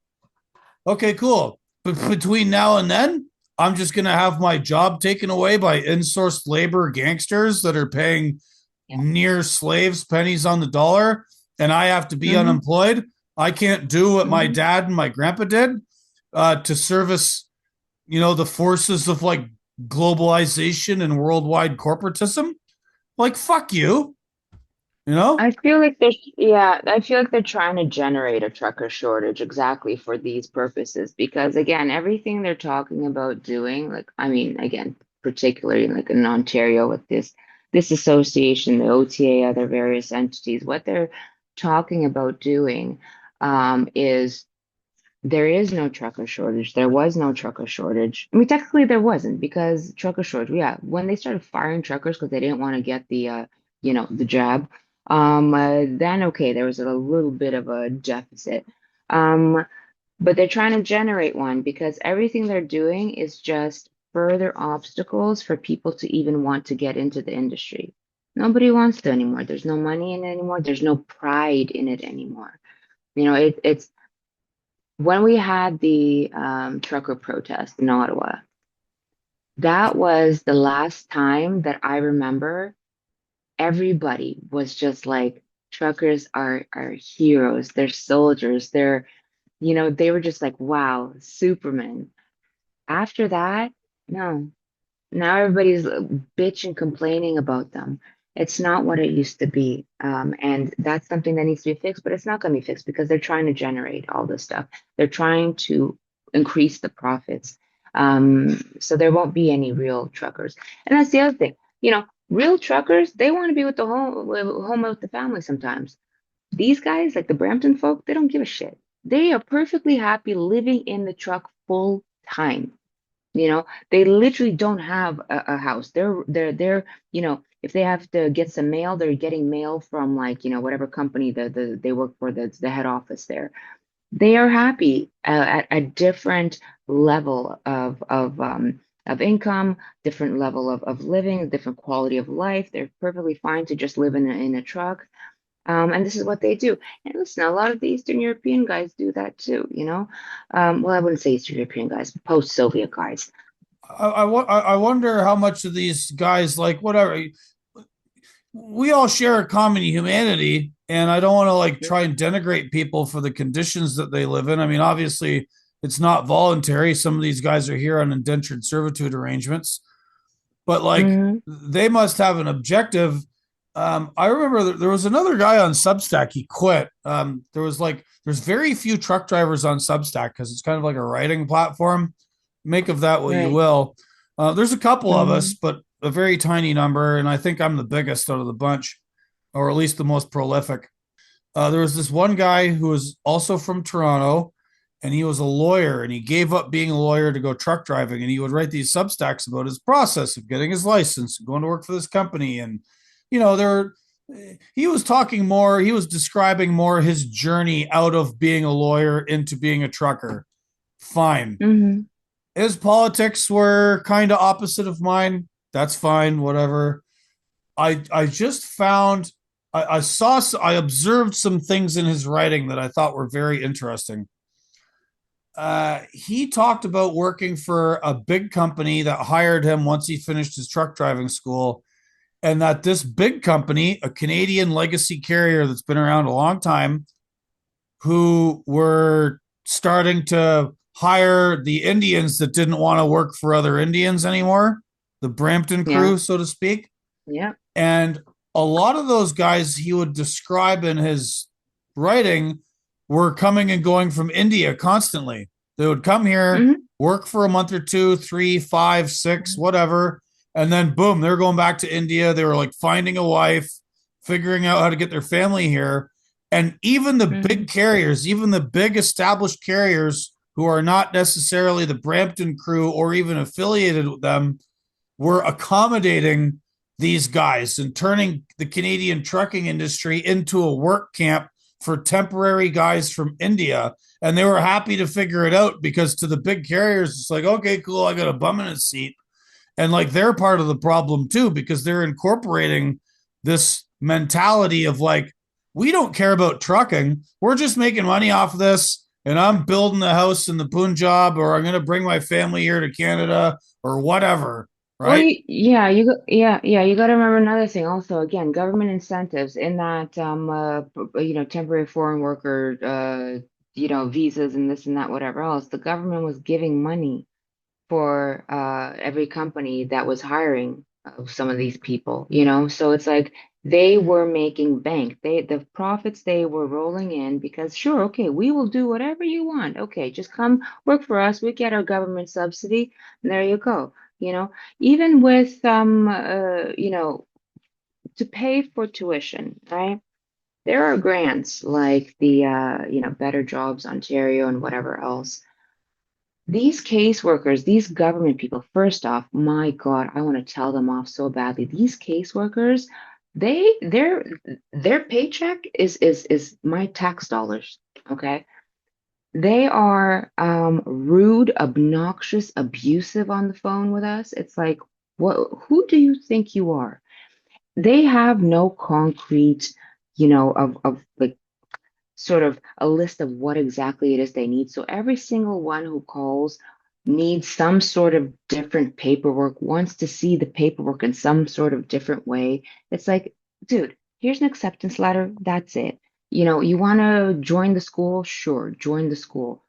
Okay, cool. But between now and then, I'm just gonna have my job taken away by insourced labor gangsters that are paying Yeah. near slaves pennies on the dollar, and I have to be Hmm. unemployed. I can't do what my Hmm. dad and my grandpa did to service, the forces of like globalization and worldwide corporatism. Like, fuck you, you know? I feel like they're trying to generate a trucker shortage exactly for these purposes because again, everything they're talking about doing, like I mean, again, particularly like in Ontario with this association, the OTA, other various entities, what they're talking about doing is there is no trucker shortage. There was no trucker shortage. I mean, technically there wasn't because trucker shortage, yeah, when they started firing truckers because they didn't want to get the jab, then okay, there was a little bit of a deficit. Um, but they're trying to generate one because everything they're doing is just further obstacles for people to even want to get into the industry. Nobody wants to anymore. There's no money in it anymore. There's no pride in it anymore. It's when we had the trucker protest in Ottawa, that was the last time that I remember everybody was just like, truckers are heroes, they're soldiers, they were just like, wow, Superman. After that, no. Now everybody's bitching, complaining about them. It's not what it used to be. And that's something that needs to be fixed, but it's not going to be fixed because they're trying to generate all this stuff. They're trying to increase the profits. So there won't be any real truckers. And that's the other thing. Real truckers, they want to be with the home with the family sometimes. These guys, like the Brampton folk, they don't give a shit. They are perfectly happy living in the truck full time. They literally don't have a house. If they have to get some mail, they're getting mail from like, whatever company they work for, that's the head office there. They are happy at a different level of income, different level of living, different quality of life. They're perfectly fine to just live in a truck. And this is what they do. And listen, a lot of the Eastern European guys do that too. Well, I wouldn't say Eastern European guys, post-Soviet guys. I wonder how much of these guys, like, whatever, we all share a common humanity, and I don't want to like try and denigrate people for the conditions that they live in. I mean, obviously, it's not voluntary. Some of these guys are here on indentured servitude arrangements, but like Mm-hmm. they must have an objective. I remember there was another guy on Substack. He quit. There's very few truck drivers on Substack because it's kind of like a writing platform. Make of that what you Right. will. There's a couple of us, Mm-hmm. but a very tiny number, and I think I'm the biggest out of the bunch, or at least the most prolific. There was this one guy who was also from Toronto, and he was a lawyer, and he gave up being a lawyer to go truck driving, and he would write these substacks about his process of getting his license, going to work for this company, and there. He was talking more. He was describing more his journey out of being a lawyer into being a trucker. Fine. Mm-hmm. His politics were kind of opposite of mine. That's fine. Whatever. I just found I observed some things in his writing that I thought were very interesting. He talked about working for a big company that hired him once he finished his truck driving school, and that this big company, a Canadian legacy carrier that's been around a long time, who were starting to hire the Indians that didn't want to work for other Indians anymore, the Brampton Yeah. Crew, so to speak. Yeah. And a lot of those guys he would describe in his writing were coming and going from India constantly. They would come here, Mm-hmm. work for a month or two, three, five, six, whatever. And then boom, they're going back to India. They were like finding a wife, figuring out how to get their family here. And even the Mm-hmm. big carriers, even the big established carriers who are not necessarily the Brampton Crew or even affiliated with them, were accommodating these guys and turning the Canadian trucking industry into a work camp for temporary guys from India. And they were happy to figure it out because to the big carriers, it's like, okay, cool, I got a bum in a seat. And like they're part of the problem too, because they're incorporating this mentality of like, we don't care about trucking. We're just making money off of this. And I'm building a house in the Punjab, or I'm going to bring my family here to Canada or whatever. Well, Right. yeah, you got to remember another thing also. Again, government incentives in that, temporary foreign worker, visas and this and that, whatever else. The government was giving money for every company that was hiring some of these people. So it's like they were making bank. The profits they were rolling in because sure, okay, we will do whatever you want. Okay, just come work for us. We get our government subsidy, and there you go. Even with to pay for tuition, right? There are grants like the Better Jobs Ontario and whatever else. These caseworkers, these government people, first off, my God, I want to tell them off so badly. These caseworkers, their paycheck is my tax dollars. Okay. They are rude, obnoxious, abusive on the phone with us. It's like, who do you think you are? They have no concrete, of like sort of a list of what exactly it is they need. So every single one who calls needs some sort of different paperwork, wants to see the paperwork in some sort of different way. It's like, dude, here's an acceptance letter. That's it. You want to join the school? Sure, join the school.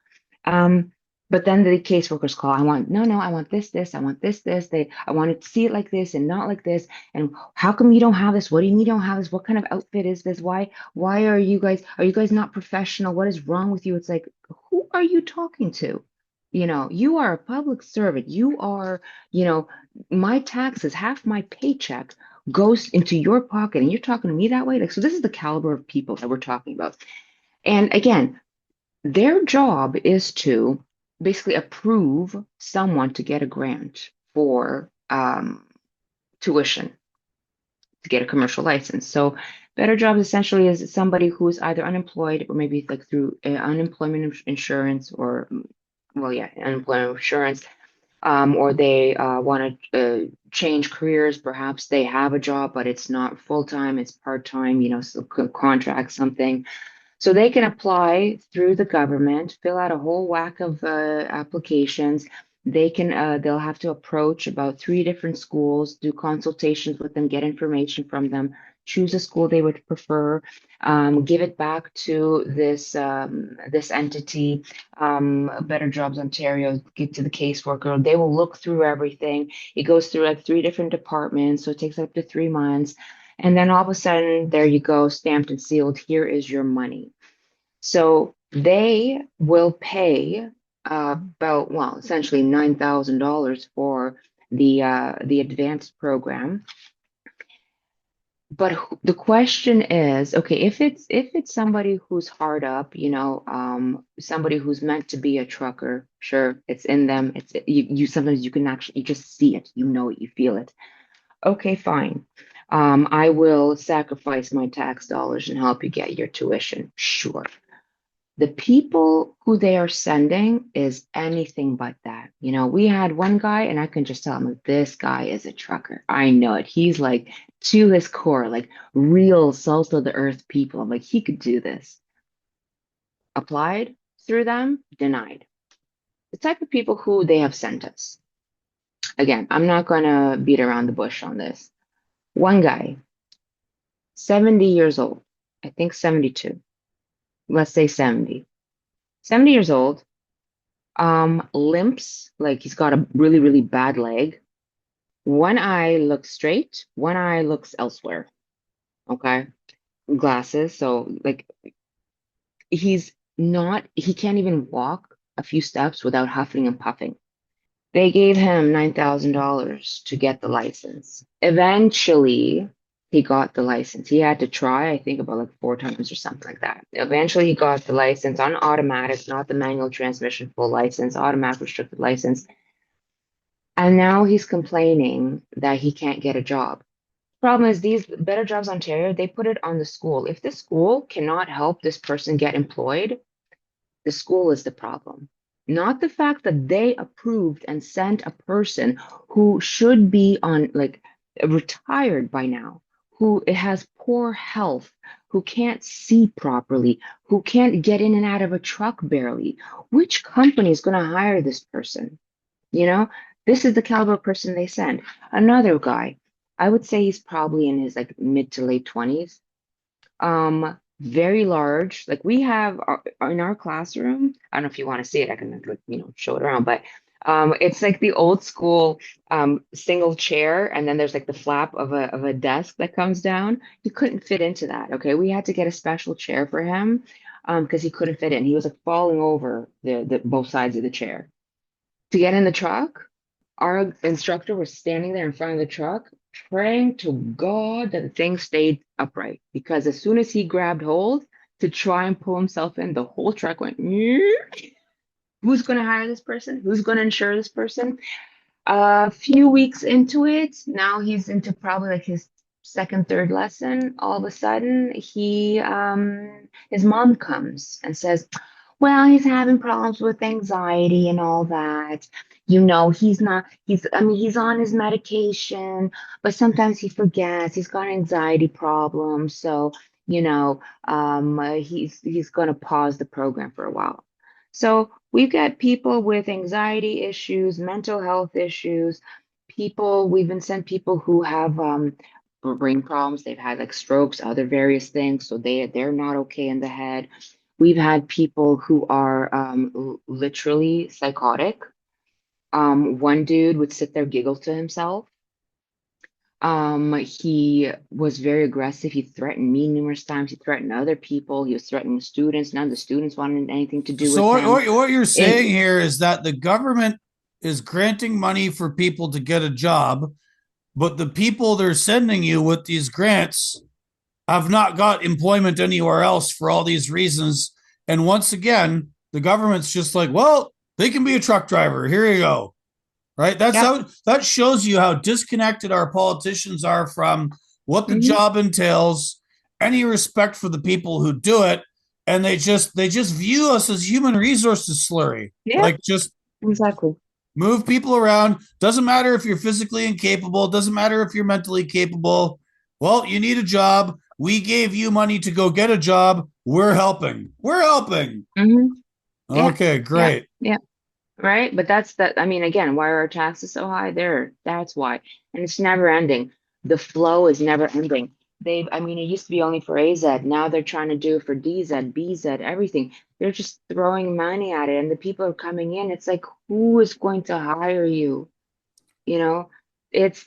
Um, But then the caseworkers call, I want, no, no, I want this, I want this. I want to see it like this and not like this. And how come you don't have this? What do you mean you don't have this? What kind of outfit is this? Why are you guys not professional? What is wrong with you? It's like, who are you talking to? You are a public servant. You are, my taxes, half my paycheck goes into your pocket, and you're talking to me that way. Like, so this is the caliber of people that we're talking about. And again, their job is to basically approve someone to get a grant for tuition to get a commercial license. So, better jobs essentially is somebody who's either unemployed or maybe like through unemployment insurance or, well, yeah, unemployment insurance, or they want to change careers. Perhaps they have a job, but it's not full time, it's part time, so contract something. So they can apply through the government, fill out a whole whack of applications. They'll have to approach about three different schools, do consultations with them, get information from them, choose a school they would prefer, give it back to this entity, Better Jobs Ontario, get to the caseworker. They will look through everything. It goes through like three different departments, so it takes up to 3 months. And then all of a sudden, there you go, stamped and sealed. Here is your money. So they will pay about, well, essentially $9,000 for the advanced program. But the question is, okay, if it's somebody who's hard up, somebody who's meant to be a trucker, sure, it's in them. It's you sometimes you can actually you just see it, you feel it. Okay, fine. I will sacrifice my tax dollars and help you get your tuition. Sure. The people who they are sending is anything but that. We had one guy, and I can just tell him, like, this guy is a trucker. I know it. He's like to his core, like real salt of the earth people. I'm like, he could do this. Applied through them, denied. The type of people who they have sent us. Again, I'm not going to beat around the bush on this. One guy, 70 years old, I think 72, let's say 70. 70 years old, limps, like he's got a really, really bad leg. One eye looks straight, one eye looks elsewhere. Okay. Glasses. So, like, he can't even walk a few steps without huffing and puffing. They gave him $9,000 to get the license. Eventually, he got the license. He had to try, I think, about like 4 times or something like that. Eventually, he got the license on automatic, not the manual transmission full license, automatic restricted license. And now he's complaining that he can't get a job. Problem is, these Better Jobs Ontario, they put it on the school. If the school cannot help this person get employed, the school is the problem. Not the fact that they approved and sent a person who should be on, like, retired by now, who has poor health, who can't see properly, who can't get in and out of a truck barely. Which company is going to hire this person? You know, this is the caliber of person they send. Another guy, I would say he's probably in his like mid to late 20s. Very large. Like we have in our classroom. I don't know if you want to see it. I can like, show it around, but it's like the old school single chair, and then there's like the flap of a desk that comes down. He couldn't fit into that. Okay, we had to get a special chair for him because he couldn't fit in. He was like falling over the both sides of the chair. To get in the truck, our instructor was standing there in front of the truck, praying to God that the thing stayed upright. Because as soon as he grabbed hold to try and pull himself in, the whole truck went, who's going to hire this person? Who's going to insure this person? A few weeks into it, now he's into probably like his second, third lesson. All of a sudden, his mom comes and says, well, he's having problems with anxiety and all that. He's not, I mean, he's on his medication, but sometimes he forgets. He's got anxiety problems. So, he's going to pause the program for a while. So we've got people with anxiety issues, mental health issues, we've been sent people who have brain problems. They've had like strokes, other various things. So they're not okay in the head. We've had people who are literally psychotic. One dude would sit there, giggle to himself. He was very aggressive. He threatened me numerous times. He threatened other people. He was threatening students. None of the students wanted anything to do So with him. what you're saying And here is that the government is granting money for people to get a job, but the people they're sending you with these grants have not got employment anywhere else for all these reasons. And once again, the government's just like, well, they can be a truck driver. Here you go. Right? That's yep. how that shows you how disconnected our politicians are from what the Hmm. job entails, any respect for the people who do it, and they just view us as human resources slurry. Yep. Like just Exactly. move people around. Doesn't matter if you're physically incapable, doesn't matter if you're mentally capable. Well, you need a job. We gave you money to go get a job. We're helping. We're helping. Hmm. Yeah. Okay, Yeah. great. Yeah. Right. But that's that. I mean, again, why are our taxes so high? There. That's why. And it's never ending. The flow is never ending. I mean, it used to be only for AZ. Now they're trying to do it for DZ, BZ, everything. They're just throwing money at it. And the people are coming in. It's like, who is going to hire you? You know, it's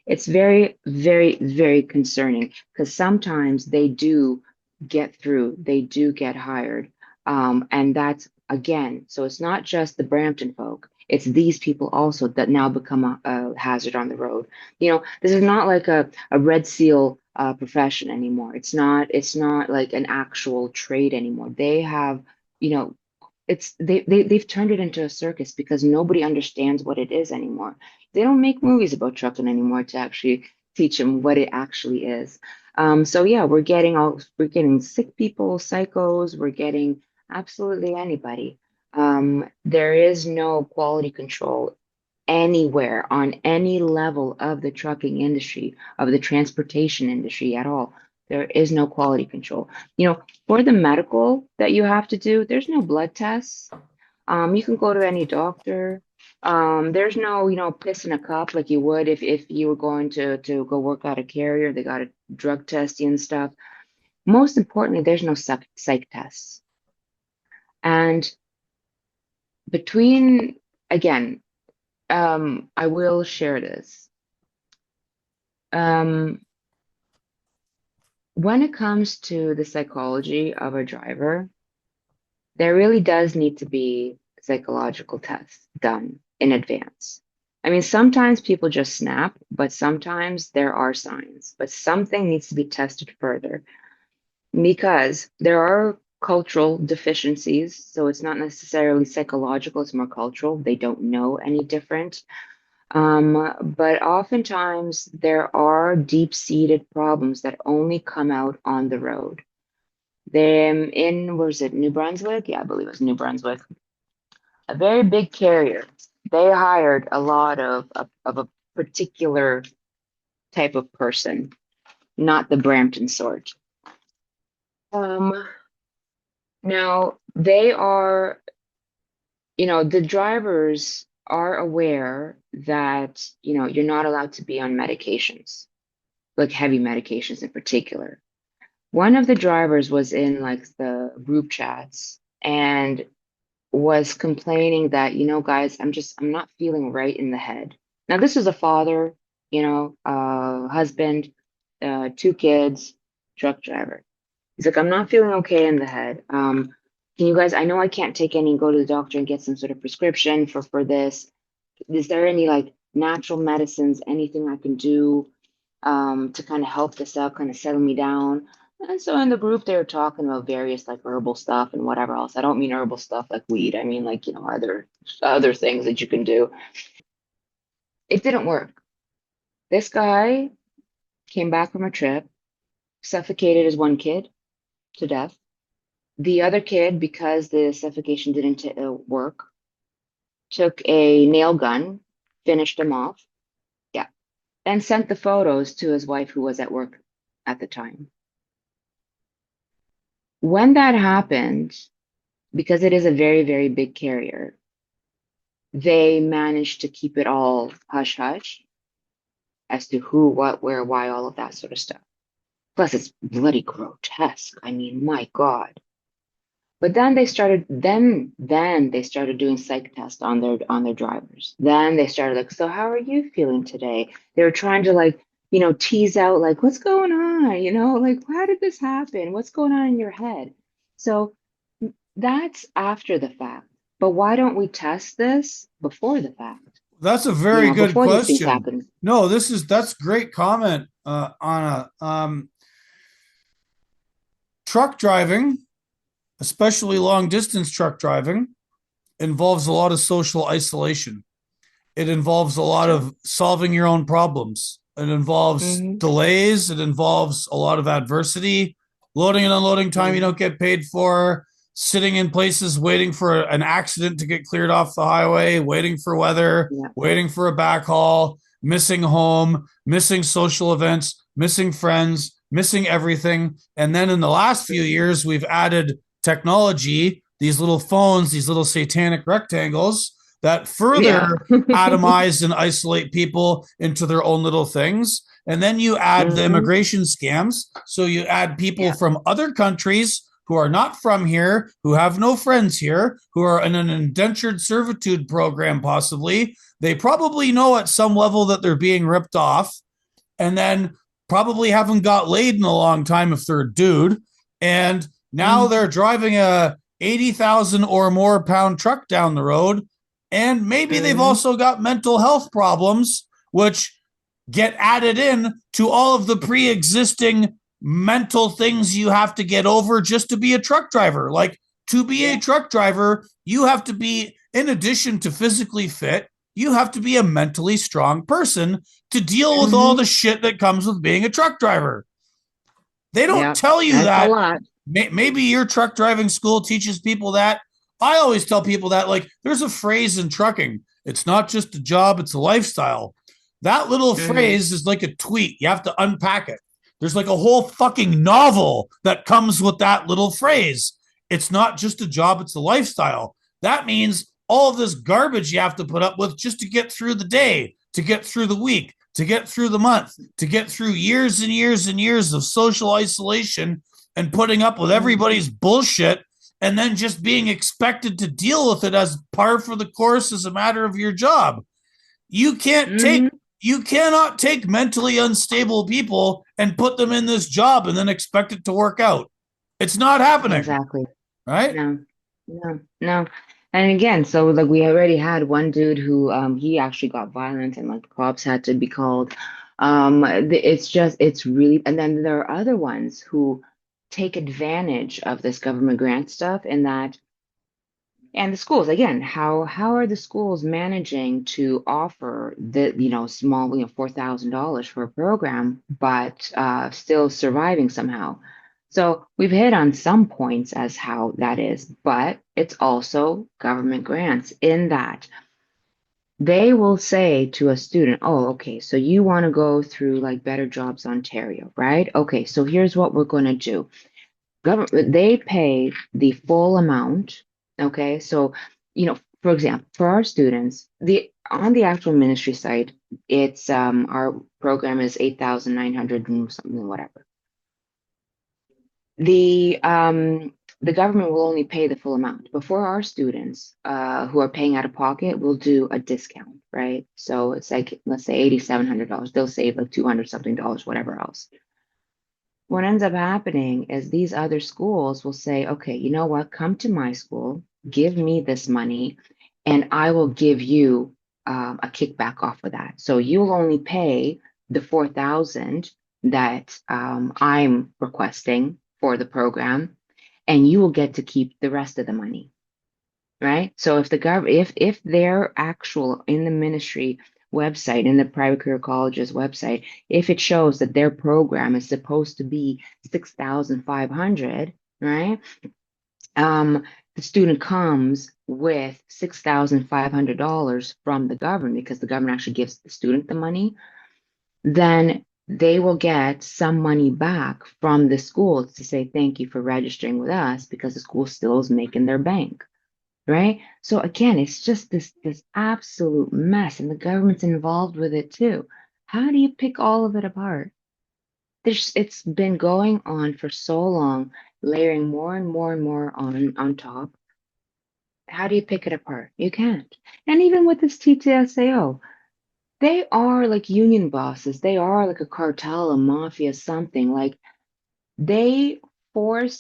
it's very, very, very concerning because sometimes they do get through, they do get hired. And that's again, so it's not just the Brampton folk, it's these people also that now become a hazard on the road. This is not like a Red Seal profession anymore. It's not like an actual trade anymore. They have, you know, they've turned it into a circus because nobody understands what it is anymore. They don't make movies about trucking anymore to actually teach them what it actually is. So yeah, we're getting sick people, psychos, we're getting absolutely anybody. There is no quality control anywhere on any level of the trucking industry, of the transportation industry at all. There is no quality control. For the medical that you have to do, there's no blood tests. You can go to any doctor. There's no, piss in a cup like you would if you were going to go work at a carrier. They got a drug test you and stuff. Most importantly, there's no psych tests. And between, again, I will share this. Um, when it comes to the psychology of a driver, there really does need to be psychological tests done in advance. I mean, sometimes people just snap, but sometimes there are signs, but something needs to be tested further because there are cultural deficiencies. So it's not necessarily psychological, it's more cultural. They don't know any different. But oftentimes there are deep-seated problems that only come out on the road. Them in, where's it, New Brunswick? Yeah, I believe it's New Brunswick. A very big carrier. They hired a lot of a particular type of person, not the Brampton sort. Um, Now they are, the drivers are aware that, you're not allowed to be on medications, like heavy medications in particular. One of the drivers was in like the group chats and was complaining that, guys, I'm not feeling right in the head. Now, this is a father, husband, two kids, truck driver. He's like, I'm not feeling okay in the head. Can you guys, I know I can't take any, go to the doctor and get some sort of prescription for this. Is there any like natural medicines, anything I can do to kind of help this out, kind of settle me down? And so in the group, they were talking about various like herbal stuff and whatever else. I don't mean herbal stuff like weed. I mean like, other things that you can do. It didn't work. This guy came back from a trip, suffocated his one kid to death. The other kid, because the suffocation didn't work, took a nail gun, finished him off. Yeah. And sent the photos to his wife who was at work at the time. When that happened, because it is a very, very big carrier, they managed to keep it all hush hush as to who, what, where, why, all of that sort of stuff. Plus, it's bloody grotesque. I mean, my God. But then they started doing psych tests on their drivers. Then they started like, so how are you feeling today? They were trying to like, tease out like what's going on, like how did this happen? What's going on in your head? So that's after the fact. But why don't we test this before the fact? That's a very good Before these things question. happen. No, that's great comment, Anna. Truck driving, especially long distance truck driving, involves a lot of social isolation. It involves a lot True. of solving your own problems. It involves Hmm. delays. It involves a lot of adversity, loading and unloading time you Hmm. don't get paid for, sitting in places waiting for an accident to get cleared off the highway, waiting for weather, Yeah. waiting for a backhaul, missing home, missing social events, missing friends, missing everything. And then in the last few Hmm. years, we've added technology, these little phones, these little satanic rectangles that further Yeah. atomize and isolate people into their own little things. And then you add the Hmm. immigration scams. So you add people Yeah. from other countries who are not from here, who have no friends here, who are in an indentured servitude program, possibly. They probably know at some level that they're being ripped off, and then probably haven't got laid in a long time if they're a dude. And now Hmm. they're driving a 80,000 or more pound truck down the road. And maybe they've Hmm. also got mental health problems, which get added in to all of the pre existing mental things you have to get over just to be a truck driver. Like, to be a Yeah. truck driver, you have to be, in addition to physically fit, you have to be a mentally strong person to deal with all Hmm. the shit that comes with being a truck driver. They don't Yeah. tell you That's a that. lot. Maybe your truck driving school teaches people that. I always tell people that, like, there's a phrase in trucking. It's not just a job, it's a lifestyle. That little Hmm. phrase is like a tweet. You have to unpack it. There's like a whole fucking novel that comes with that little phrase. It's not just a job, it's a lifestyle. That means all of this garbage you have to put up with just to get through the day, to get through the week, to get through the month, to get through years and years and years of social isolation and putting up with Hmm. everybody's bullshit, and then just being expected to deal with it as par for the course as a matter of your job. You can't take Hmm. you cannot take mentally unstable people and put them in this job and then expect it to work out. It's not happening, Exactly. right? No, no, no. And again, so like we already had one dude who he actually got violent and like the cops had to be called. It's really, and then there are other ones who take advantage of this government grant stuff and that. And the schools, again, how are the schools managing to offer the, small, $4,000 for a program, but still surviving somehow? So we've hit on some points as how that is, but it's also government grants in that they will say to a student, oh, okay, so you want to go through like Better Jobs Ontario, right? Okay, so here's what we're going to do. Government, they pay the full amount. Okay, so for example, for our students, the on the actual ministry site, it's our program is 8,900 and something, whatever. The government will only pay the full amount. But for our students who are paying out of pocket, we'll do a discount, right? So it's like, let's say $8,700. They'll save like 200 something dollars, whatever else. What ends up happening is these other schools will say, okay, you know what? Come to my school, give me this money, and I will give you a kickback off of that. So you'll only pay the 4,000 that I'm requesting for the program, and you will get to keep the rest of the money, right? So if the if their actual in the ministry website, in the private career college's website, if it shows that their program is supposed to be 6,500, right? Um, the student comes with $6,500 from the government because the government actually gives the student the money, then they will get some money back from the school to say thank you for registering with us because the school still is making their bank, right? So again, it's just this absolute mess, and the government's involved with it too. How do you pick all of it apart? It's been going on for so long. layering more and more and more on top. How do you pick it apart? You can't. And even with this TTSAO, they are like union bosses. They are like a cartel, a mafia, something. Like they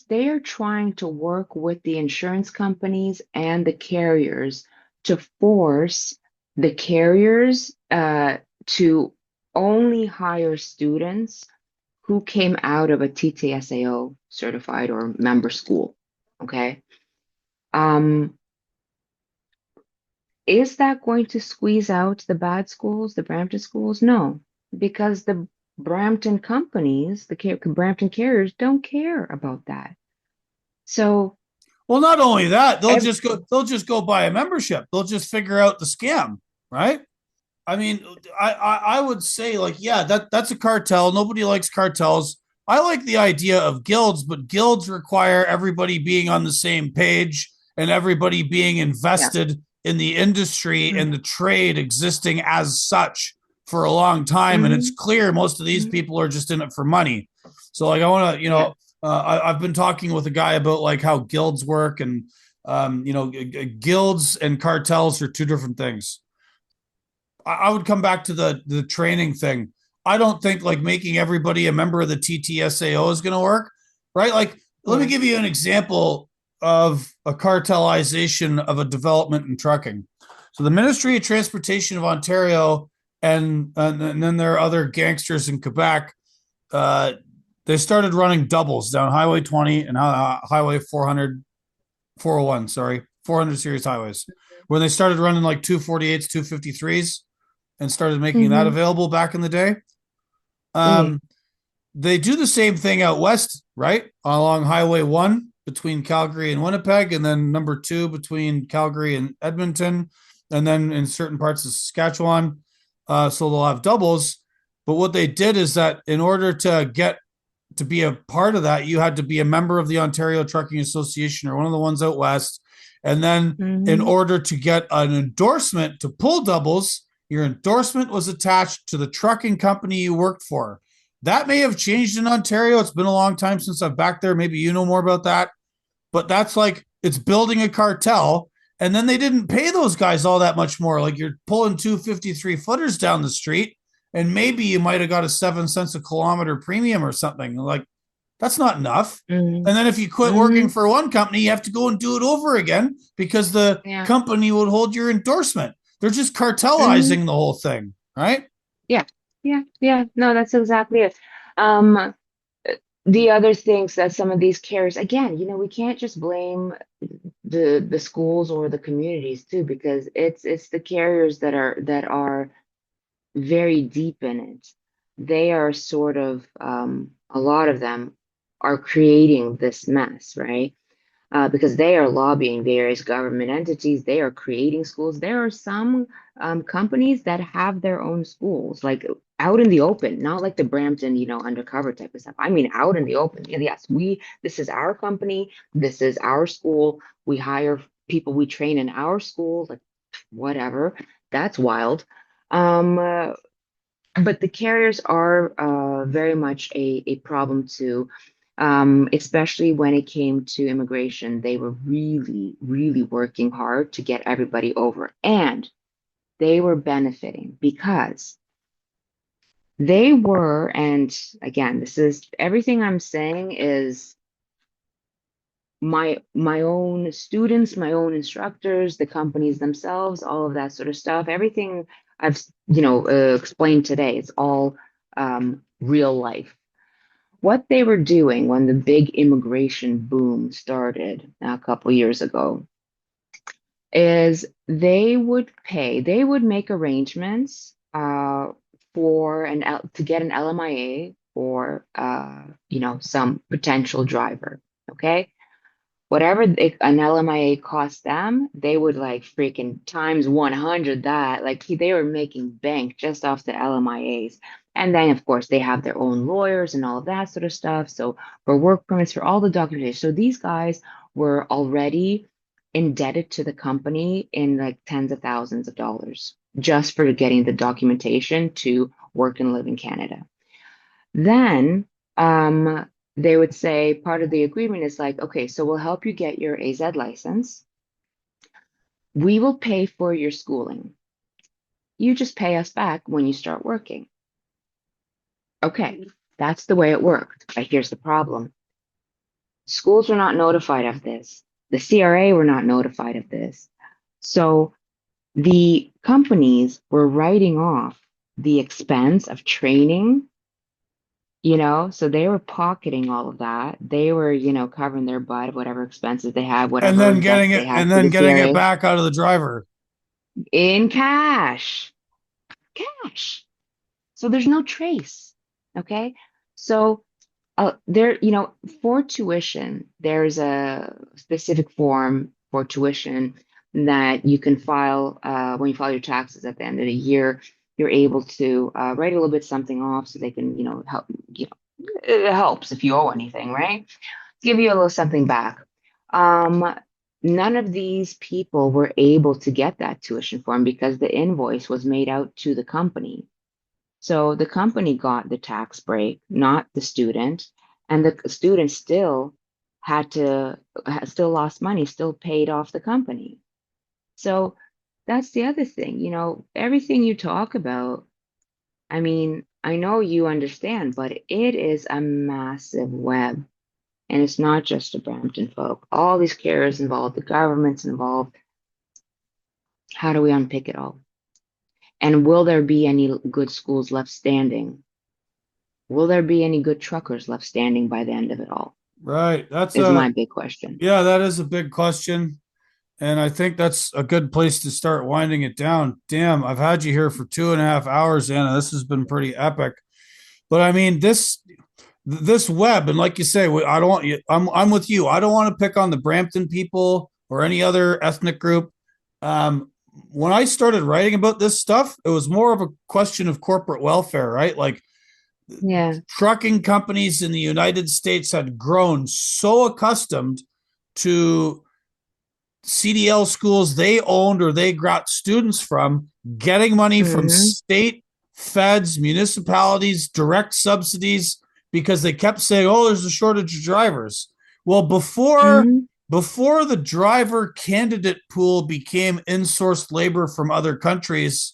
they are trying to work with the insurance companies and the carriers to force the carriers to only hire students who came out of a TTSAO certified or member school. Okay. Um, is that going to squeeze out the bad schools, the Brampton schools? No, because the Brampton companies, Brampton carriers don't care about that. So, Well, not only that, ev they'll just go buy a membership. They'll just figure out the scam, right? I mean, I would say like, yeah, that's a cartel. Nobody likes cartels. I like the idea of guilds, but guilds require everybody being on the same page and everybody being yeah. invested in the industry and the Mm-hmm. trade existing as such for a long time. And it's Mm-hmm. clear most of these Hmm. people are just in it for money. So like, I want to, Yeah. I've been talking with a guy about like how guilds work, and guilds and cartels are two different things. I would come back to the training thing. I don't think like making everybody a member of the TTSAO is going to work, right? Like, let me Yeah. give you an example of a cartelization of a development in trucking. So the Ministry of Transportation of Ontario and then there are other gangsters in Quebec. Uh, they started running doubles down Highway 20 and Highway 400, 401, sorry, 400 series highways, where they started running like 248s, 253s, and started making that Mm-hmm. available back in the day. Yeah. Um, they do the same thing out west, right? Along Highway 1 between Calgary and Winnipeg, and then number 2 between Calgary and Edmonton, and then in certain parts of Saskatchewan. So they'll have doubles. But what they did is that in order to get to be a part of that, you had to be a member of the Ontario Trucking Association or one of the ones out west. And then, in Mm-hmm. order to get an endorsement to pull doubles, your endorsement was attached to the trucking company you worked for. That may have changed in Ontario. It's been a long time since I've back there. Maybe you know more about that. But that's like, it's building a cartel. And then they didn't pay those guys all that much more. Like, you're pulling 253 footers down the street, and maybe you might have got a 7 cents a kilometer premium or something. Like, that's not enough. Mm-hmm. And then if you quit working Mm-hmm. for one company, you have to go and do it over again because the Yeah. company would hold your endorsement. They're just Mm-hmm. cartelizing the whole thing, right? Yeah. Yeah. Yeah. No, that's exactly it. Um, the other things that some of these carriers, again, we can't just blame the schools or the communities too, because it's the carriers that are very deep in it. They are sort of a lot of them are creating this mess, right? Because they are lobbying various government entities. They are creating schools. There are some companies that have their own schools, like out in the open, not like the Brampton, undercover type of stuff. I mean, out in the open. Yes, this is our company. This is our school. We hire people we train in our school, like whatever. That's wild. Um, but the carriers are very much a problem too, especially when it came to immigration. They were really, really working hard to get everybody over, and they were benefiting because and again, this is everything I'm saying is my own students, my own instructors, the companies themselves, all of that sort of stuff. Everything I've explained today is all real life. What they were doing when the big immigration boom started a couple years ago is they would make arrangements to get an LMIA for some potential driver. Okay, whatever an LMIA cost them, they would like freaking times 100 that. Like they were making bank just off the LMIAs. And then, of course, they have their own lawyers and all of that sort of stuff. So for work permits, for all the documentation. So these guys were already indebted to the company in like tens of thousands of dollars just for getting the documentation to work and live in Canada. Then um, they would say part of the agreement is like, okay, so we'll help you get your AZ license. We will pay for your schooling. You just pay us back when you start working. Okay, that's the way it worked. But here's the problem. Schools were not notified of this. The CRA were not notified of this. So the companies were writing off the expense of training, so they were pocketing all of that. They were, covering their butt of whatever expenses they had, And whatever then debts getting they it had and to then the getting it CRA back out of the driver. in cash. Cash. So there's no trace. Okay. So there, for tuition, there's a specific form for tuition that you can file when you file your taxes at the end of the year. You're able to write a little bit something off so they can, help. It helps if you owe anything, right? Give you a little something back. Um, None of these people were able to get that tuition form because the invoice was made out to the company. So the company got the tax break, not the student, and the student still still lost money, still paid off the company. So that's the other thing, everything you talk about, I mean, I know you understand, but it is a massive web. And it's not just the Brampton folk. All these carriers involved, the government's involved. How do we unpick it all? And will there be any good schools left standing? Will there be any good truckers left standing by the end of it all? Right. Is my big question. Yeah, that is a big question. And I think that's a good place to start winding it down. Damn, I've had you here for 2.5 hours, Anna. This has been pretty epic. But I mean, this web, and like you say, I don't want you. I'm with you. I don't want to pick on the Brampton people or any other ethnic group. When I started writing about this stuff, it was more of a question of corporate welfare, right? Like Yeah. trucking companies in the United States had grown so accustomed to CDL schools they owned or they got students from getting money from Mm-hmm. state, feds, municipalities, direct subsidies because they kept saying, "Oh, there's a shortage of drivers." Well, Mm-hmm. before the driver candidate pool became insourced labor from other countries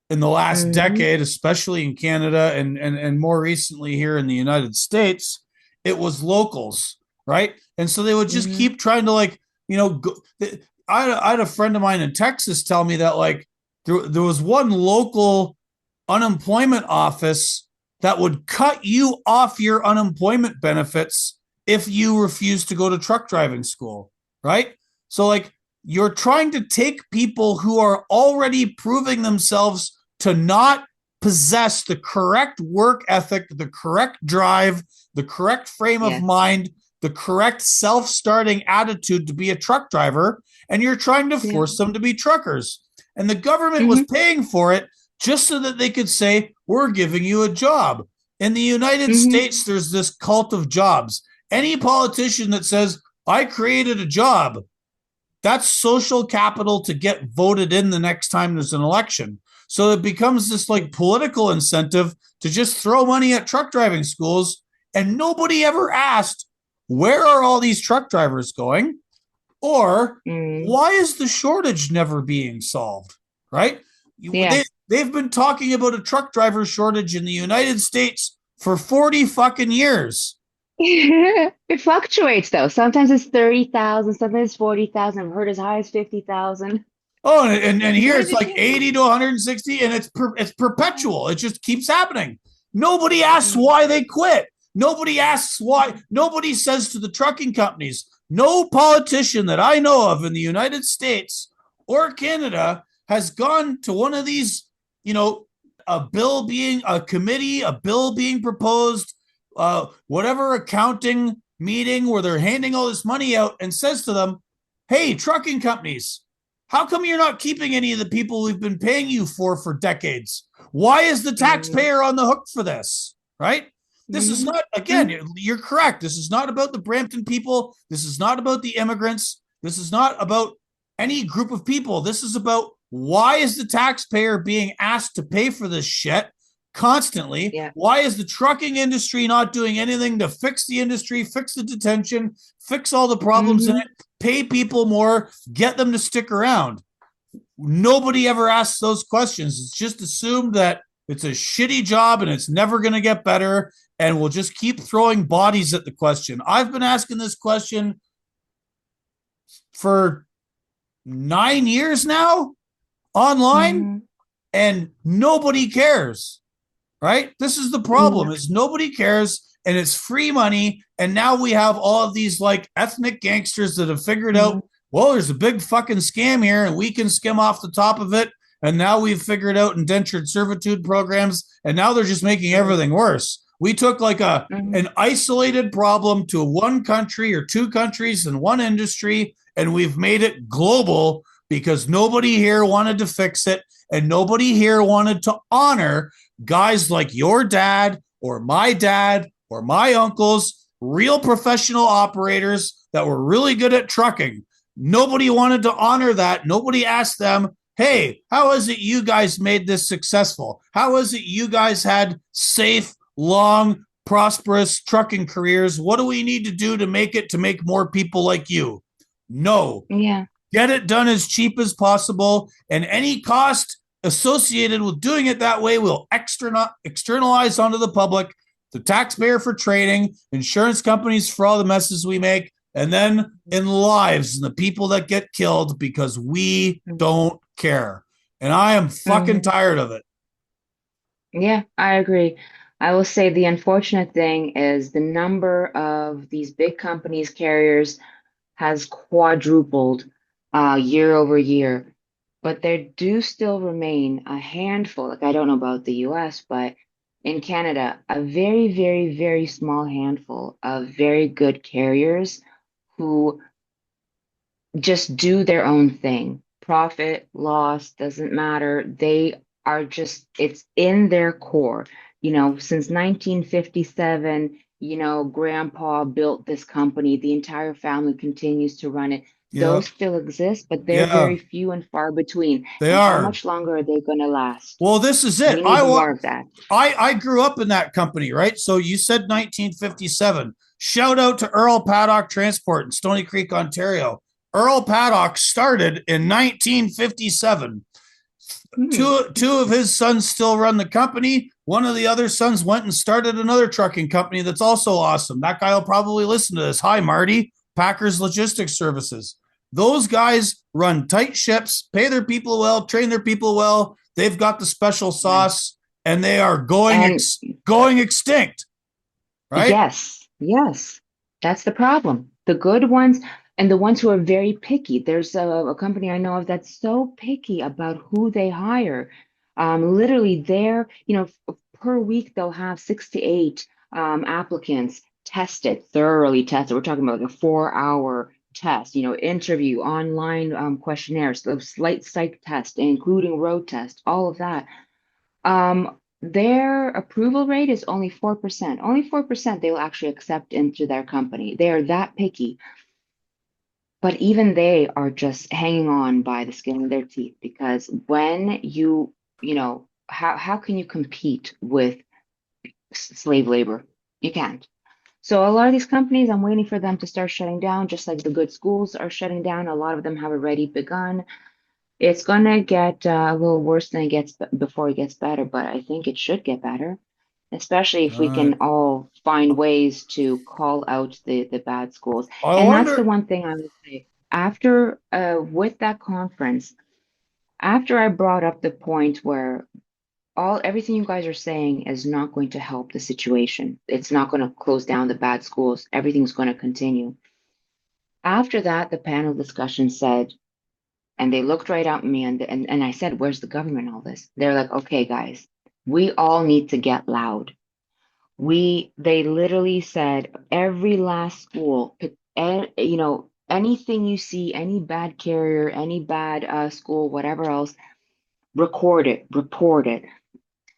in the last Mm-hmm. decade, especially in Canada and more recently here in the United States, it was locals, right? And so they would just Mm-hmm. keep trying to go. I had a friend of mine in Texas tell me that there was one local unemployment office that would cut you off your unemployment benefits if you refuse to go to truck driving school, right? So you're trying to take people who are already proving themselves to not possess the correct work ethic, the correct drive, the correct frame of Yes. mind, the correct self starting attitude to be a truck driver, and you're trying to Yeah. force them to be truckers. And the government was Mm-hmm. paying for it just so that they could say, we're giving you a job. In the United Mm-hmm. States, there's this cult of jobs. Any politician that says, I created a job, that's social capital to get voted in the next time there's an election. So it becomes this political incentive to just throw money at truck driving schools. And nobody ever asked, where are all these truck drivers going? Or Mm-hmm. why is the shortage never being solved? Right? Yeah. They've been talking about a truck driver shortage in the United States for 40 fucking years. It fluctuates though. Sometimes it's 30,000, sometimes it's 40,000. I've heard as high as 50,000. Oh, and It here really it's like depends. 80 to 160, and it's Yeah. perpetual. It just keeps happening. Nobody asks Mm-hmm. why they quit. Nobody asks why. Nobody says to the trucking companies, no politician that I know of in the United States or Canada has gone to one of these, a committee, a bill being proposed, whatever accounting meeting where they're handing all this money out and says to them, hey, trucking companies, how come you're not keeping any of the people we've been paying you for decades? Why is the Mm-hmm. taxpayer on the hook for this? Right? This is not, again, Mm-hmm. you're correct. This is not about the Brampton people. This is not about the immigrants. This is not about any group of people. This is about why is the taxpayer being asked to pay for this shit? constantly. Yeah. Why is the trucking industry not doing anything to fix the industry, fix the detention, fix all the problems in Hmm. it, pay people more, get them to stick around? Nobody ever asks those questions. It's just assumed that it's a shitty job and it's never going to get better. And we'll just keep throwing bodies at the question. I've been asking this question for 9 years now online, Hmm. and nobody cares, right? This is the problem, Yeah. is nobody cares, and it's free money. And now we have all of these like ethnic gangsters that have figured Hmm. out, well, there's a big fucking scam here and we can skim off the top of it. And now we've figured out indentured servitude programs, and now they're just making everything worse. We took like a Hmm. an isolated problem to one country or two countries in one industry, and we've made it global because nobody here wanted to fix it, and nobody here wanted to honor guys like your dad or my uncles, real professional operators that were really good at trucking. Nobody wanted to honor that. Nobody asked them, hey, how is it you guys made this successful? How is it you guys had safe, long, prosperous trucking careers? What do we need to do to make it to make more people like you? No. Yeah. Get it done as cheap as possible, and any cost associated with doing it that way will externalize onto the public, the taxpayer for trading, insurance companies for all the messes we make, and then in lives and the people that get killed because we don't care. And I am fucking Hmm. tired of it. Yeah, I agree. I will say the unfortunate thing is the number of these big companies, carriers, has quadrupled year over year. But there do still remain a handful, like I don't know about the US, but in Canada, a very, very, very small handful of very good carriers who just do their own thing. Profit, loss, doesn't matter. They are just, it's in their core. Since 1957, grandpa built this company. The entire family continues to run it. Yeah, Those still exist, but they're yeah, very few and far between. they And how are. much longer are they going to last? Well, this is it. We need more of that. I grew up in that company, right? So you said 1957. Shout out to Earl Paddock Transport in Stony Creek, Ontario. Earl Paddock started in 1957. Hmm. Two of his sons still run the company. One of the other sons went and started another trucking company that's also awesome. That guy will probably listen to this. Hi, Marty, Packers Logistics Services. Those guys run tight ships, pay their people well, train their people well. They've got the special Yeah. sauce, and they are And going extinct, right? yes, yes, that's the problem. The good ones and the ones who are very picky. There's a company I know of that's so picky about who they hire. Literally, per week they'll have 6 to 8 applicants tested, thoroughly tested. We're talking about like a 4 hour test, interview, online questionnaires, the slight psych test, including road test, all of that. Their approval rate is only 4%. Only 4% they will actually accept into their company. They are that picky. But even they are just hanging on by the skin of their teeth because when how can you compete with slave labor? You can't. So a lot of these companies, I'm waiting for them to start shutting down, just like the good schools are shutting down. A lot of them have already begun. It's gonna get a little worse than it gets before it gets better, but I think it should get better, especially if we Uh, can all find ways to call out the bad schools. I And that's the wonder. one thing I would say. After with that conference, after I brought up the point where all everything you guys are saying is not going to help the situation. It's not going to close down the bad schools. Everything's going to continue. After that, the panel discussion said, and they looked right at me and I said, where's the government in all this? They're like, okay, guys, we all need to get loud. They literally said every last school, anything you see, any bad carrier, any bad school, whatever else, record it, report it.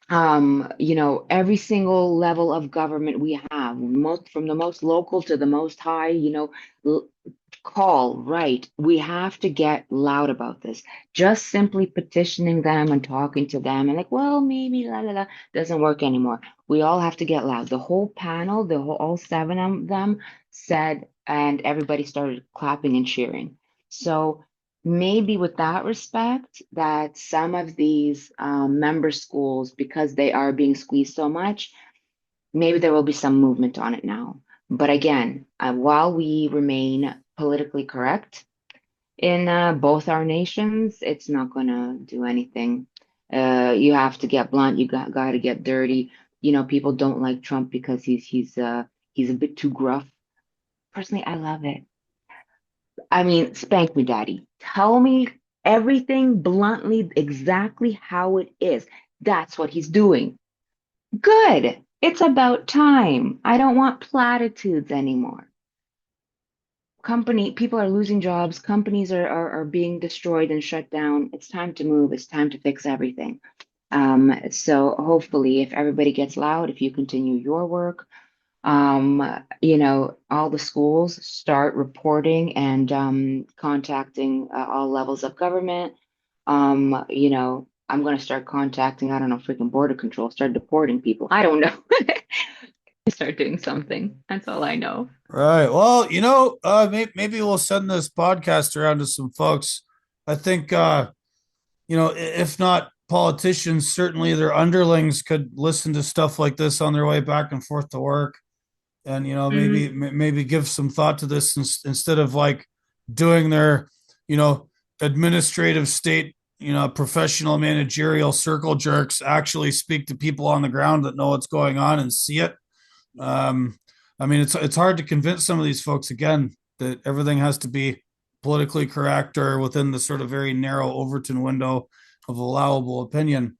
Every single level of government we have, most from the most local to the most high, Call, right. We have to get loud about this. Just simply petitioning them and talking to them and like, well, maybe la la la doesn't work anymore. We all have to get loud. The whole panel, all seven of them said, and everybody started clapping and cheering. So maybe with that respect, that some of these member schools, because they are being squeezed so much, maybe there will be some movement on it now. But again, while we remain politically correct in both our nations, it's not going to do anything. You have to get blunt. Got to get dirty. You know, people don't like Trump because he's a bit too gruff. Personally, I love it. I mean, spank me, daddy. Tell me everything bluntly, exactly how it is. That's what he's doing. Good. It's about time. I don't want platitudes anymore. People are losing jobs, companies are being destroyed and shut down. It's time to move. It's time to fix everything. So hopefully, if everybody gets loud, if you continue your work, all the schools start reporting and contacting all levels of government. I'm going to start contacting, I don't know, freaking border control, start deporting people. I don't know. Start doing something. That's all I know. Right. Well, maybe we'll send this podcast around to some folks. I think, if not politicians, certainly their underlings could listen to stuff like this on their way back and forth to work, and Mhm. maybe give some thought to this instead of like doing their, you know, administrative state, professional managerial circle jerks. Actually, speak to people on the ground that know what's going on and see it. um, I mean, it's hard to convince some of these folks again that everything has to be politically correct or within the sort of very narrow Overton window of allowable opinion.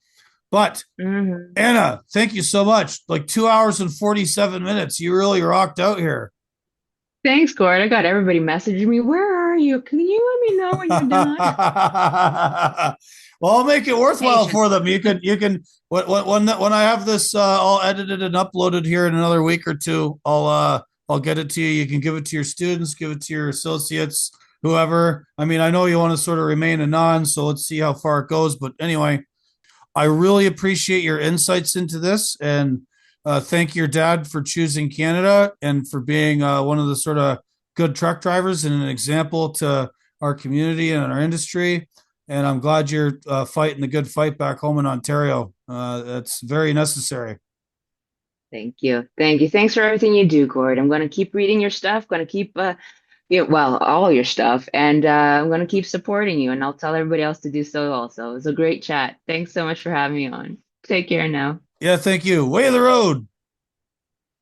But Mhm. Anna, thank you so much. Like 2 hours and 47 minutes. You really rocked out here. Thanks, Gord. I got everybody messaging me. Where are you? Can you let me know when you're done? Well, I'll make it worthwhile for Patience. them. You can when I have this all edited and uploaded here in another week or two, I'll get it to you. You can give it to your students, give it to your associates, whoever. I mean, I know you want to sort of remain anon, so let's see how far it goes. But anyway, I really appreciate your insights into this, and thank your dad for choosing Canada and for being one of the sort of good truck drivers and an example to our community and our industry. And I'm glad you're fighting the good fight back home in Ontario. That's very necessary. Thank you. Thank you. Thanks for everything you do, Gord. I'm going to keep reading your stuff, going to keep, well, all your stuff, and I'm going to keep supporting you, and I'll tell everybody else to do so also. It was a great chat. Thanks so much for having me on. Take care now. Yeah, thank you. Way of the road.